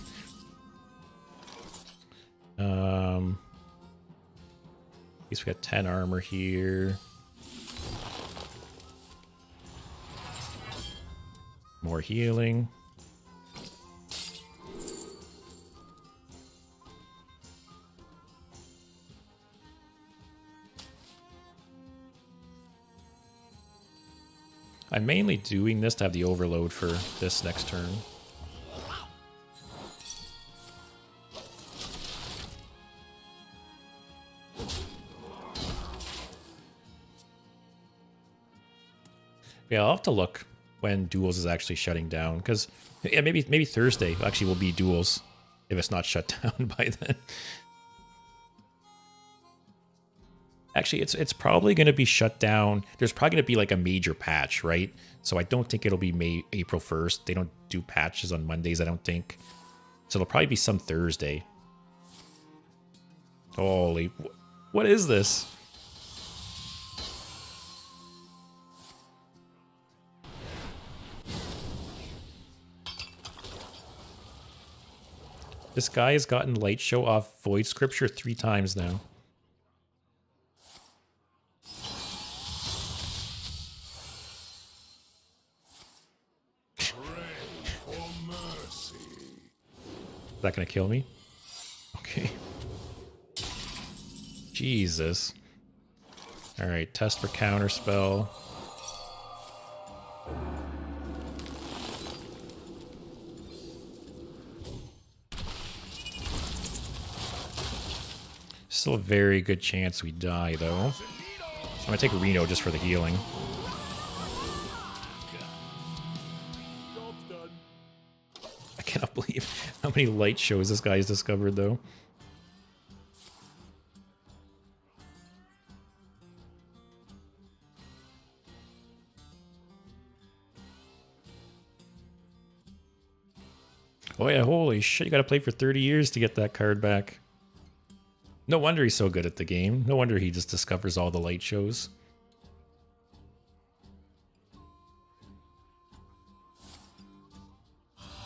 At least we got 10 armor here. More healing. I'm mainly doing this to have the overload for this next turn. Yeah, I'll have to look when duels is actually shutting down, because yeah, maybe Thursday actually will be duels if it's not shut down by then. Actually, it's probably going to be shut down. There's probably going to be like a major patch, right? So I don't think it'll be April 1st. They don't do patches on Mondays, I don't think. So it'll probably be some Thursday. Holy, what is this? This guy has gotten Light Show off Void Scripture 3 times now. Is that gonna kill me? Okay. Jesus. Alright, test for counter spell. Still a very good chance we die, though. I'm gonna take Reno just for the healing. I cannot believe how many light shows this guy has discovered, though. Oh yeah, holy shit, you gotta play for 30 years to get that card back. No wonder he's so good at the game. No wonder he just discovers all the light shows.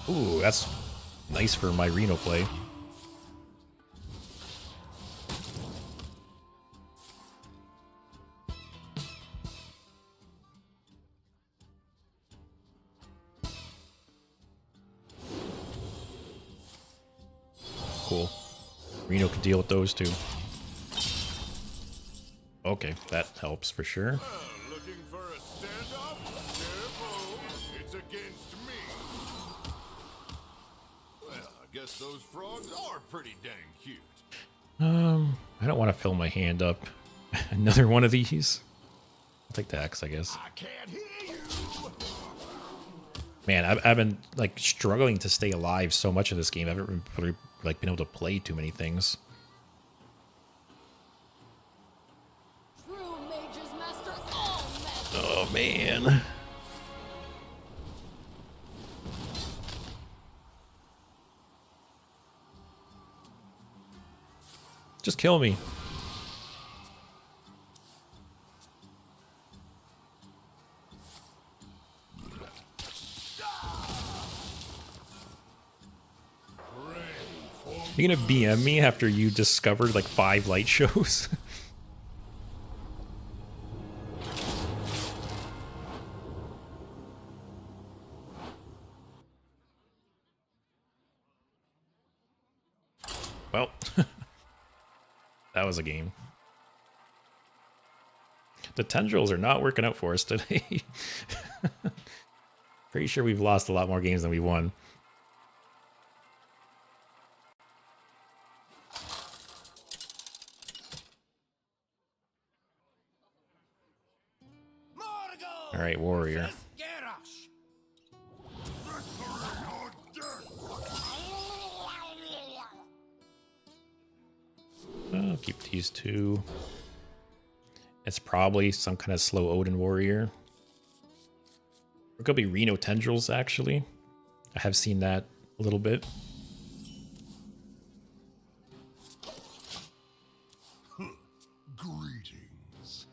Ooh, that's nice for my Reno play. Cool. Reno can deal with those two. Okay, that helps for sure. Looking for a standoff? Careful, it's against me. Well, I guess those frogs are pretty dang cute. I don't want to fill my hand up. Another one of these. I'll take the X, I guess. I can't hear you. Man, I've been like struggling to stay alive so much of this game. I haven't really like been able to play too many things. True mages master all magic. Oh man. Just kill me. You gonna BM me after you discovered like 5 light shows? Well, that was a game. The tendrils are not working out for us today. Pretty sure we've lost a lot more games than we won. All right, warrior. I'll keep these 2. It's probably some kind of slow Odin warrior. It could be Reno tendrils, actually. I have seen that a little bit. Greetings.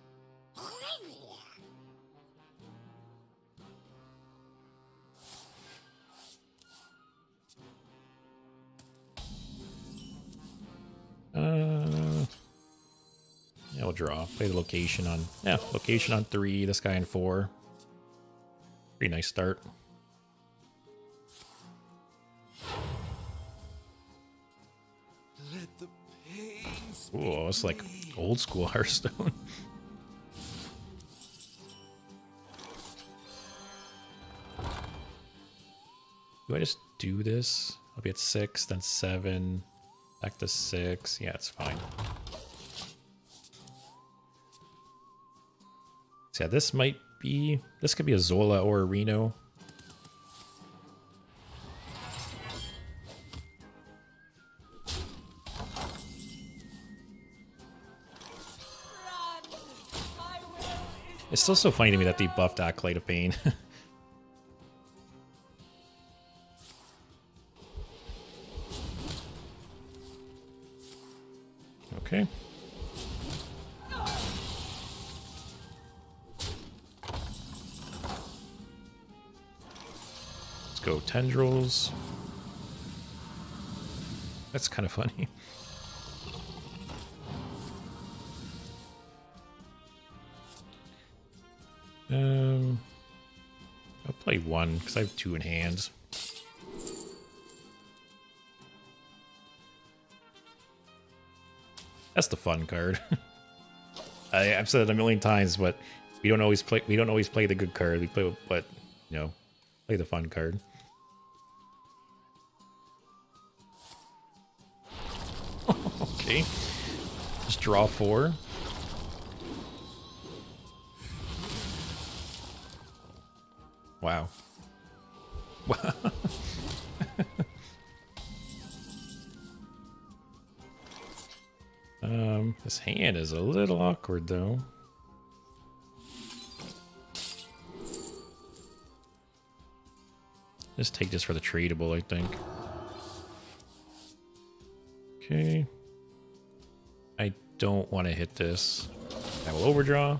draw. Play the location on, yeah, location on 3, this guy on 4. Pretty nice start. Let the pain Ooh, it's like old school Hearthstone. Do I just do this? I'll be at 6, then 7, back to 6. Yeah, it's fine. So yeah, this might be, this could be a Zola or a Reno. It's still so funny to me that they buffed Acolyte of Pain. Okay. Let's go Tendrils. That's kind of funny. I'll play 1 because I have 2 in hand. That's the fun card. I've said it a million times, but we don't always play. We don't always play the good card. We play what, you know, play the fun card. Okay, just draw 4. Wow. Wow. This hand is a little awkward though. Just take this for the tradable, I think. Okay. I don't want to hit this. I will overdraw.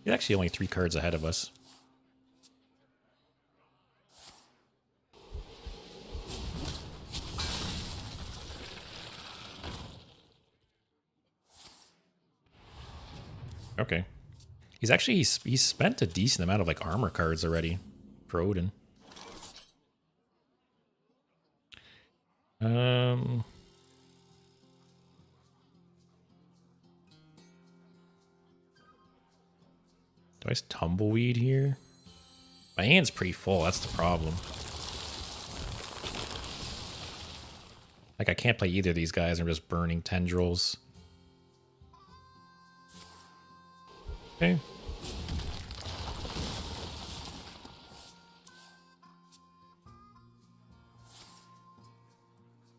He's actually only 3 cards ahead of us. Okay. He's spent a decent amount of like armor cards already for Odin. Do I just tumbleweed here? My hand's pretty full, that's the problem. Like I can't play either of these guys, I'm just burning tendrils. Okay.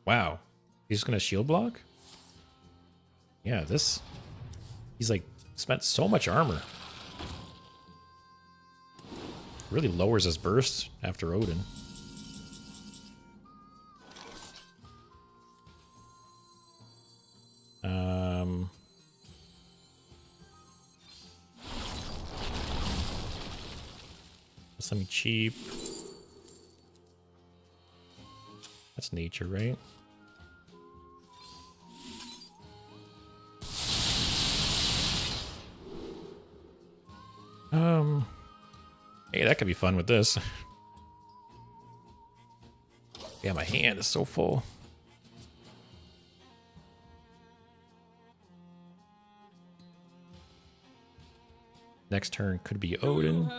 Wow. He's just gonna shield block? Yeah, this... He's like spent so much armor. Really lowers his burst after Odin. Something cheap. That's nature, right? Hey, that could be fun with this. Yeah, my hand is so full. Next turn could be Odin.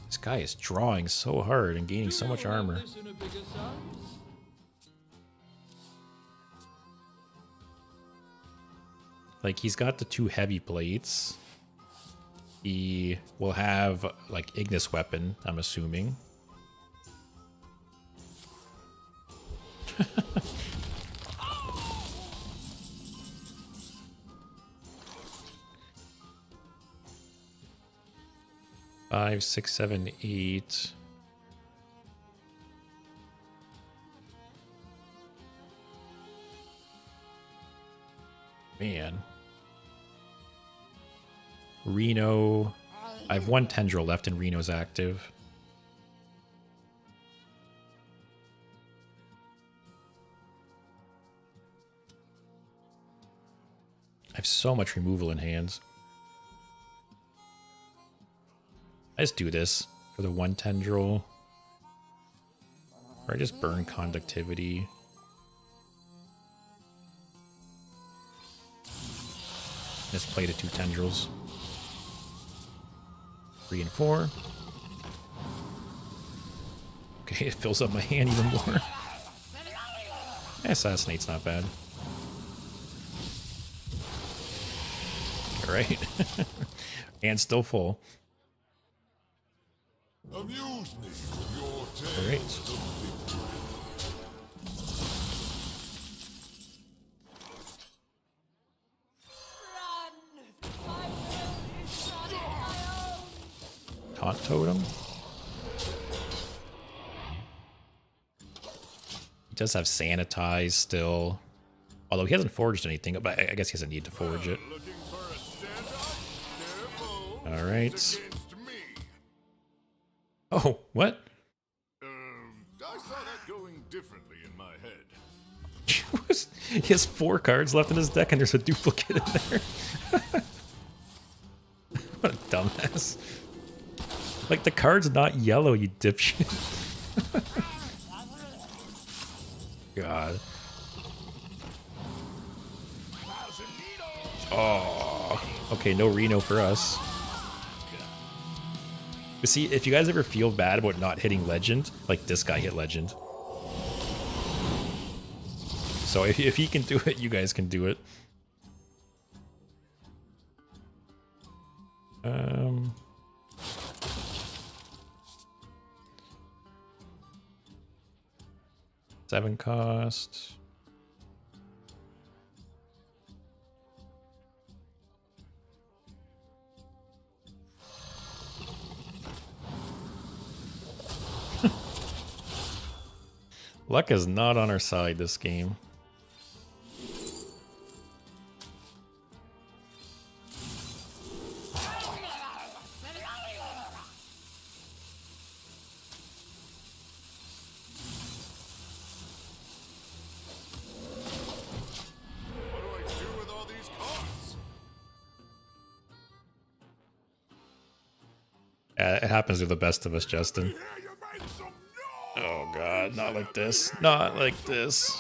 This guy is drawing so hard and gaining so much armor. Like, he's got the 2 heavy plates. He will have, like, Ignis Weapon, I'm assuming. Five, 6, 7, 8. Man. Reno. I have one Tendril left and Reno's active. I have so much removal in hands. I just do this for the one Tendril. Or I just burn conductivity. Just play the two Tendrils. 3 and 4. Okay, it fills up my hand even more. Assassinate's not bad. Alright. And still full. Amuse me with your tales Alright. of victory. Run! My will is not my own! Taunt Totem. He does have Sanitize still. Although he hasn't forged anything, but I guess he doesn't need to forge it. Looking for a standoff? Careful. Alright. Against me. Oh, what? I saw that going differently in my head. He has 4 cards left in his deck and there's a duplicate in there. What a dumbass. Like, the card's not yellow, you dipshit. God. Oh. Okay, no Reno for us. But see, if you guys ever feel bad about not hitting Legend, like this guy hit Legend. So if he can do it, you guys can do it. Seven cost. Luck is not on our side this game. What do I do with all these cards? It happens to the best of us, Justin. Yeah, you made some noise. Oh god, not like this. Not like this.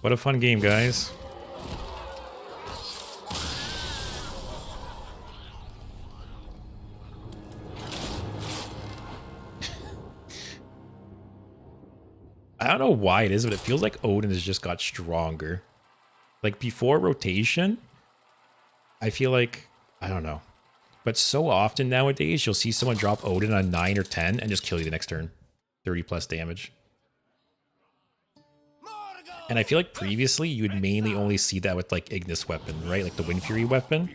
What a fun game, guys. I don't know why it is, but it feels like Odin has just got stronger. Like before rotation, I feel like, I don't know. But so often nowadays, you'll see someone drop Odin on 9 or 10 and just kill you the next turn. 30 plus damage. And I feel like previously, you would mainly only see that with like Ignis weapon, right? Like the Wind Fury weapon.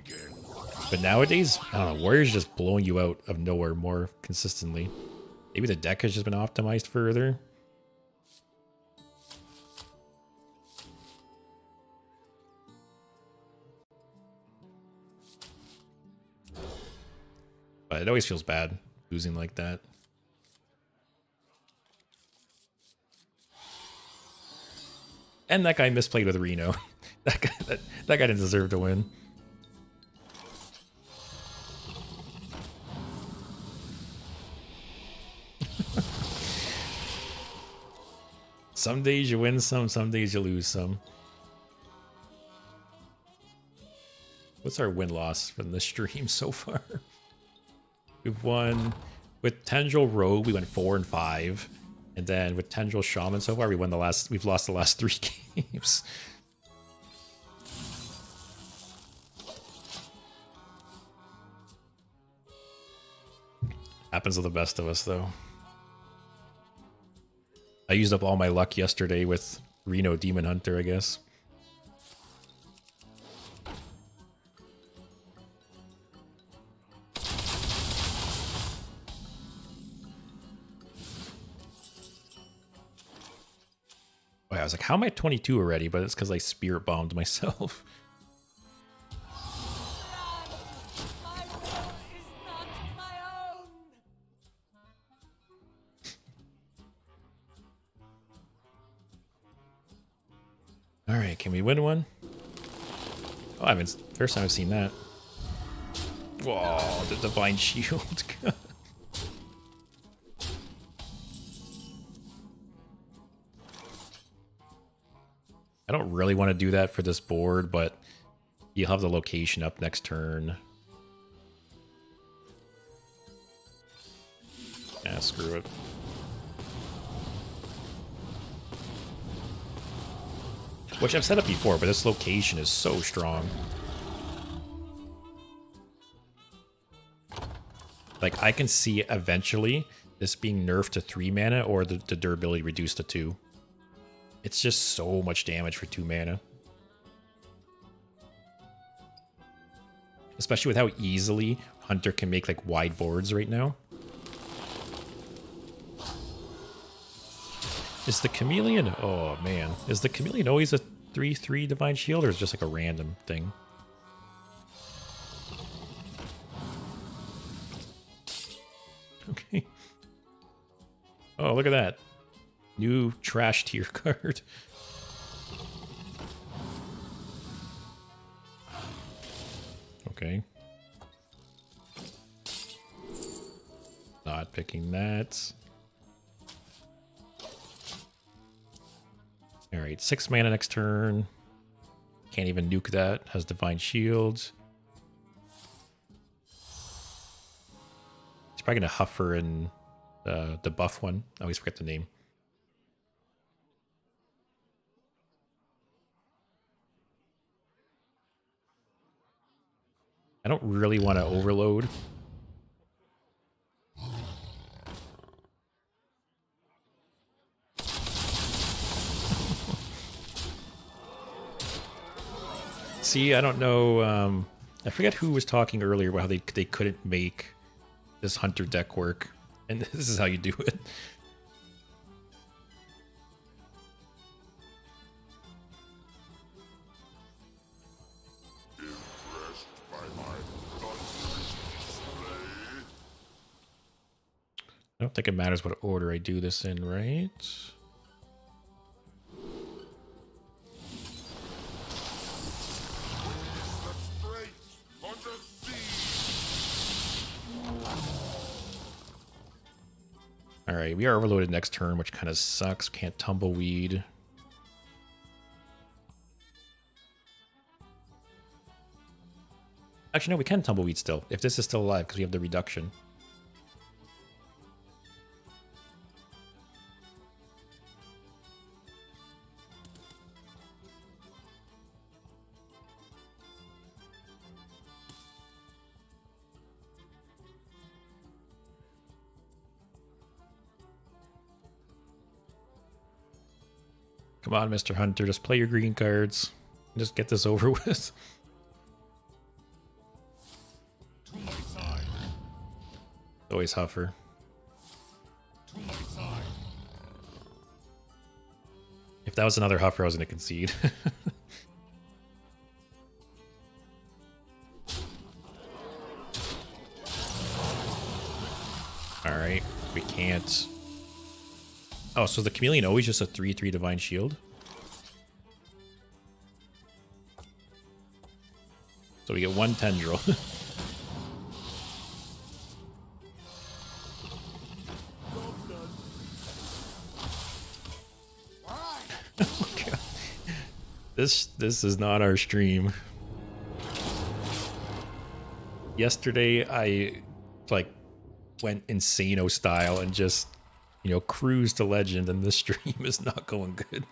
But nowadays, I don't know, Warrior's just blowing you out of nowhere more consistently. Maybe the deck has just been optimized further. But it always feels bad losing like that. And that guy misplayed with Reno. that guy didn't deserve to win. Some days you win some days you lose some. What's our win-loss from this stream so far? We've won with Tendril Rogue, we went 4 and 5. And then with Tendril Shaman so far, we've lost the last 3 games. Happens to the best of us, though. I used up all my luck yesterday with Reno Demon Hunter, I guess. Oh, I was like, how am I 22 already? But it's because I spirit bombed myself. My will is not my own. All right, can we win one? Oh, I haven't. First time I've seen that. Whoa, the Divine Shield. I don't really want to do that for this board, but you'll have the location up next turn. Ah, screw it. Which I've said it before, but this location is so strong. Like, I can see eventually this being nerfed to 3 mana or the durability reduced to 2. It's just so much damage for 2 mana. Especially with how easily Hunter can make like wide boards right now. Is the Chameleon... Oh, man. Is the Chameleon always a 3/3 Divine Shield, or is it just like a random thing? Okay. Oh, look at that. New trash tier card. Okay. Not picking that. Alright, 6 mana next turn. Can't even nuke that. Has Divine Shields. He's probably going to Huffer and the buff one. I always forget the name. I don't really want to overload. See, I don't know. I forget who was talking earlier about how they couldn't make this Hunter deck work, and this is how you do it. Impressed by my thunderous display? I don't think it matters what order I do this in, right? The straits under siege. Alright, we are overloaded next turn, which kind of sucks. Can't tumbleweed. Actually, no, we can tumbleweed still, if this is still alive, because we have the reduction. Come on, Mr. Hunter, just play your green cards. Just get this over with. To my side. Always Huffer. To my side. If that was another Huffer, I was going to concede. Alright, we can't. Oh, so the Chameleon always just a 3/3 Divine Shield? So we get one Tendril. Oh God. This is not our stream. Yesterday I like went insano style and just, you know, cruised to legend, and this stream is not going good.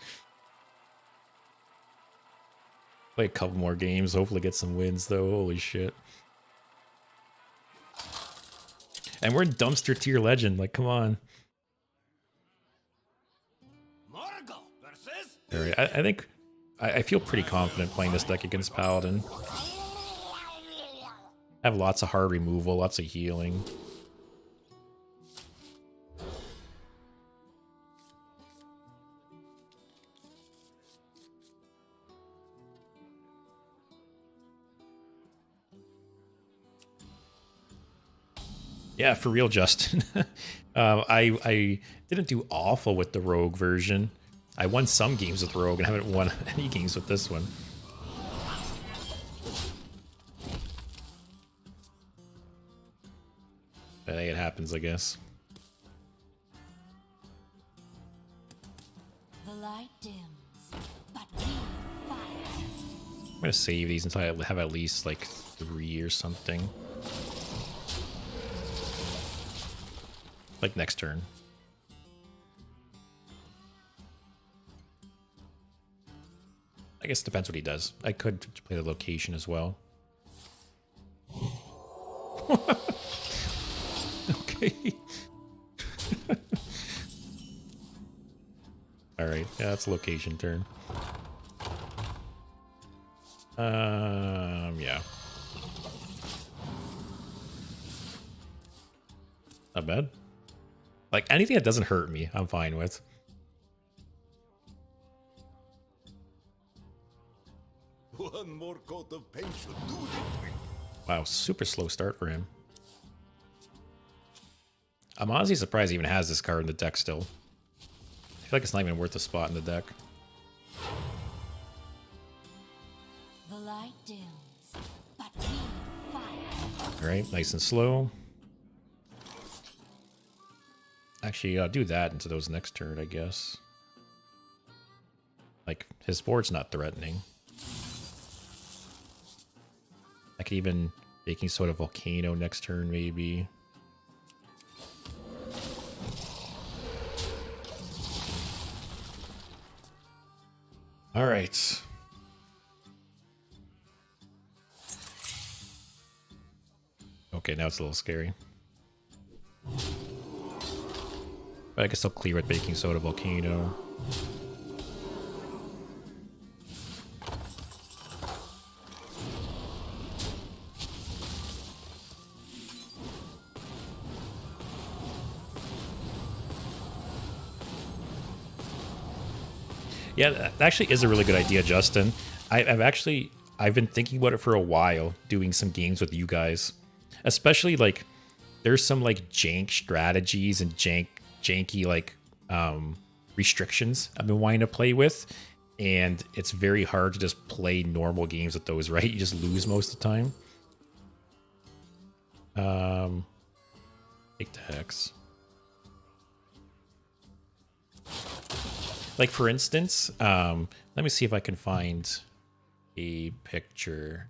Play a couple more games, hopefully get some wins though. Holy shit. And we're in dumpster tier legend, like come on. Morgul versus All right, I think I feel pretty confident playing this deck against Paladin. I have lots of hard removal, lots of healing. Yeah, for real, Justin. I didn't do awful with the Rogue version. I won some games with Rogue and haven't won any games with this one. I think it happens, I guess. The light dims, but we fight. I'm gonna save these until I have at least like 3 or something. Like next turn. I guess it depends what he does. I could play the location as well. Okay. Alright, yeah, that's location turn. Yeah. Not bad. Like, anything that doesn't hurt me, I'm fine with. One more coat of paint should do the trick. Wow, super slow start for him. I'm honestly surprised he even has this card in the deck still. I feel like it's not even worth a spot in the deck. The light dims, but we fight. Alright, nice and slow. Actually, I'll do that into those next turn, I guess. Like, his board's not threatening. I could even Baking Soda Volcano next turn, maybe. Alright. Okay, now it's a little scary. But I guess I'll clear it Baking Soda Volcano. Yeah, that actually is a really good idea, Justin. I've been thinking about it for a while, doing some games with you guys. Especially, like, there's some, like, jank strategies and janky, like, restrictions I've been wanting to play with. And it's very hard to just play normal games with those, right? You just lose most of the time. Take the Hex. Like, for instance, let me see if I can find a picture.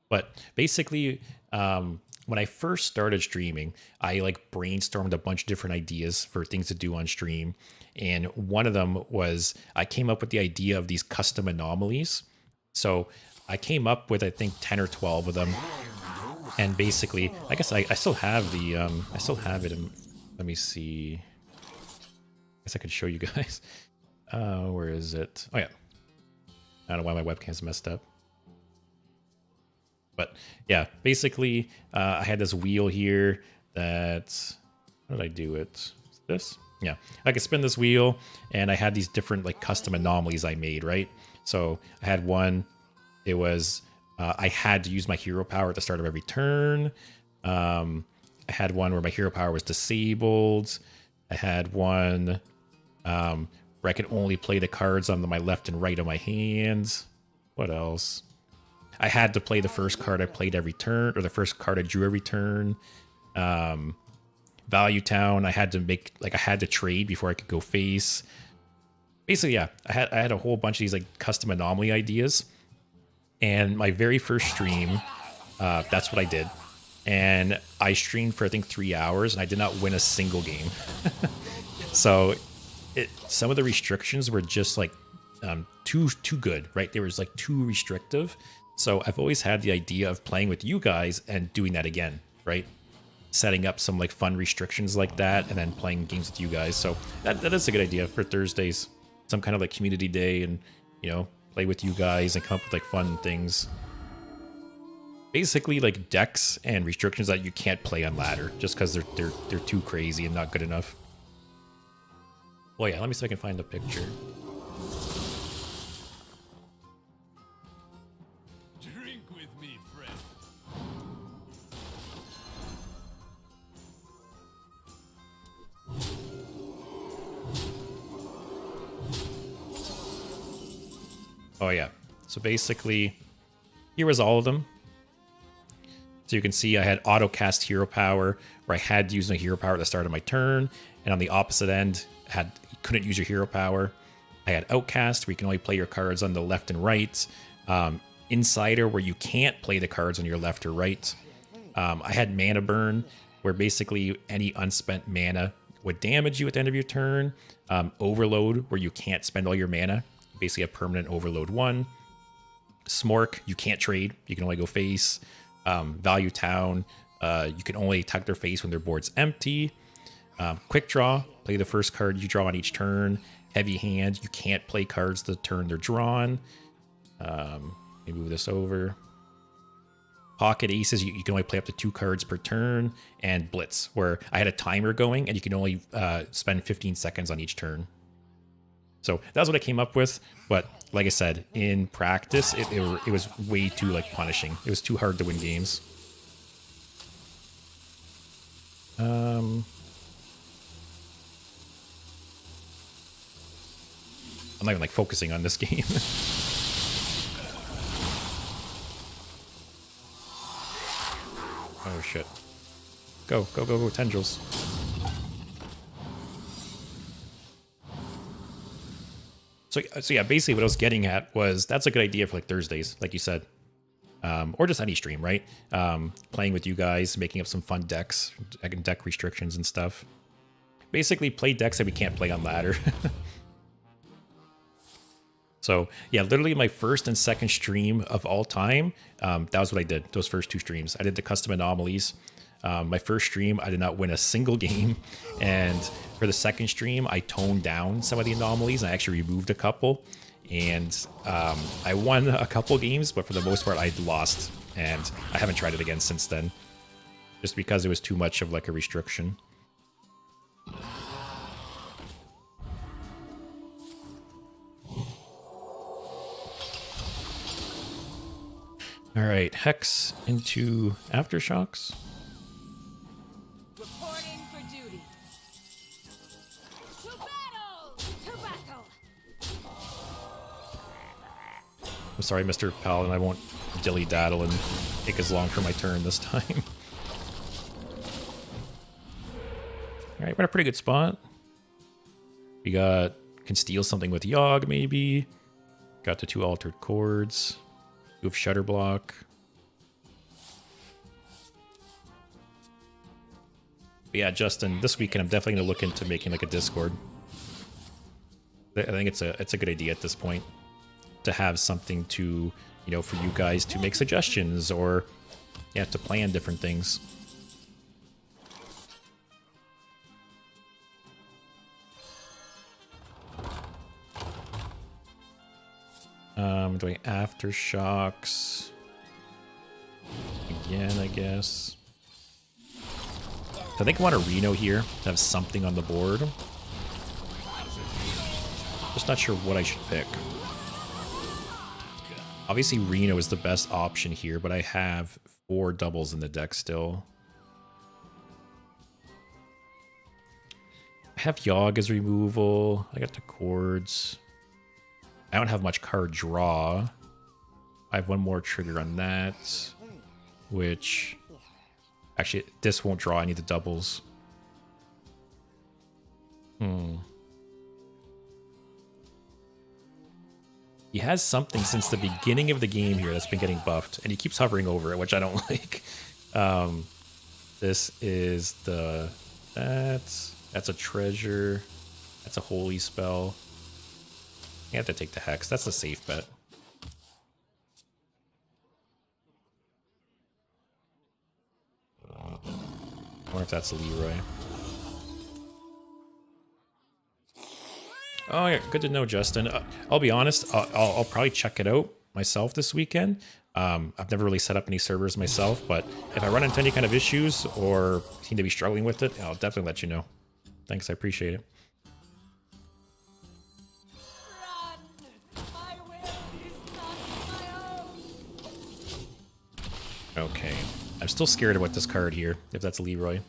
But basically, when I first started streaming, I like brainstormed a bunch of different ideas for things to do on stream. And one of them was I came up with the idea of these custom anomalies. So I came up with, I think, 10 or 12 of them. And basically, I guess I still have the, I still have it in, let me see. I guess I could show you guys. Where is it? Oh yeah. I don't know why my webcam's messed up. But yeah, basically, I had this wheel here that, how did I do it? This? Yeah, I could spin this wheel, and I had these different like custom anomalies I made, right? So I had one, it was, I had to use my hero power at the start of every turn. I had one where my hero power was disabled. I had one where I could only play the cards on my left and right of my hands. What else? I had to play the first card I played every turn, or the first card I drew every turn. Value Town, I had to make, like, I had to trade before I could go face. Basically, yeah, I had a whole bunch of these like custom anomaly ideas. And my very first stream, that's what I did. And I streamed for, I think, 3 hours, and I did not win a single game. So some of the restrictions were just like too good, right? They were just like too restrictive. So I've always had the idea of playing with you guys and doing that again, right? setting up some like fun restrictions like that, and then playing games with you guys. So that is a good idea for Thursdays. Some kind of like community day, and you know, play with you guys and come up with like fun things. Basically like decks and restrictions that you can't play on ladder just because they're too crazy and not good enough. Oh yeah, let me see if I can find a picture. Drink with me, friend. Oh yeah, so basically here was all of them. So you can see I had auto cast hero power, where I had to use my hero power at the start of my turn, and on the opposite end, couldn't use your hero power. I had outcast, where you can only play your cards on the left and right. Insider, where you can't play the cards on your left or right. I had mana burn, where basically any unspent mana would damage you at the end of your turn. Overload, where you can't spend all your mana. You basically have permanent overload 1. Smork, you can't trade. You can only go face. Value Town, you can only attack their face when their board's empty. Quick Draw, play the first card you draw on each turn. Heavy Hand, you can't play cards the turn they're drawn. Let me move this over. Pocket Aces, you can only play up to 2 cards per turn. And Blitz, where I had a timer going and you can only spend 15 seconds on each turn. So that's what I came up with, but like I said, in practice, it was way too like punishing. It was too hard to win games. I'm not even like focusing on this game. Oh shit! Go Tendrils! So yeah, basically what I was getting at was that's a good idea for like Thursdays, like you said, or just any stream, right? Playing with you guys, making up some fun decks, deck restrictions and stuff. Basically, play decks that we can't play on ladder. So yeah, literally my first and second stream of all time, that was what I did. Those first 2 streams, I did the custom anomalies. My first stream, I did not win a single game, and for the second stream, I toned down some of the anomalies. I actually removed a couple, and I won a couple games, but for the most part, I lost, and I haven't tried it again since then, just because it was too much of like a restriction. All right, Hex into Aftershocks. Reporting for duty. To battle! To battle! I'm sorry, Mr. Paladin, I won't dilly-daddle and take as long for my turn this time. Alright, we're in a pretty good spot. We can steal something with Yogg, maybe. Got the 2 altered chords. We have Shutter Block. But yeah, Justin, this weekend I'm definitely gonna look into making like a Discord. I think it's a good idea at this point to have something to, you know, for you guys to make suggestions or yeah, to plan different things. Doing Aftershocks again, I guess. I think I want a Reno here to have something on the board. Just not sure what I should pick. Obviously, Reno is the best option here, but I have 4 doubles in the deck still. I have Yogg as removal. I got the chords. I don't have much card draw. I have 1 more trigger on that, which actually this won't draw. I need the doubles. He has something since the beginning of the game here that's been getting buffed, and he keeps hovering over it, which I don't like. This is the that's a treasure. That's a holy spell. You have to take the Hex. That's a safe bet. wonder if that's Leroy. Oh yeah, good to know, Justin. I'll be honest, I'll probably check it out myself this weekend. I've never really set up any servers myself, but if I run into any kind of issues or seem to be struggling with it, I'll definitely let you know. Thanks, I appreciate it. Run! My will is not my own! Okay. I'm still scared about this card here, if that's Leroy.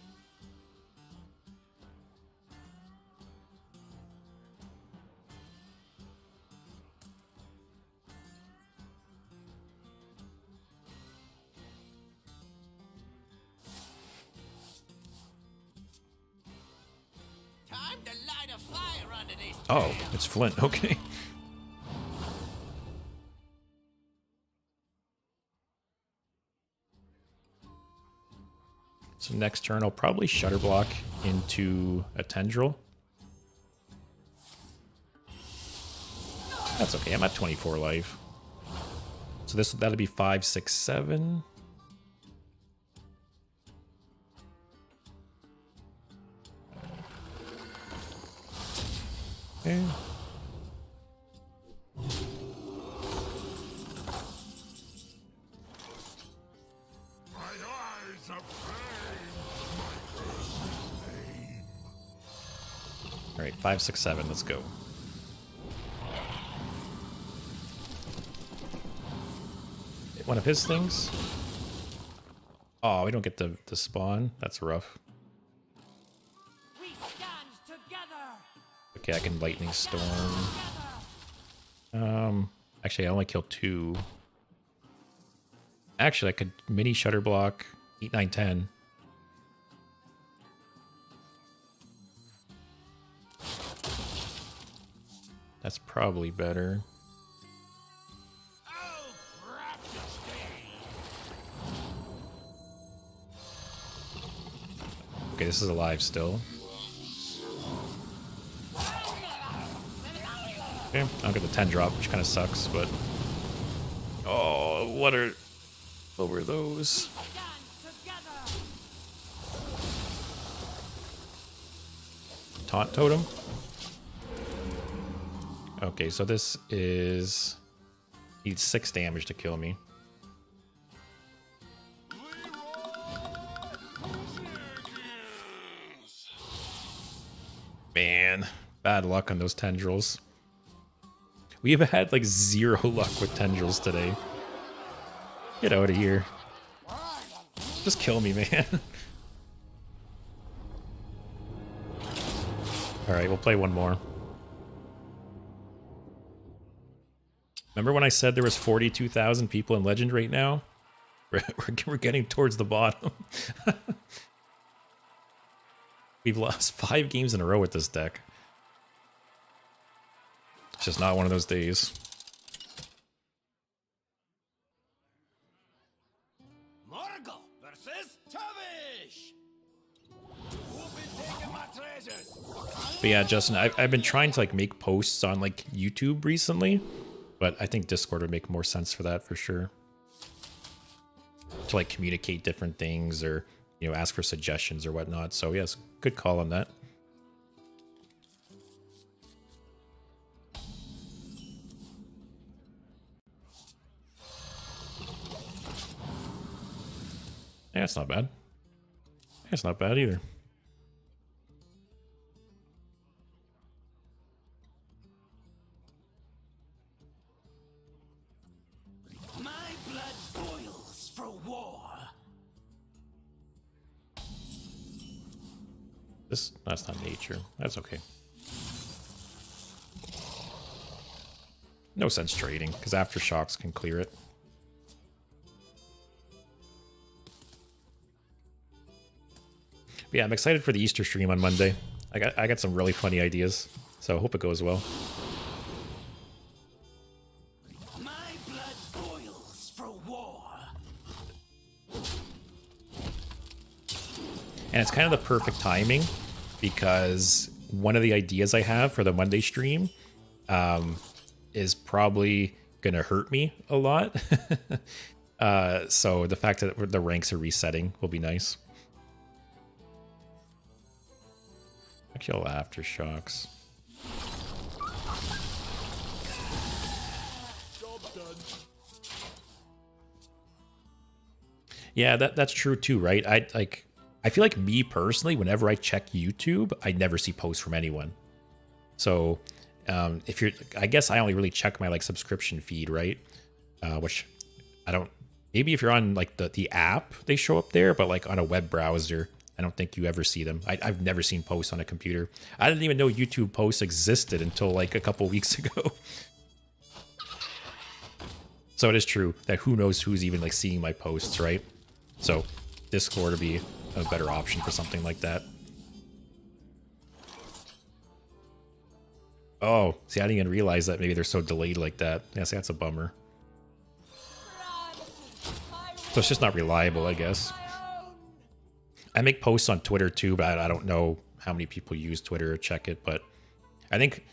Time to light a fire under these Oh, it's Flint. Okay. So next turn, I'll probably Shutter Block into a Tendril. That's okay. I'm at 24 life. So that'll be 5, 6, 7. Okay. All right, 5, 6, 7. Let's go. One of his things. Oh, we don't get the spawn. That's rough. We stand together! Okay, I can Lightning Storm. Actually, I only killed 2. Actually, I could mini Shutter Block, 8, 9, 10. That's probably better. Okay, this is alive still. Okay, I don't get the 10 drop, which kind of sucks, but... Oh, what were those? Stand together! Taunt Totem? Okay, so this is... Needs 6 damage to kill me. Man, bad luck on those tendrils. We have had like 0 luck with tendrils today. Get out of here. Just kill me, man. Alright, we'll play one more. Remember when I said there was 42,000 people in Legend right now? We're getting towards the bottom. We've lost 5 games in a row with this deck. It's just not one of those days. Morgul versus Tavish. Who'll be taking my treasures? But yeah, Justin, I've been trying to like make posts on like YouTube recently, but I think Discord would make more sense for that for sure. To like communicate different things or, you know, ask for suggestions or whatnot. So yes, good call on that. Yeah, it's not bad. It's not bad either. My blood boils for war. That's not nature. That's okay. No sense trading, because Aftershocks can clear it. But yeah, I'm excited for the Easter stream on Monday. I got some really funny ideas, so I hope it goes well. My blood boils for war. And it's kind of the perfect timing because one of the ideas I have for the Monday stream is probably going to hurt me a lot. So the fact that the ranks are resetting will be nice. Kill aftershocks. Yeah, that's true too, right? I feel like me personally, whenever I check YouTube, I never see posts from anyone. So if you're, I guess I only really check my like subscription feed, right? Which I don't. Maybe if you're on like the app, they show up there, but like on a web browser, I don't think you ever see them. I've never seen posts on a computer. I didn't even know YouTube posts existed until like a couple weeks ago. So it is true that who knows who's even like seeing my posts, right? So Discord would be a better option for something like that. Oh, see, I didn't even realize that maybe they're so delayed like that. Yeah, see, that's a bummer. So it's just not reliable, I guess. I make posts on Twitter too, but I don't know how many people use Twitter or check it. But I think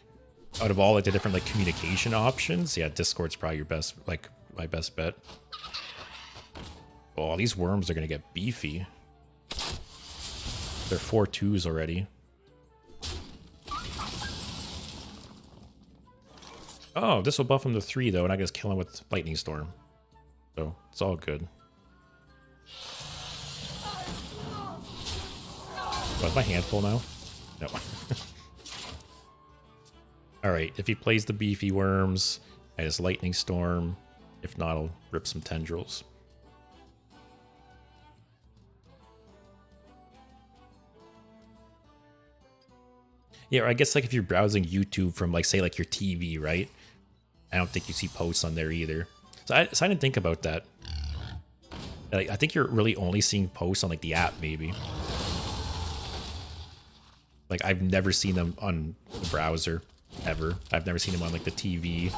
out of all like the different like communication options, yeah, Discord's probably your best, like my best bet. Oh, these worms are gonna get beefy. They're 4/2s already. Oh, this will buff him to 3 though, and I just kill him with Lightning Storm. So it's all good. Oh, is my hand full now? No. Alright, if he plays the beefy worms, I just Lightning Storm. If not, I'll rip some tendrils. Yeah, or I guess like if you're browsing YouTube from like say like your TV, right? I don't think you see posts on there either. So I didn't think about that. Like, I think you're really only seeing posts on like the app maybe. Like I've never seen them on the browser ever. I've never seen them on like the TV,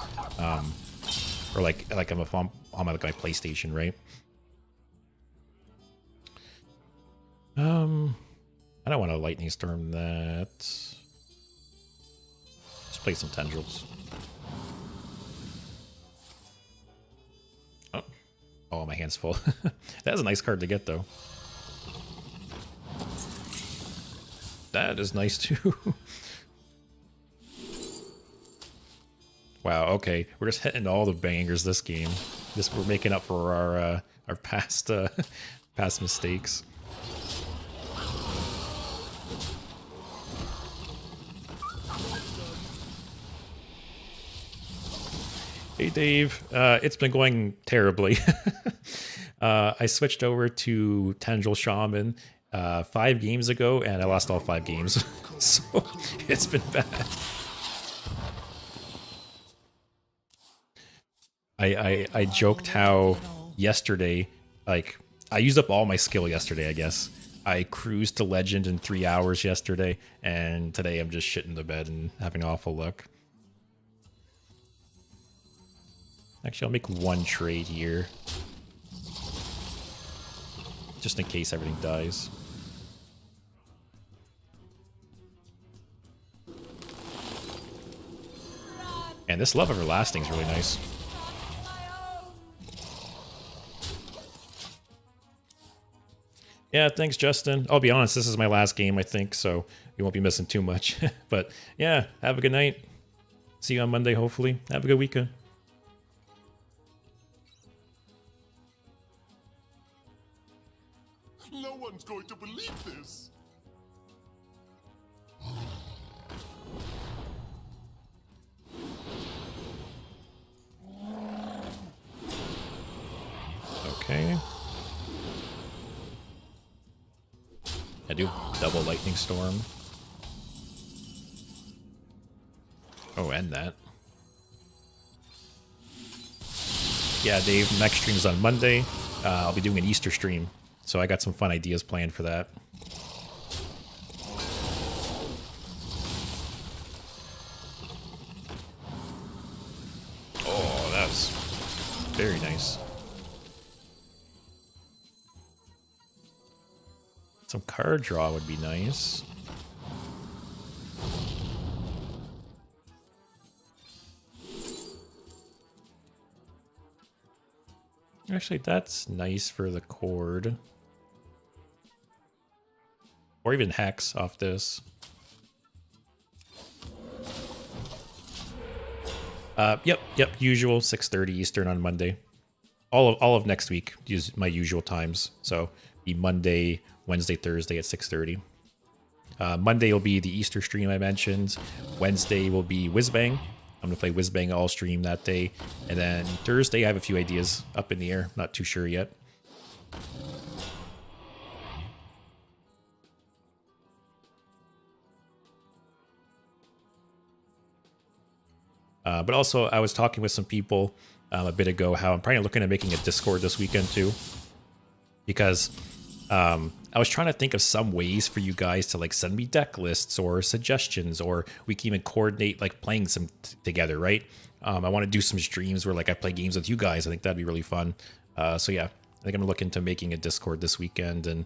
or like I'm on my, like my PlayStation, right? I don't want to Lightning Storm that. Let's play some tendrils. Oh, my hand's full. That is a nice card to get, though. That is nice, too. Wow, okay. We're just hitting all the bangers this game. We're making up for our past past mistakes. Hey Dave, it's been going terribly. I switched over to Tendril Shaman 5 games ago, and I lost all 5 games. So it's been bad. I joked how yesterday, like, I used up all my skill yesterday, I guess. I cruised to Legend in 3 hours yesterday, and today I'm just shitting the bed and having awful luck. Actually, I'll make 1 trade here. Just in case everything dies. And this Love Everlasting is really nice. Yeah, thanks, Justin. I'll be honest, this is my last game, I think, so you won't be missing too much. But yeah, have a good night. See you on Monday, hopefully. Have a good weekend. No one's going to believe this. Okay. I do double Lightning Storm. Oh, and that. Yeah, Dave, next stream's on Monday. I'll be doing an Easter stream, so I got some fun ideas planned for that. Oh, that's very nice. Some card draw would be nice. Actually, that's nice for the cord. Or even Hex off this. Yep. Usual 6:30 Eastern on Monday. All of next week use my usual times. So be Monday, Wednesday, Thursday at 6:30. Monday will be the Easter stream I mentioned. Wednesday will be Whizbang. I'm gonna play Whizbang all stream that day, and then Thursday I have a few ideas up in the air. Not too sure yet. But also, I was talking with some people a bit ago how I'm probably looking at making a Discord this weekend too, because I was trying to think of some ways for you guys to like send me deck lists or suggestions, or we can even coordinate like playing some together, right? I want to do some streams where like I play games with you guys. I think that'd be really fun. So yeah, I think I'm gonna look into making a Discord this weekend and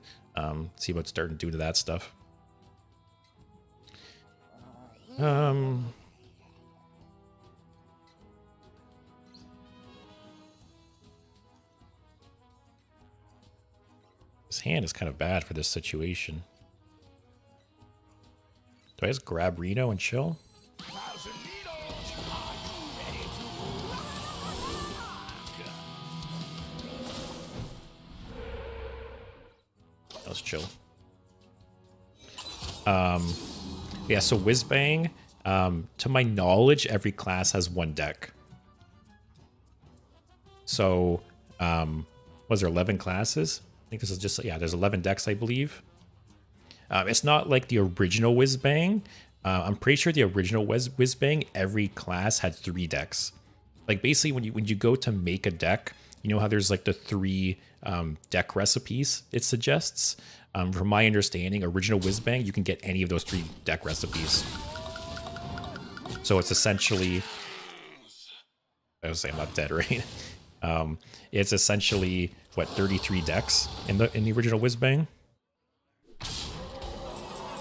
see about starting to do that stuff. His hand is kind of bad for this situation. Do I just grab Reno and chill? Let's chill. Yeah, so Whizbang, to my knowledge, every class has one deck. So, was there 11 classes? I think this is just, yeah, there's 11 decks, I believe. It's not like the original Whizbang. I'm pretty sure the original Whizbang, every class had 3 decks. Like basically when you go to make a deck, you know how there's like the 3 deck recipes it suggests? From my understanding, original Whizbang, you can get any of those 3 deck recipes. So it's essentially, I was saying I'm not dead, right? It's essentially what, 33 decks in the original Whizbang,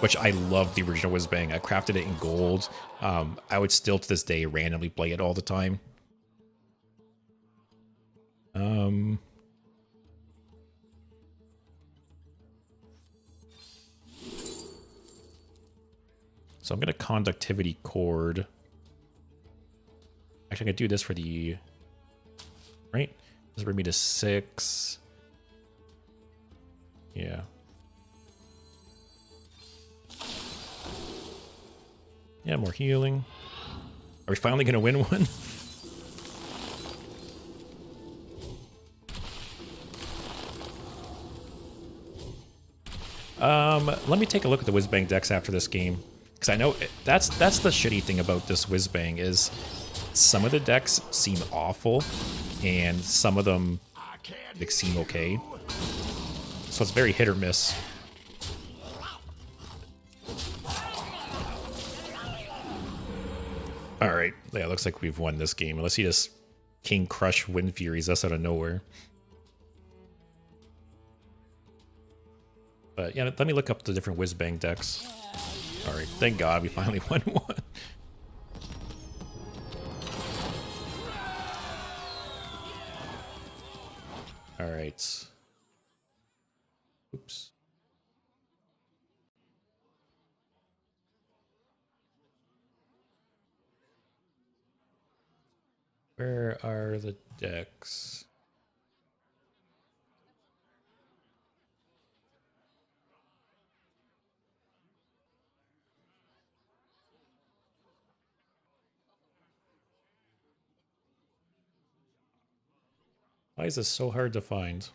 which I love the original Whizbang. I crafted it in gold. I would still to this day randomly play it all the time. So I'm gonna conductivity cord. Actually, I could do this for the right. This will bring me to 6. Yeah. Yeah, more healing. Are we finally gonna win one? Let me take a look at the Whizbang decks after this game, because I know that's the shitty thing about this Whizbang is some of the decks seem awful, and some of them like seem okay. So it's very hit or miss. All right, yeah, looks like we've won this game. Unless he just King Crush Wind Furies us out of nowhere. But yeah, let me look up the different Whizbang decks. All right, thank God we finally won one. All right. Oops. Where are the decks? Why is this so hard to find?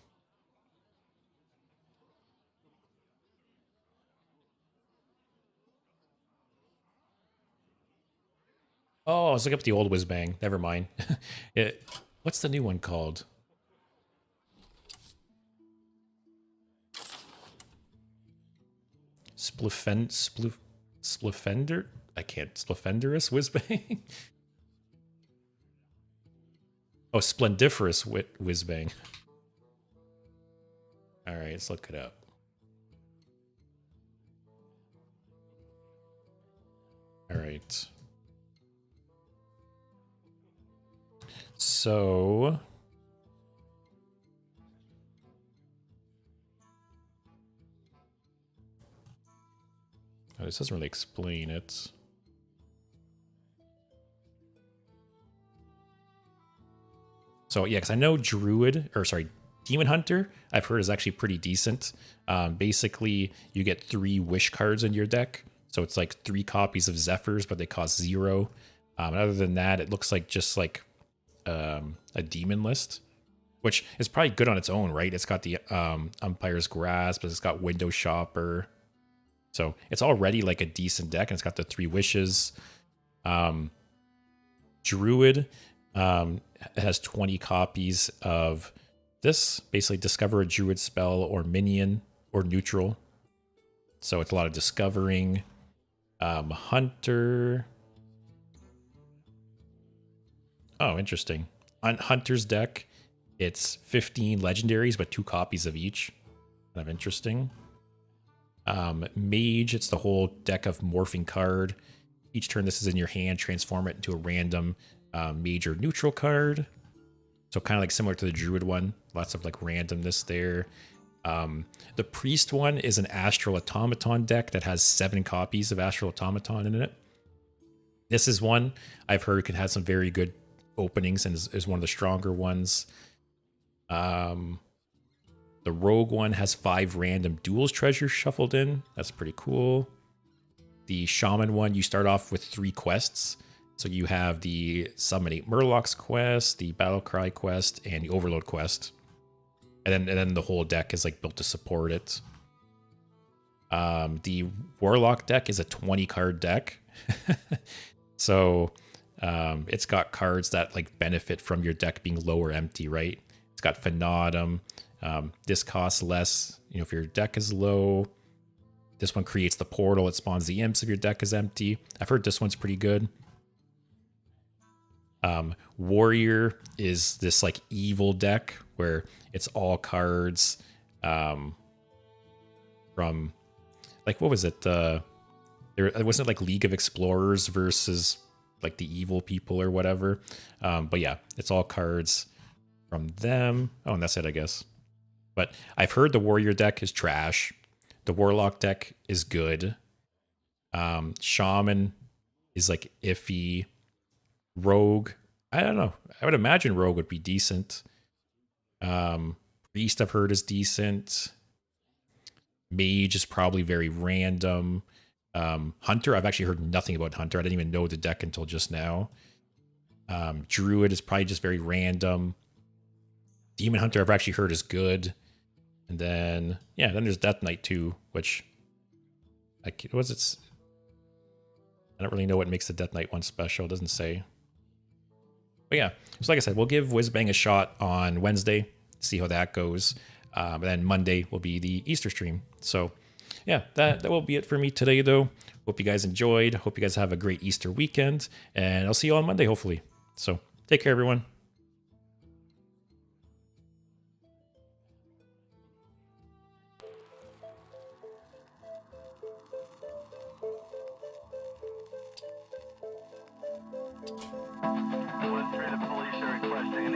Oh, let's look up the old Whizbang. Never mind. What's the new one called? Splifender? I can't. Splifenderous Whizbang? Oh, Splendiferous Whizbang. All right, let's look it up. All right. So this doesn't really explain it. So yeah, because I know Druid, or sorry, Demon Hunter, I've heard is actually pretty decent. Basically, you get 3 Wish cards in your deck. So it's like 3 copies of Zephyrs, but they cost 0. And other than that, it looks like just like a demon list, which is probably good on its own, right? It's got the Umpire's Grasp, but it's got Window Shopper. So it's already like a decent deck, and it's got the 3 wishes. Druid has 20 copies of this. Basically, discover a Druid spell or minion or neutral. So it's a lot of discovering. Hunter. Oh, interesting. On Hunter's deck, it's 15 legendaries, but 2 copies of each. Kind of interesting. Mage, it's the whole deck of morphing card. Each turn this is in your hand, transform it into a random mage or neutral card. So kind of like similar to the Druid one. Lots of like randomness there. The Priest one is an Astral Automaton deck that has 7 copies of Astral Automaton in it. This is one I've heard can have some very good openings and is one of the stronger ones. The Rogue one has 5 random duels treasures shuffled in. That's pretty cool. The Shaman one, you start off with 3 quests. So you have the Summon 8 Murlocs quest, the Battlecry quest, and the Overload quest. And then the whole deck is like built to support it. The Warlock deck is a 20 card deck. So it's got cards that like benefit from your deck being low or empty, right? It's got Fanatum. This costs less, you know, if your deck is low. This one creates the portal. It spawns the imps if your deck is empty. I've heard this one's pretty good. Warrior is this like evil deck where it's all cards from like, what was it? It wasn't like League of Explorers versus like the evil people or whatever. But yeah, it's all cards from them. Oh, and that's it, I guess. But I've heard the Warrior deck is trash. The Warlock deck is good. Shaman is like iffy. Rogue, I don't know. I would imagine Rogue would be decent. Priest, I've heard, is decent. Mage is probably very random. Hunter, I've actually heard nothing about Hunter. I didn't even know the deck until just now. Druid is probably just very random. Demon Hunter, I've actually heard is good. And then, yeah, then there's Death Knight too, which, like, I don't really know what makes the Death Knight one special. It doesn't say. But yeah, so like I said, we'll give Whizbang a shot on Wednesday, see how that goes. And then Monday will be the Easter stream. So yeah, that will be it for me today, though. Hope you guys enjoyed. Hope you guys have a great Easter weekend. And I'll see you on Monday, hopefully. So take care, everyone. One 3 to police are requesting an